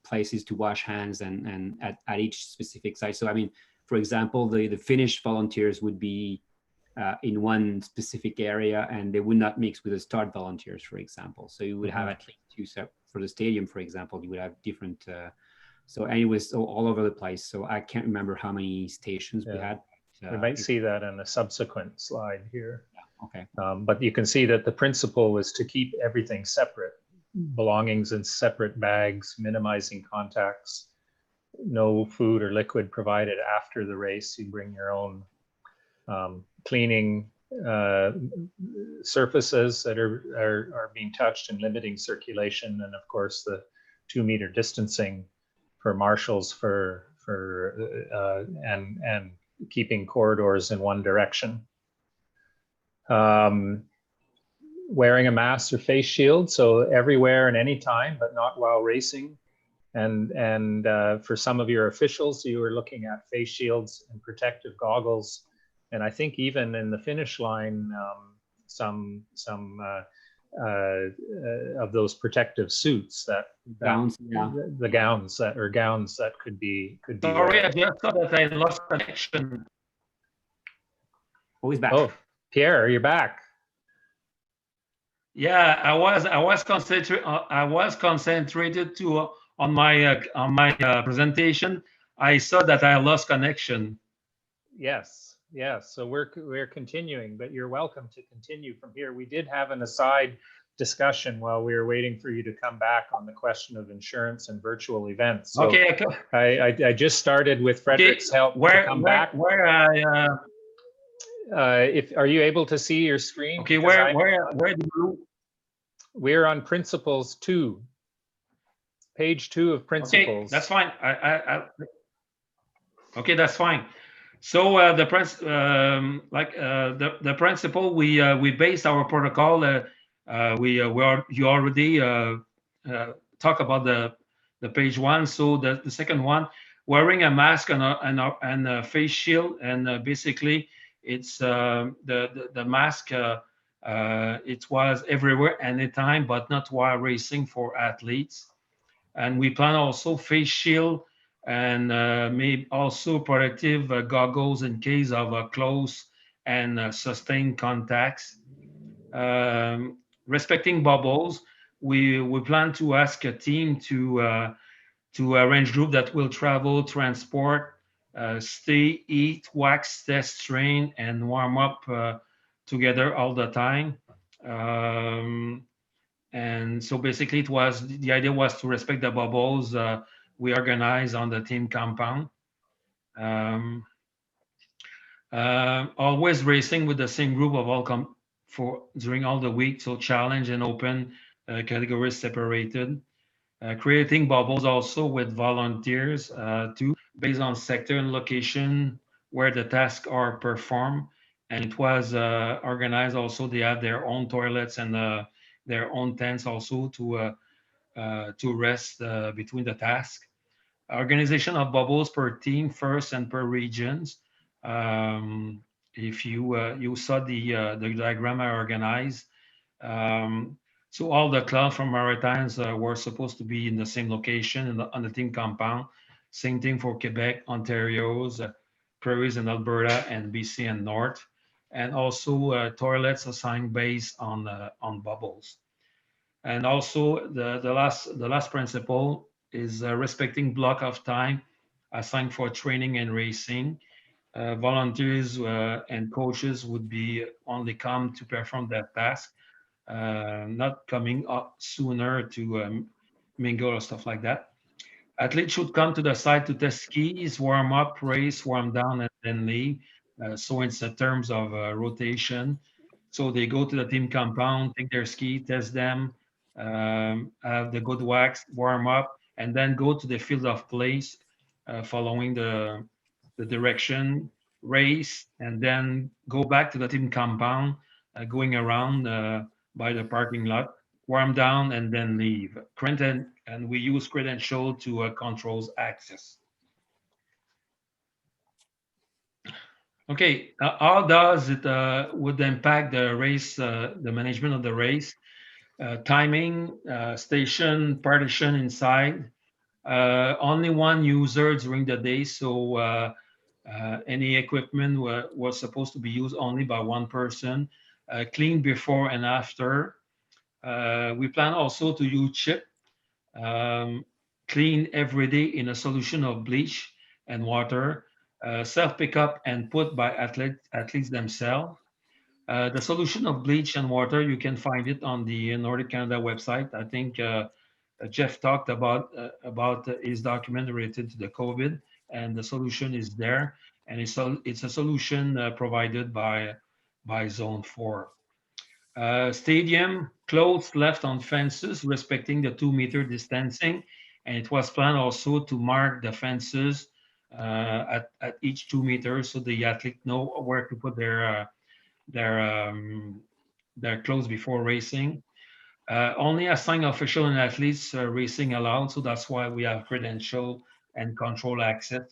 places to wash hands and at each specific site. So I mean, for example, the Finnish volunteers would be in one specific area, and they would not mix with the start volunteers, for example. So you would have at least two for the stadium, for example. You would have different. So anyways, all over the place. So I can't remember how many stations we had. We might see that in a subsequent slide here. Yeah, okay. But you can see that the principle was to keep everything separate. belongings in separate bags, minimizing contacts, no food or liquid provided after the race. You bring your own cleaning surfaces that are being touched and limiting circulation, and of course the 2-meter distancing for marshals and keeping corridors in one direction. Wearing a mask or face shield, so everywhere and anytime, but not while racing. And for some of your officials, you were looking at face shields and protective goggles. And I think even in the finish line, some of those protective suits Gowns, yeah. the gowns that could be Sorry, I just thought that I lost connection. Oh, he's back. Oh, Pierre, you're back. Yeah, I was concentrated to on my presentation. I saw that I lost connection. Yes. So we're continuing, but you're welcome to continue from here. We did have an aside discussion while we were waiting for you to come back on the question of insurance and virtual events. So okay. I just started with Frederick's help to come back. Are you able to see your screen? Okay, where do you? We're on Principles 2, page 2 of Principles. Okay, that's fine. Okay, that's fine. So the principle we based our protocol. You already talk about the page 1. So the second one, wearing a mask and a face shield, and basically it's the mask. It was everywhere, anytime, but not while racing for athletes. And we plan also face shield and maybe also protective goggles in case of close and sustained contacts. Respecting bubbles, we plan to ask a team to arrange group that will travel, transport, stay, eat, wax, test, train, and warm up together all the time. And so basically the idea was to respect the bubbles we organize on the team compound. Always racing with the same group of all during all the week, so challenge and open categories separated. Creating bubbles also with volunteers too, based on sector and location where the tasks are performed. And it was organized also. They have their own toilets and their own tents also to rest between the tasks. Organization of bubbles per team first and per regions. If you saw the diagram I organized, so all the clubs from Maritimes were supposed to be in the same location on the team compound. Same thing for Quebec, Ontario's, Prairies and Alberta, and BC and North, and also toilets assigned based on bubbles. And also the last principle is respecting block of time assigned for training and racing. Volunteers and coaches would be only come to perform that task, not coming up sooner to mingle or stuff like that. Athletes should come to the site to test skis, warm up, race, warm down, and then leave. So it's in terms of rotation. So they go to the team compound, take their ski, test them, have the good wax, warm up, and then go to the field of place, following the direction, race, and then go back to the team compound, going around by the parking lot, warm down, and then leave. And we use credential to controls access. Okay, how does it would impact the race, the management of the race? Timing, station, partition inside. Only one user during the day, so any equipment was supposed to be used only by one person. Clean before and after. We plan also to use chip. Clean every day in a solution of bleach and water. Self pickup and put by athletes themselves. The solution of bleach and water, you can find it on the Nordic Canada website. I think Jeff talked about his document related to the COVID, and the solution is there. And it's a solution provided by Zone 4. Stadium clothes left on fences respecting the 2-meter distancing, and it was planned also to mark the fences at each 2 meters so the athlete know where to put their clothes before racing. Only assigned official and athletes racing allowed, so that's why we have credential and control access.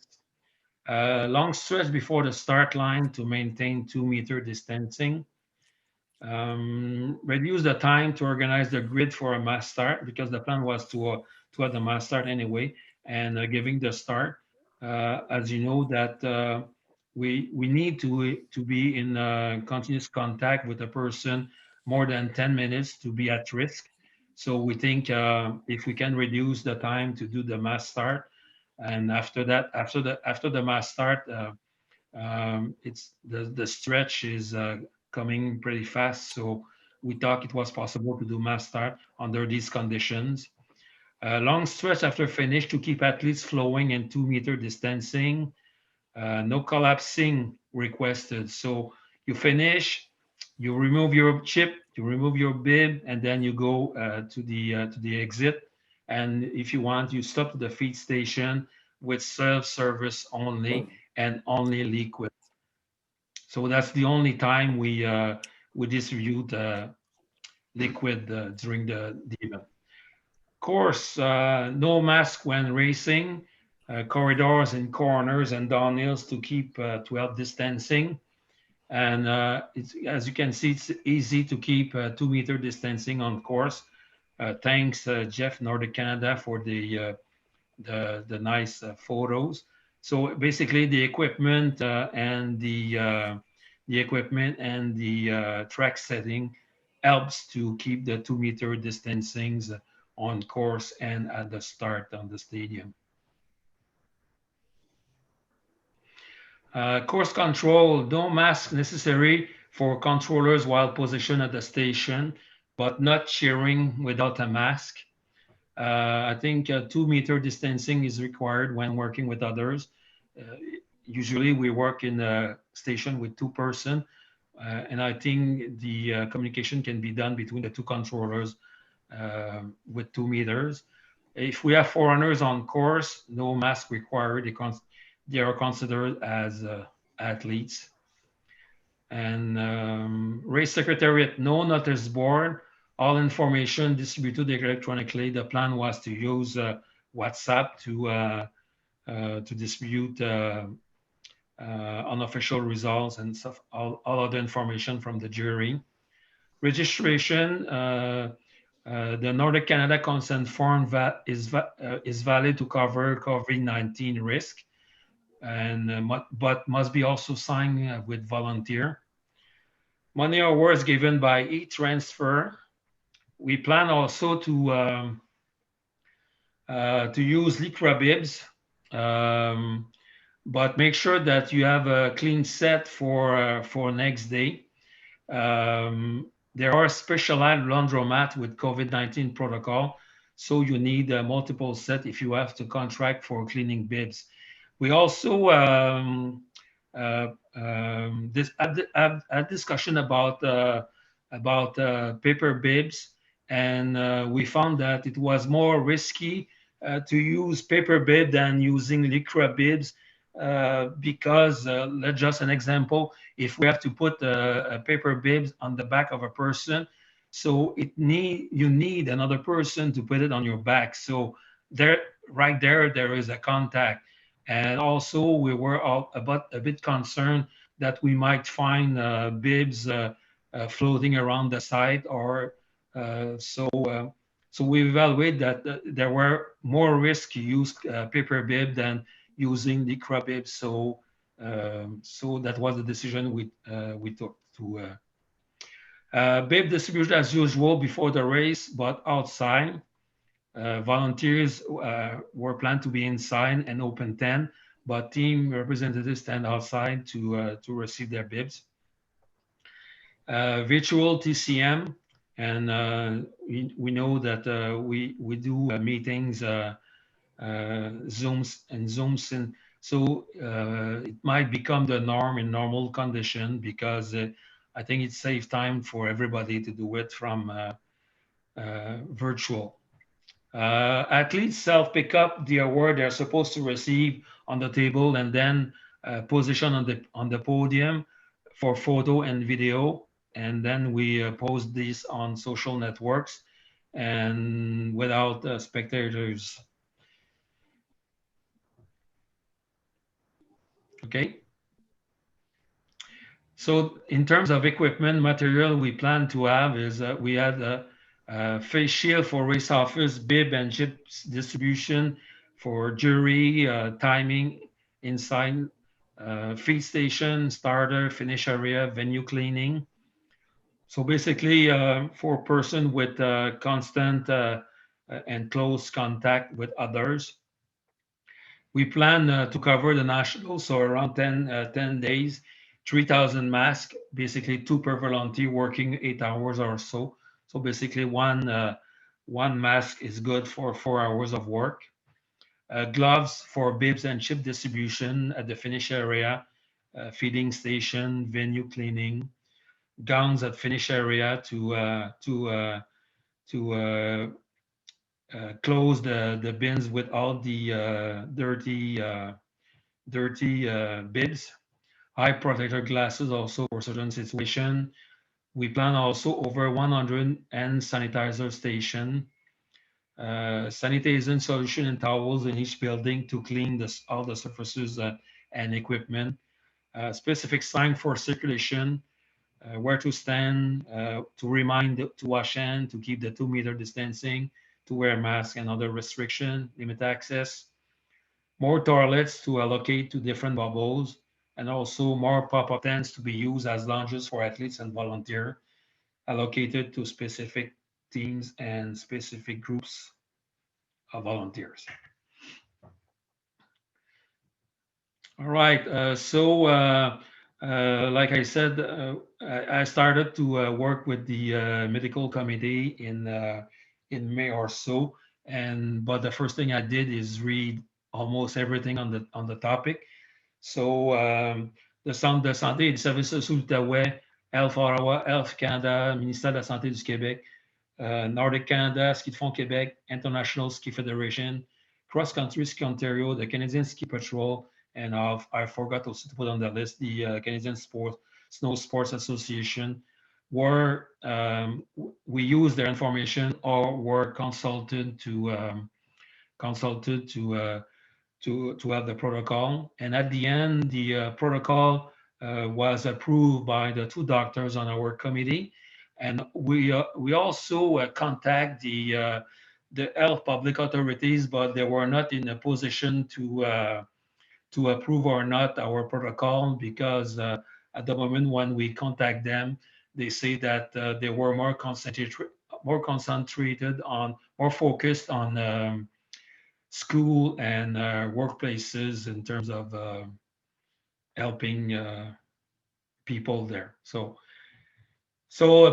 Long stretch before the start line to maintain 2-meter distancing. Reduce the time to organize the grid for a mass start because the plan was to have the mass start anyway, and giving the start. As you know that we need to be in continuous contact with a person more than 10 minutes to be at risk. So we think if we can reduce the time to do the mass start, and after that, after the mass start, it's the stretch is coming pretty fast. So we thought it was possible to do mass start under these conditions. Long stretch after finish to keep athletes flowing in 2-meter distancing. No collapsing requested. So you finish, you remove your chip, you remove your bib, and then you go to the exit. And if you want, you stop at the feed station with self-service only and only liquid. So that's the only time we distribute liquid during the event. Course, no mask when racing. Corridors and corners and downhills to keep 12 distancing. And it's, as you can see, it's easy to keep 2-meter distancing on course. Thanks, Jeff, Nordic Canada, for the nice photos. So basically, the equipment and the equipment and the track setting helps to keep the 2-meter distancings on course and at the start on the stadium. Course control, no mask necessary for controllers while positioned at the station, but not cheering without a mask. I think 2-meter distancing is required when working with others. Usually we work in a station with 2 persons, and I think the communication can be done between the 2 controllers with 2 meters. If we have foreigners on course, no mask required. They are considered as athletes. And race secretariat, no notice board. All information distributed electronically. The plan was to use WhatsApp to distribute unofficial results and stuff, all other information from the jury. Registration, the Nordic Canada consent form is valid to cover COVID-19 risk, and but must be also signed with volunteer. Money awards given by e-transfer. We plan also to use Lycra bibs, but make sure that you have a clean set for next day. There are specialized laundromat with COVID-19 protocol, so you need a multiple set if you have to contract for cleaning bibs. We also had a discussion about paper bibs, and we found that it was more risky to use paper bib than using Lycra bibs because, let's just an example, if we have to put a paper bibs on the back of a person, so you need another person to put it on your back. So right there is a contact. And also we were a bit concerned that we might find bibs floating around the site, or so we evaluate that there were more risk to use paper bib than using the Lycra bib. So that was the decision we took to bib distribution as usual before the race, but outside. Volunteers were planned to be inside and open 10, but team representatives stand outside to receive their bibs. virtual TCM, and we know that we do meetings, Zooms and Zooms, and so it might become the norm in normal condition, because I think it saves time for everybody to do it from virtual. Athletes self-pick up the award they're supposed to receive on the table, and then position on the podium for photo and video, and then we post this on social networks and without spectators. Okay. So in terms of equipment material, we plan to have is we had a face shield for race office, bib and chips distribution for jury, timing inside, feed station, starter, finish area, venue cleaning. So basically, for a person with constant and close contact with others. We plan to cover the national, so around 10 days, 3,000 masks, basically 2 per volunteer working 8 hours or so. So basically one mask is good for 4 hours of work. Gloves for bibs and chip distribution at the finish area, feeding station, venue cleaning. Gowns at finish area to close the bins with all the dirty bibs. Eye protector glasses also for certain situation. We plan also over 100 hand sanitizer station, sanitizing solution and towels in each building to clean all the surfaces and equipment. Specific sign for circulation, where to stand, to remind to wash hand, to keep the 2-meter distancing, to wear a mask and other restriction, limit access. More toilets to allocate to different bubbles, and also more pop-up tents to be used as lounges for athletes and volunteers, allocated to specific teams and specific groups of volunteers. All right, like I said, I started to work with the medical committee in May or so, but the first thing I did is read almost everything on the topic. So the Centre de santé et des services sociaux de l'Outaouais, Health Ottawa, Health Canada, Ministère de la Santé du Québec, Nordic Canada, Ski de Fond Québec, International Ski Federation, Cross Country Ski Ontario, the Canadian Ski Patrol, and I forgot also to put on the list the Canadian Snow Sports Association, where we use their information or were consulted to have the protocol. And at the end, the protocol was approved by the 2 doctors on our committee. And we also contact the health public authorities, but they were not in a position to approve or not our protocol, because at the moment when we contact them, they say that they were more focused on school and workplaces in terms of helping people there. So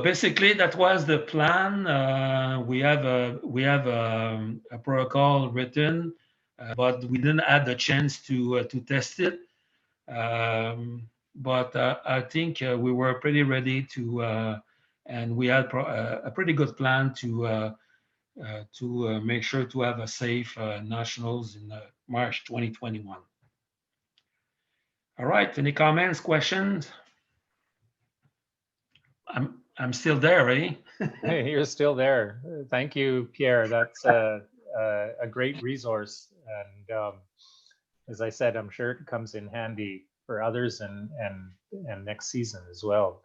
basically that was the plan. We have a protocol written, but we didn't have the chance to test it. But I think we were pretty ready to, and we had a pretty good plan to make sure to have a safe nationals in March 2021. All right, any comments, questions? I'm still there, eh? Hey, you're still there. Thank you, Pierre. That's a great resource. And as I said, I'm sure it comes in handy for others and next season as well.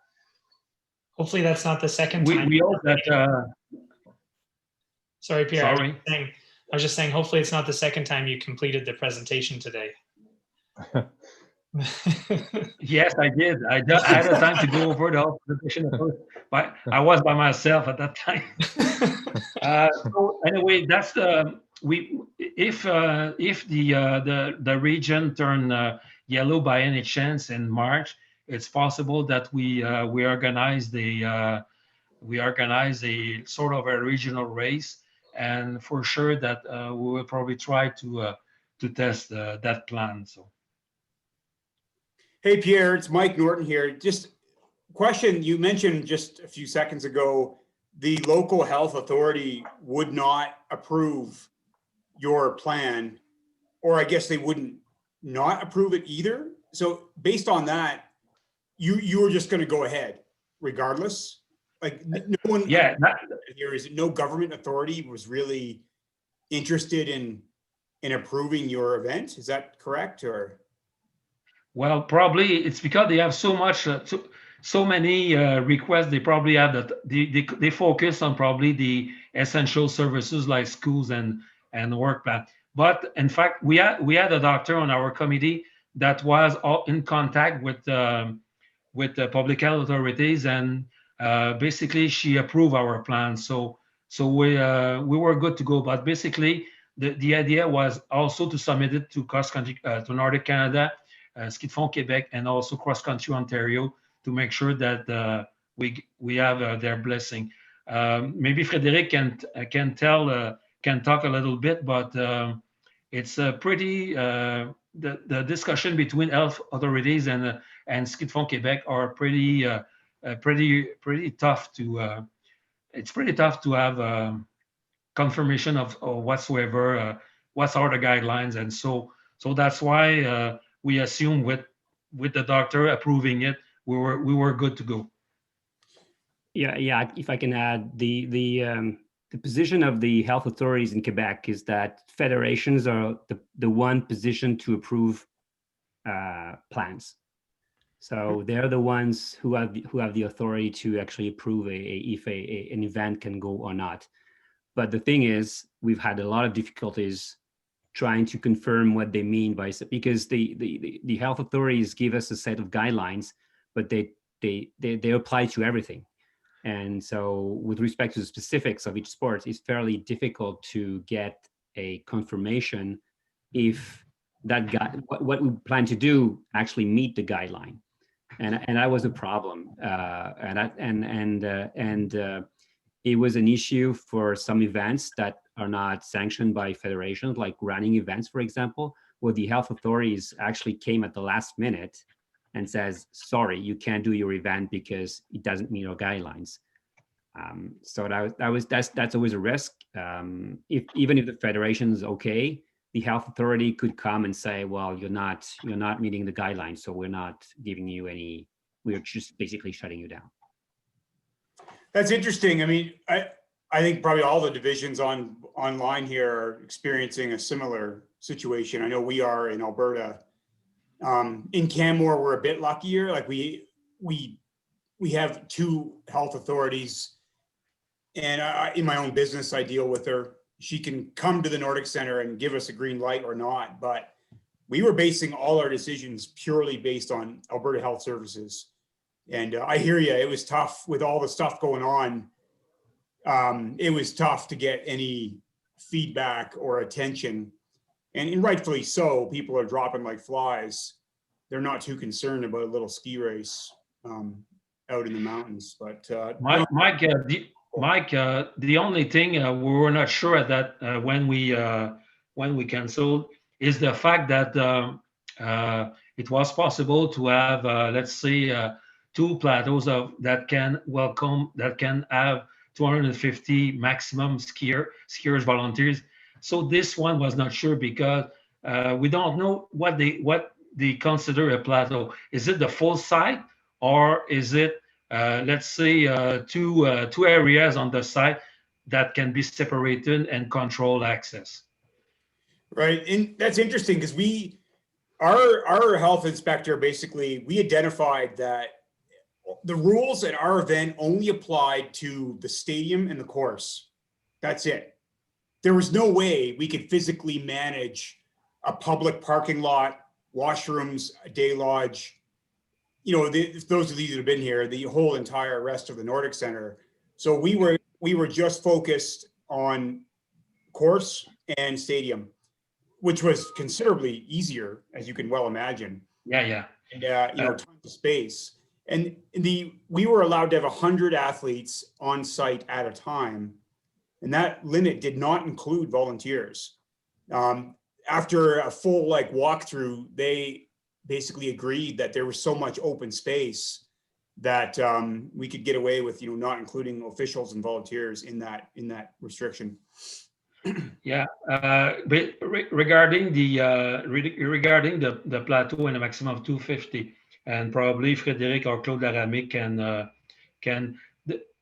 Hopefully that's not the second time. We hope that. Sorry, Pierre. Sorry. I was just saying, hopefully it's not the second time you completed the presentation today. Yes, I did. I had the time to go over the whole presentation, but I was by myself at that time. So anyway, that's the if the region turn yellow by any chance in March, it's possible that we organize a sort of a regional race, and for sure that we will probably try to test that plan. So. Hey, Pierre, it's Mike Norton here. Just question, you mentioned just a few seconds ago, the local health authority would not approve your plan, or I guess they wouldn't not approve it either. So based on that, you were just going to go ahead regardless? Like no one here, is it no government authority was really interested in approving your event? Is that correct? Or well, probably it's because they have so much so many requests. They probably have that they focus on probably the essential services like schools and work plan. But in fact, we had a doctor on our committee that was in contact with the public health authorities, and basically she approved our plan. So we were good to go. But basically, the idea was also to submit it to cross country to Nordic Canada, Ski de Fond Quebec, and also cross country Ontario to make sure that we have their blessing. Maybe Frédéric can talk a little bit, but it's pretty the discussion between health authorities and Ski de Fond Quebec are pretty tough to. It's pretty tough to have confirmation of whatsoever. What are the guidelines, and so that's why we assume with the doctor approving it, we were good to go. Yeah. If I can add, the position of the health authorities in Quebec is that federations are the one position to approve plans. So they're the ones who have the authority to actually approve if an event can go or not. But the thing is, we've had a lot of difficulties trying to confirm what they mean by, because the health authorities give us a set of guidelines, but they apply to everything. And so with respect to the specifics of each sport, it's fairly difficult to get a confirmation if what we plan to do actually meet the guideline. And that was a problem. It was an issue for some events that are not sanctioned by federations, like running events, for example, where the health authorities actually came at the last minute and says, sorry, you can't do your event because it doesn't meet our guidelines. So that's always a risk. Even if the federation is okay, the health authority could come and say, well, you're not meeting the guidelines, so we're not giving you any, we're just basically shutting you down. that's interesting. I mean, I think probably all the divisions online here are experiencing a similar situation. I know we are in Alberta. In Canmore, we're a bit luckier. Like we have two health authorities, and in my own business, I deal with her. She can come to the Nordic Center and give us a green light or not, but we were basing all our decisions purely based on Alberta Health Services. And I hear you, it was tough with all the stuff going on. It was tough to get any feedback or attention, and rightfully so. People are dropping like flies. They're not too concerned about a little ski race out in the mountains. But Mike, the only thing we were not sure at that when we canceled is the fact that it was possible to have, let's say, two plateaus that can have 250 maximum skiers volunteers. So this one was not sure because we don't know what they consider a plateau. Is it the full site, or is it let's say two areas on the site that can be separated and control access? Right, and that's interesting because our health inspector, basically we identified that the rules at our event only applied to the stadium and the course. That's it. There was no way we could physically manage a public parking lot, washrooms, a day lodge. You know, those of you that have been here, the whole entire rest of the Nordic Center. So we were just focused on course and stadium, which was considerably easier, as you can well imagine. Yeah. and tons of space. And we were allowed to have 100 athletes on site at a time, and that limit did not include volunteers. After a full walkthrough, they basically agreed that there was so much open space that we could get away with not including officials and volunteers in that restriction. Yeah, but regarding the plateau and a maximum of 250, and probably Frédéric or Claude Laramie can the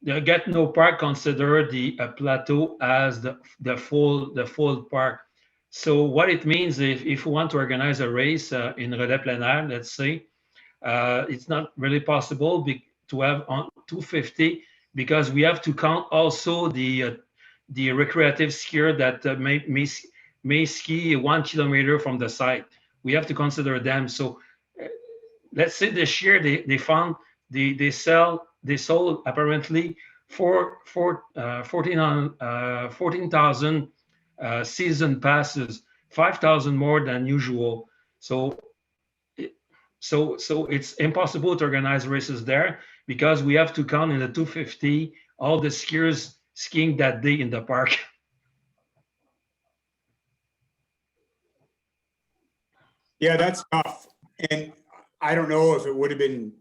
Get No Park consider the plateau as the full park. So what it means, if you want to organize a race in Relais Plein Air, let's say, it's not really possible to have on 250 because we have to count also the recreative skier that may ski 1 kilometer from the site. We have to consider them. So let's say this year they sold apparently 14,000 season passes, 5,000 more than usual. So it's impossible to organize races there because we have to count in the 250 all the skiers skiing that day in the park. Yeah, that's tough. And I don't know if it would have been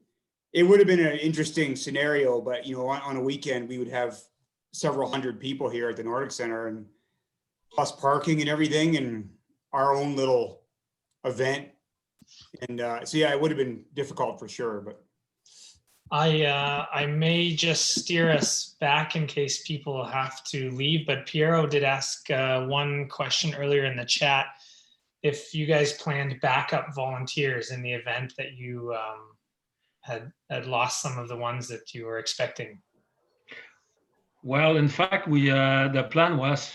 an interesting scenario, but on a weekend we would have several hundred people here at the Nordic Center, and plus parking and everything, and our own little event. And so yeah, it would have been difficult for sure, but I may just steer us back in case people have to leave, but Piero did ask one question earlier in the chat. If you guys planned backup volunteers in the event that you had lost some of the ones that you were expecting. Well, in fact, we the plan was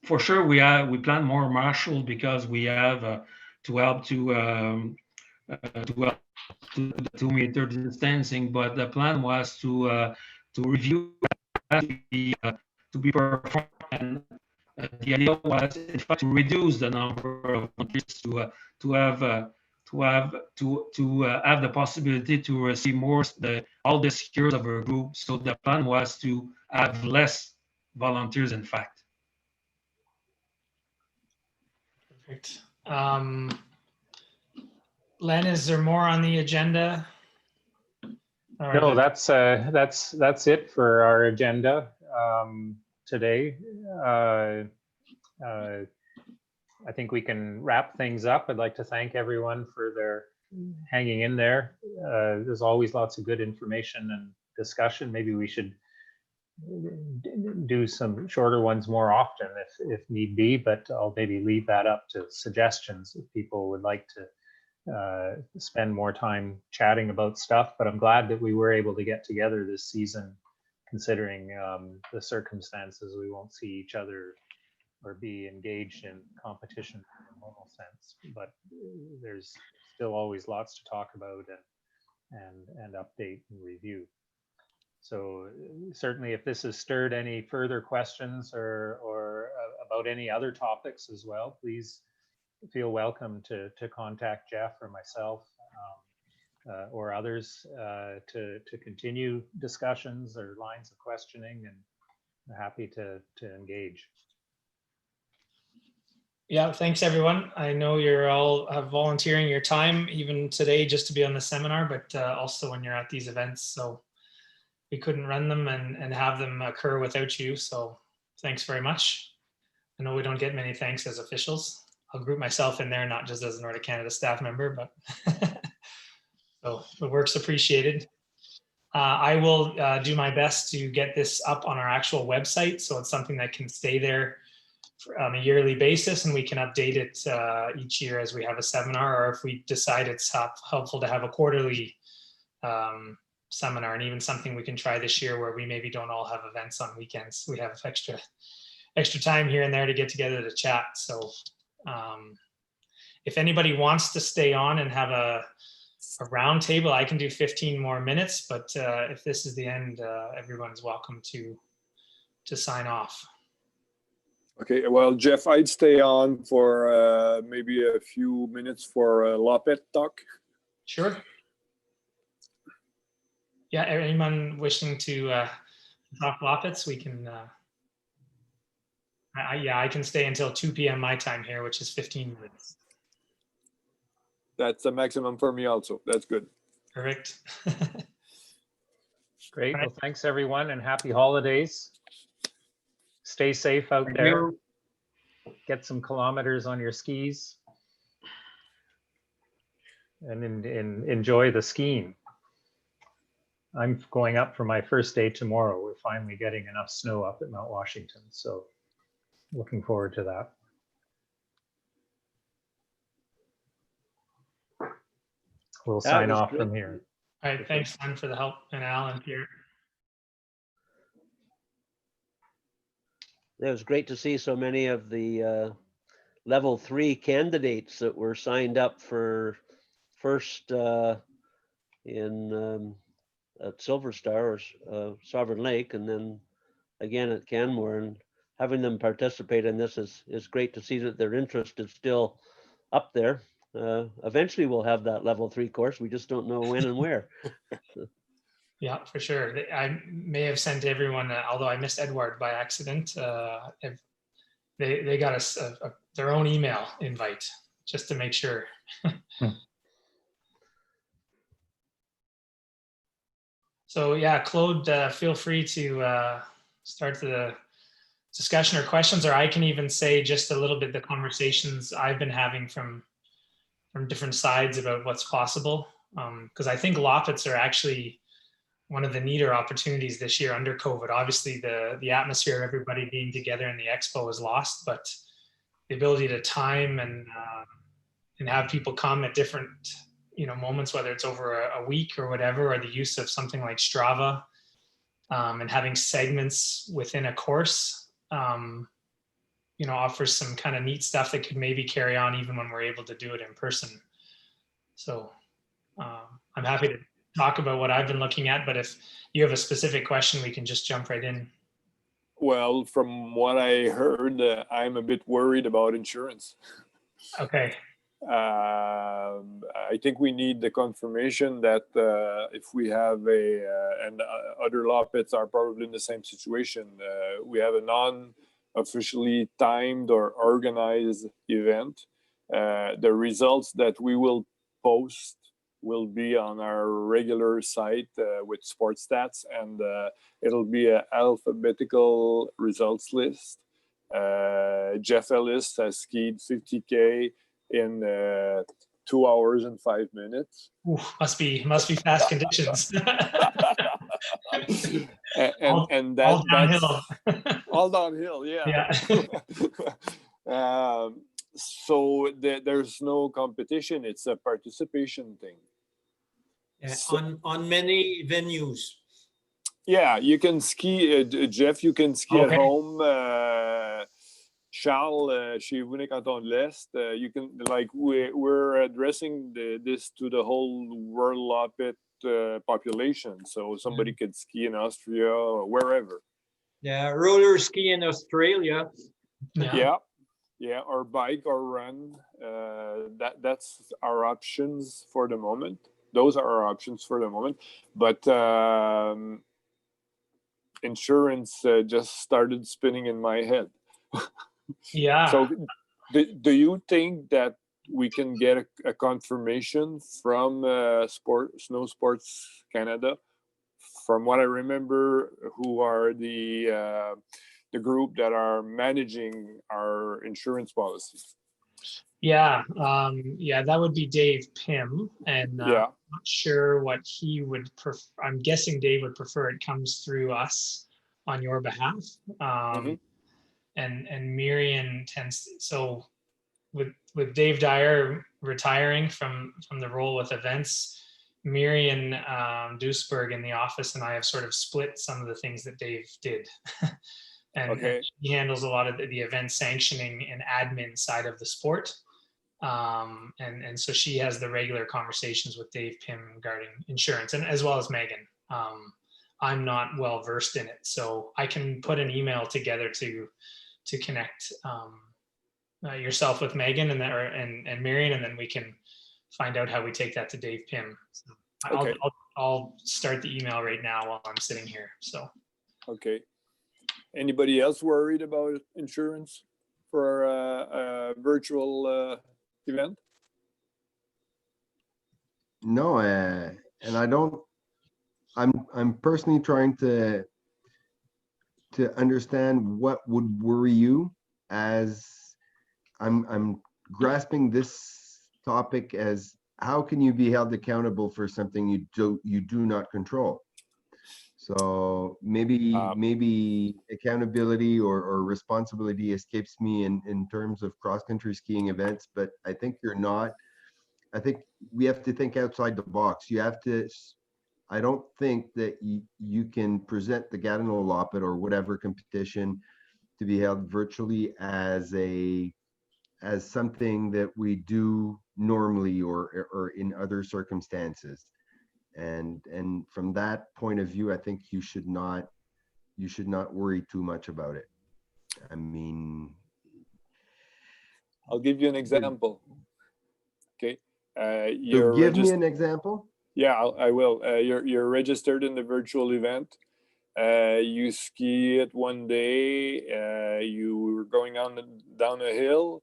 for sure we plan more marshal because we have to help to 2 meter distancing, but the plan was to review to be performed, and the idea was in fact to reduce the number of volunteers to have the possibility to receive more all the skiers of a group. So the plan was to have less volunteers, in fact. Perfect. Len, is there more on the agenda? No, that's it for our agenda today. I think we can wrap things up. I'd like to thank everyone for their hanging in there. There's always lots of good information and discussion. Maybe we should do some shorter ones more often if need be, but I'll maybe leave that up to suggestions if people would like to spend more time chatting about stuff. But I'm glad that we were able to get together this season, considering the circumstances. We won't see each other or be engaged in competition in a normal sense, but there's still always lots to talk about and update and review. So certainly if this has stirred any further questions or about any other topics as well, please feel welcome to contact Jeff or myself or others to continue discussions or lines of questioning, and I'm happy to engage. Yeah, thanks everyone. I know you're all volunteering your time even today just to be on the seminar, but also when you're at these events. So we couldn't run them and have them occur without you. So thanks very much. I know we don't get many thanks as officials. I'll group myself in there, not just as a Nordic Canada staff member, but so the work's appreciated. I will do my best to get this up on our actual website, so it's something that can stay there on a yearly basis, and we can update it each year as we have a seminar, or if we decide it's helpful to have a quarterly seminar, and even something we can try this year where we maybe don't all have events on weekends. We have extra time here and there to get together to chat. So if anybody wants to stay on and have a round table, I can do 15 more minutes, but if this is the end, everyone's welcome to sign off. Okay, well, Jeff, I'd stay on for maybe a few minutes for a Loppet talk. Sure. Yeah, anyone wishing to talk Loppets, we can, I can stay until 2 p.m. my time here, which is 15 minutes. That's a maximum for me also. That's good. Perfect. Great. Well, thanks everyone and happy holidays. Stay safe out there. Get some kilometers on your skis. And enjoy the skiing. I'm going up for my first day tomorrow. We're finally getting enough snow up at Mount Washington. So looking forward to that. We'll sign off from here. All right, thanks, Len, for the help, and Alan here. It was great to see so many of the level 3 candidates that were signed up for first in at Silver Star or Sovereign Lake, and then again at Canmore, and having them participate in this is great to see that their interest is still up there. Eventually we'll have that level 3 course. We just don't know when and where. Yeah, for sure. I may have sent everyone, although I missed Edward by accident. They got us their own email invite just to make sure. So yeah, Claude, feel free to start the discussion or questions, or I can even say just a little bit the conversations I've been having from different sides about what's possible. Because I think Loppets are actually one of the neater opportunities this year under COVID. Obviously, the atmosphere of everybody being together in the expo is lost, but the ability to time and have people come at different moments, whether it's over a week or whatever, or the use of something like Strava and having segments within a course, offers some kind of neat stuff that could maybe carry on even when we're able to do it in person. So I'm happy to talk about what I've been looking at, but if you have a specific question, we can just jump right in. Well, from what I heard, I'm a bit worried about insurance. Okay. I think we need the confirmation that if we have and other Loppets are probably in the same situation, we have a non-officially timed or organized event. The results that we will post will be on our regular site with sports stats, and it'll be an alphabetical results list. Jeff Ellis has skied 50K in 2 hours and 5 minutes. Ooh, must be fast conditions. and all downhill. That's all downhill, yeah. So there's no competition, it's a participation thing. So, on many venues. Yeah, you can ski, Jeff, you can ski at home. Charles, chez vous, Canton de l'Est, you can, like, we're addressing this to the whole World Loppet population. So somebody could ski in Austria or wherever. Yeah, roller ski in Australia. Yeah, or bike or run. That's our options for the moment. Those are our options for the moment. But insurance just started spinning in my head. Yeah. So do you think that we can get a confirmation from Snow Sports Canada? From what I remember, who are the group that are managing our insurance policy? Yeah, that would be Dave Pym, and I'm not sure what he would prefer. I'm guessing Dave would prefer it comes through us on your behalf. And Miriam tends to, so with Dave Dyer retiring from the role with events, Miriam Duisberg in the office and I have sort of split some of the things that Dave did. and he handles a lot of the event sanctioning and admin side of the sport. And so she has the regular conversations with Dave Pym regarding insurance, and as well as Megan. I'm not well versed in it, so I can put an email together to to connect yourself with Megan and Marion, and then we can find out how we take that to Dave Pym. So Okay. I'll start the email right now while I'm sitting here. So. Okay. Anybody else worried about insurance for a virtual event? No, and I don't. I'm personally trying to understand what would worry you, as I'm grasping this topic as how can you be held accountable for something you do not control. So maybe accountability or responsibility escapes me in terms of cross-country skiing events, but I think you're not. I think we have to think outside the box. You have to. I don't think that you can present the Gatineau Loppet or whatever competition to be held virtually as something that we do normally or in other circumstances. And from that point of view, I think you should not worry too much about it. I mean, I'll give you an example. Okay. So give me an example. Yeah, I will. You're registered in the virtual event. You ski it one day. You were going down a hill.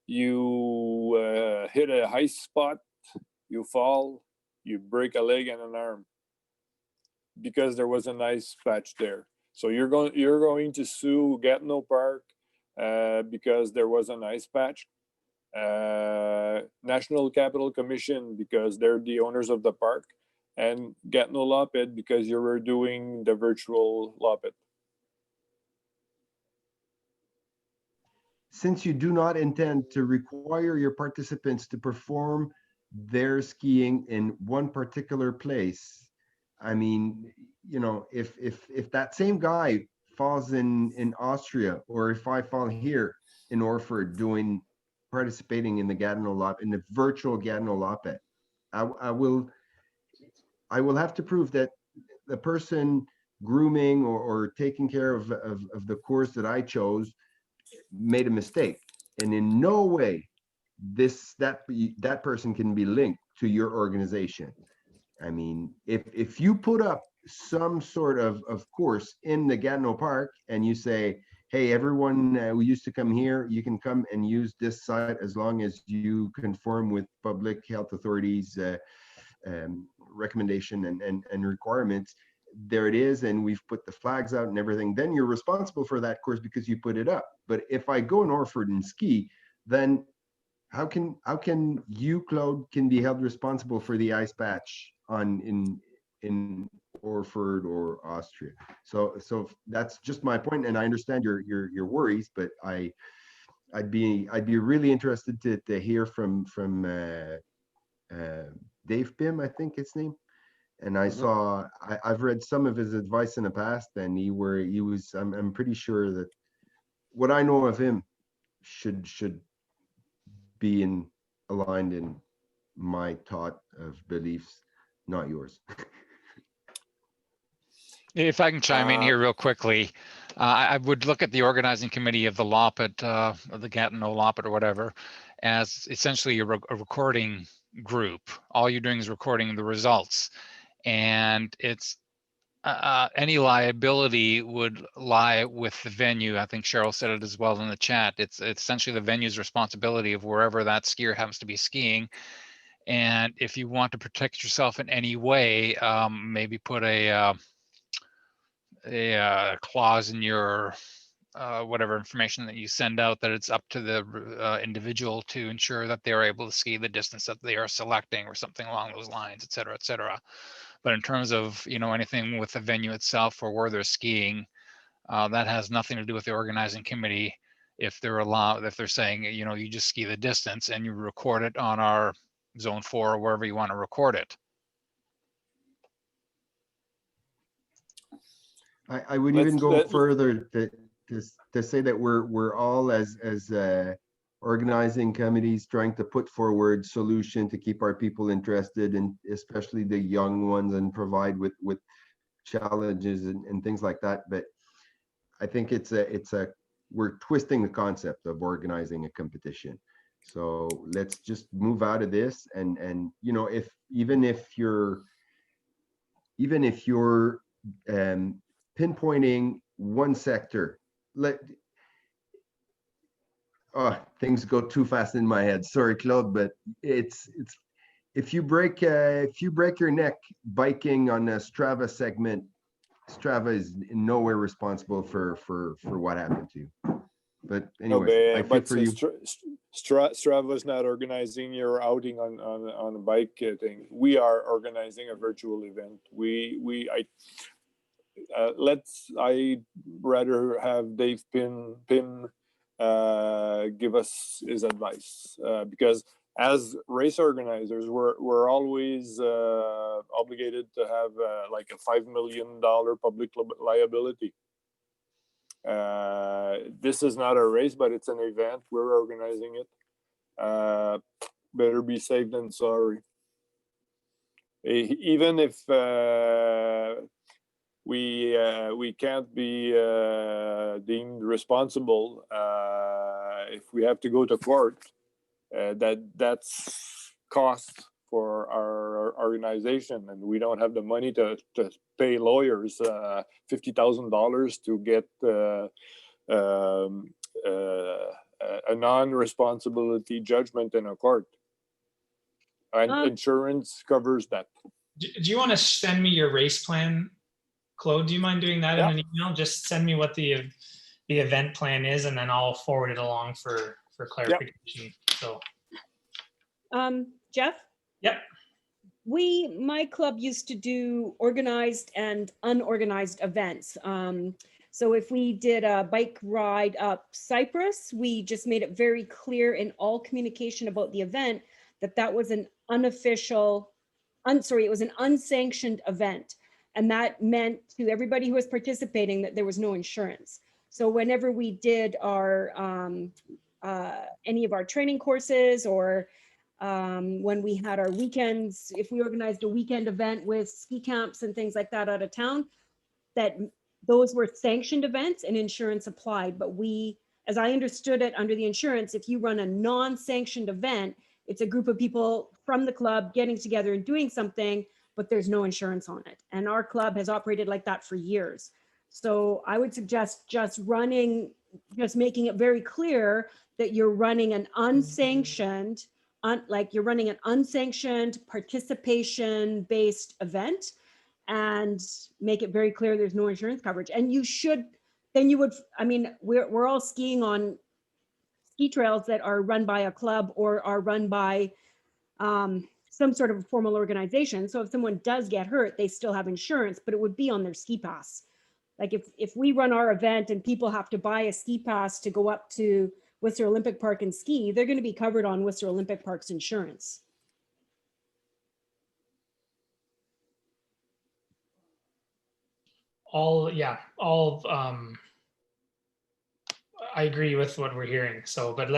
You hit a high spot. You fall. You break a leg and an arm because there was an ice patch there. So you're going to sue Gatineau Park because there was an ice patch. National Capital Commission because they're the owners of the park, and Gatineau Loppet because you were doing the virtual Loppet. Since you do not intend to require your participants to perform their skiing in one particular place, I mean, you know, if that same guy falls in Austria, or if I fall here in Orford participating in the Gatineau Loppet, in the virtual Gatineau Loppet, I will have to prove that the person grooming or taking care of the course that I chose made a mistake, and in no way that person can be linked to your organization. I mean, if you put up some sort of course in the Gatineau Park and you say, hey, everyone who used to come here, you can come and use this site as long as you conform with public health authorities recommendation and requirements. There it is, and we've put the flags out and everything. Then you're responsible for that course because you put it up. But if I go in Orford and ski, then how can you, Claude, can be held responsible for the ice patch in Orford or Austria? So that's just my point, and I understand your worries, but I'd be really interested to hear from Dave Pym, I think his name. And I've read some of his advice in the past, and I'm pretty sure that what I know of him should be aligned in my thought of beliefs, not yours. If I can chime in here real quickly, I would look at the organizing committee of the Loppet, or the Gatineau Loppet or whatever, as essentially a recording group. All you're doing is recording the results, and it's any liability would lie with the venue. I think Cheryl said it as well in the chat. It's essentially the venue's responsibility of wherever that skier happens to be skiing. And if you want to protect yourself in any way, maybe put a clause in your whatever information that you send out that it's up to the individual to ensure that they're able to ski the distance that they are selecting, or something along those lines, et cetera, et cetera. But in terms of, you know, anything with the venue itself or where they're skiing, that has nothing to do with the organizing committee. If they're saying, you know, you just ski the distance and you record it on our zone 4 or wherever you want to record it. I would even go further to say that we're all as organizing committees trying to put forward solution to keep our people interested, and especially the young ones, and provide with challenges and things like that. But I think it's a we're twisting the concept of organizing a competition. So let's just move out of this, and you know, if even if you're pinpointing one sector, things go too fast in my head. Sorry, Claude, but it's if you break your neck biking on a Strava segment, Strava is in no way responsible for what happened to you. But anyways, I feel for you. Strava is not organizing your outing on a bike thing. We are organizing a virtual event. I'd rather have Dave Pim give us his advice, because as race organizers, we're always obligated to have like a $5 million public liability. This is not a race, but it's an event. We're organizing it. Better be safe than sorry. Even if we can't be deemed responsible, if we have to go to court, that's cost for our organization, and we don't have the money to pay lawyers $50,000 to get a non-responsibility judgment in a court. And insurance covers that. Do you want to send me your race plan, Claude? Do you mind doing that in an email? Just send me what the event plan is, and then I'll forward it along for clarification. So, Jeff? Yep. My club used to do organized and unorganized events. So if we did a bike ride up Cyprus, we just made it very clear in all communication about the event that was an unofficial, it was an unsanctioned event. And that meant to everybody who was participating that there was no insurance. So whenever we did our, any of our training courses, or when we had our weekends, if we organized a weekend event with ski camps and things like that out of town, that those were sanctioned events and insurance applied. But we, as I understood it under the insurance, if you run a non-sanctioned event, it's a group of people from the club getting together and doing something, but there's no insurance on it. And our club has operated like that for years. So I would suggest just making it very clear that you're running an unsanctioned, you're running an unsanctioned participation-based event, and make it very clear there's no insurance coverage. And we're all skiing on ski trails that are run by a club or are run by some sort of formal organization. So if someone does get hurt, they still have insurance, but it would be on their ski pass. Like if we run our event and people have to buy a ski pass to go up to Whistler Olympic Park and ski, they're going to be covered on Whistler Olympic Park's insurance. I agree with what we're hearing. So, but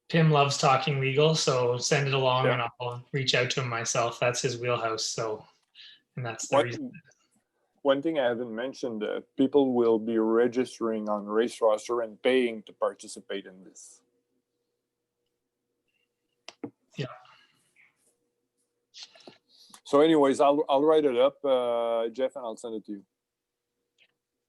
Pim loves talking legal, so send it along and I'll reach out to him myself. That's his wheelhouse. So, and that's the reason. One thing I haven't mentioned, people will be registering on Race Roster and paying to participate in this. Yeah. So anyways, I'll write it up, Jeff, and I'll send it to you.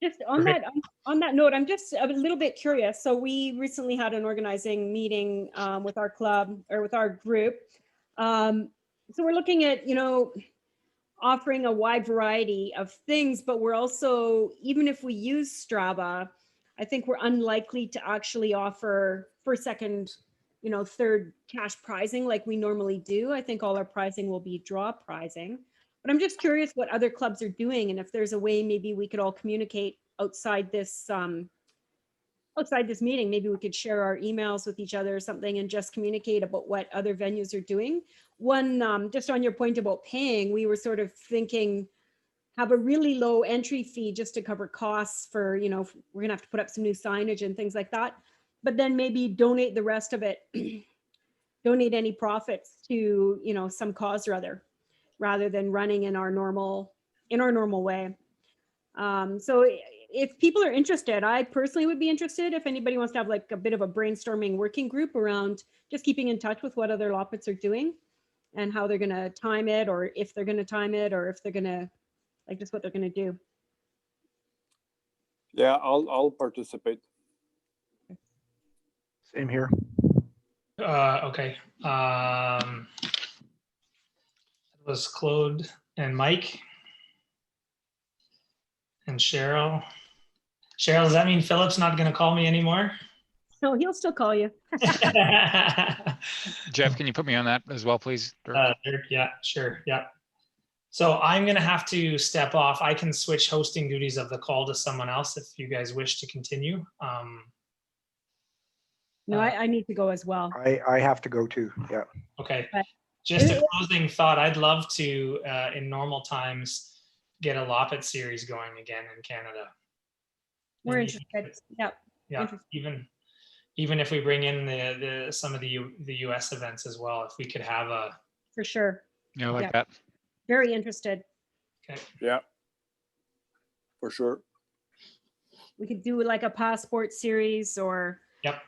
Just on that note, I'm just a little bit curious. So we recently had an organizing meeting with our club, or with our group. So we're looking at, offering a wide variety of things, but we're also, even if we use Strava, I think we're unlikely to actually offer first, second, third cash prizing like we normally do. I think all our pricing will be draw pricing. But I'm just curious what other clubs are doing, and if there's a way maybe we could all communicate outside this meeting. Maybe we could share our emails with each other or something and just communicate about what other venues are doing. One, just on your point about paying, we were sort of thinking have a really low entry fee just to cover costs for, we're gonna have to put up some new signage and things like that. But then maybe donate the rest of it, donate any profits to, some cause or other, rather than running in our normal way. So if people are interested, I personally would be interested if anybody wants to have like a bit of a brainstorming working group around just keeping in touch with what other law pits are doing and how they're going to time it, or if they're going to time it, or if they're going to like just what they're going to do. Yeah, I'll participate. Same here. Okay. It was Claude and Mike and Cheryl. Cheryl, does that mean Philip's not going to call me anymore? No, he'll still call you. Jeff, can you put me on that as well, please? Yeah, sure. Yeah. So I'm going to have to step off. I can switch hosting duties of the call to someone else if you guys wish to continue. No, I need to go as well. I have to go too. Yeah. Okay. Just a closing thought. I'd love to, in normal times, get a Loppet series going again in Canada. We're interested. Yeah. Yeah. Even if we bring in some of the US events as well, if we could have a. For sure. Yeah, like that. Very interested. Okay. Yeah. For sure. We could do like a passport series or. Yep.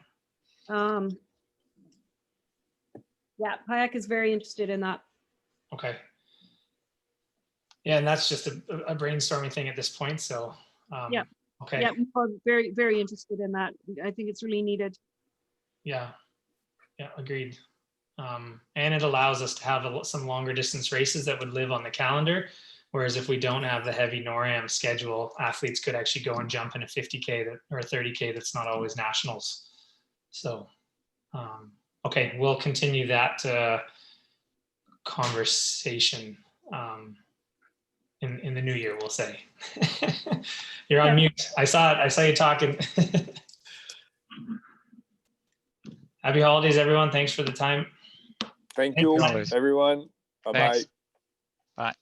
Yeah, Payak is very interested in that. Okay. Yeah, and that's just a brainstorming thing at this point. So. Yeah. Okay. Yeah, we're very, very interested in that. I think it's really needed. Yeah. Yeah, agreed. And it allows us to have some longer distance races that would live on the calendar. Whereas if we don't have the heavy NORAM schedule, athletes could actually go and jump in a 50K or a 30K that's not always nationals. So, okay, we'll continue that conversation in the new year, we'll say. You're on mute. I saw it. I saw you talking. Happy holidays, everyone. Thanks for the time. Thank you, everyone. Bye-bye. Bye.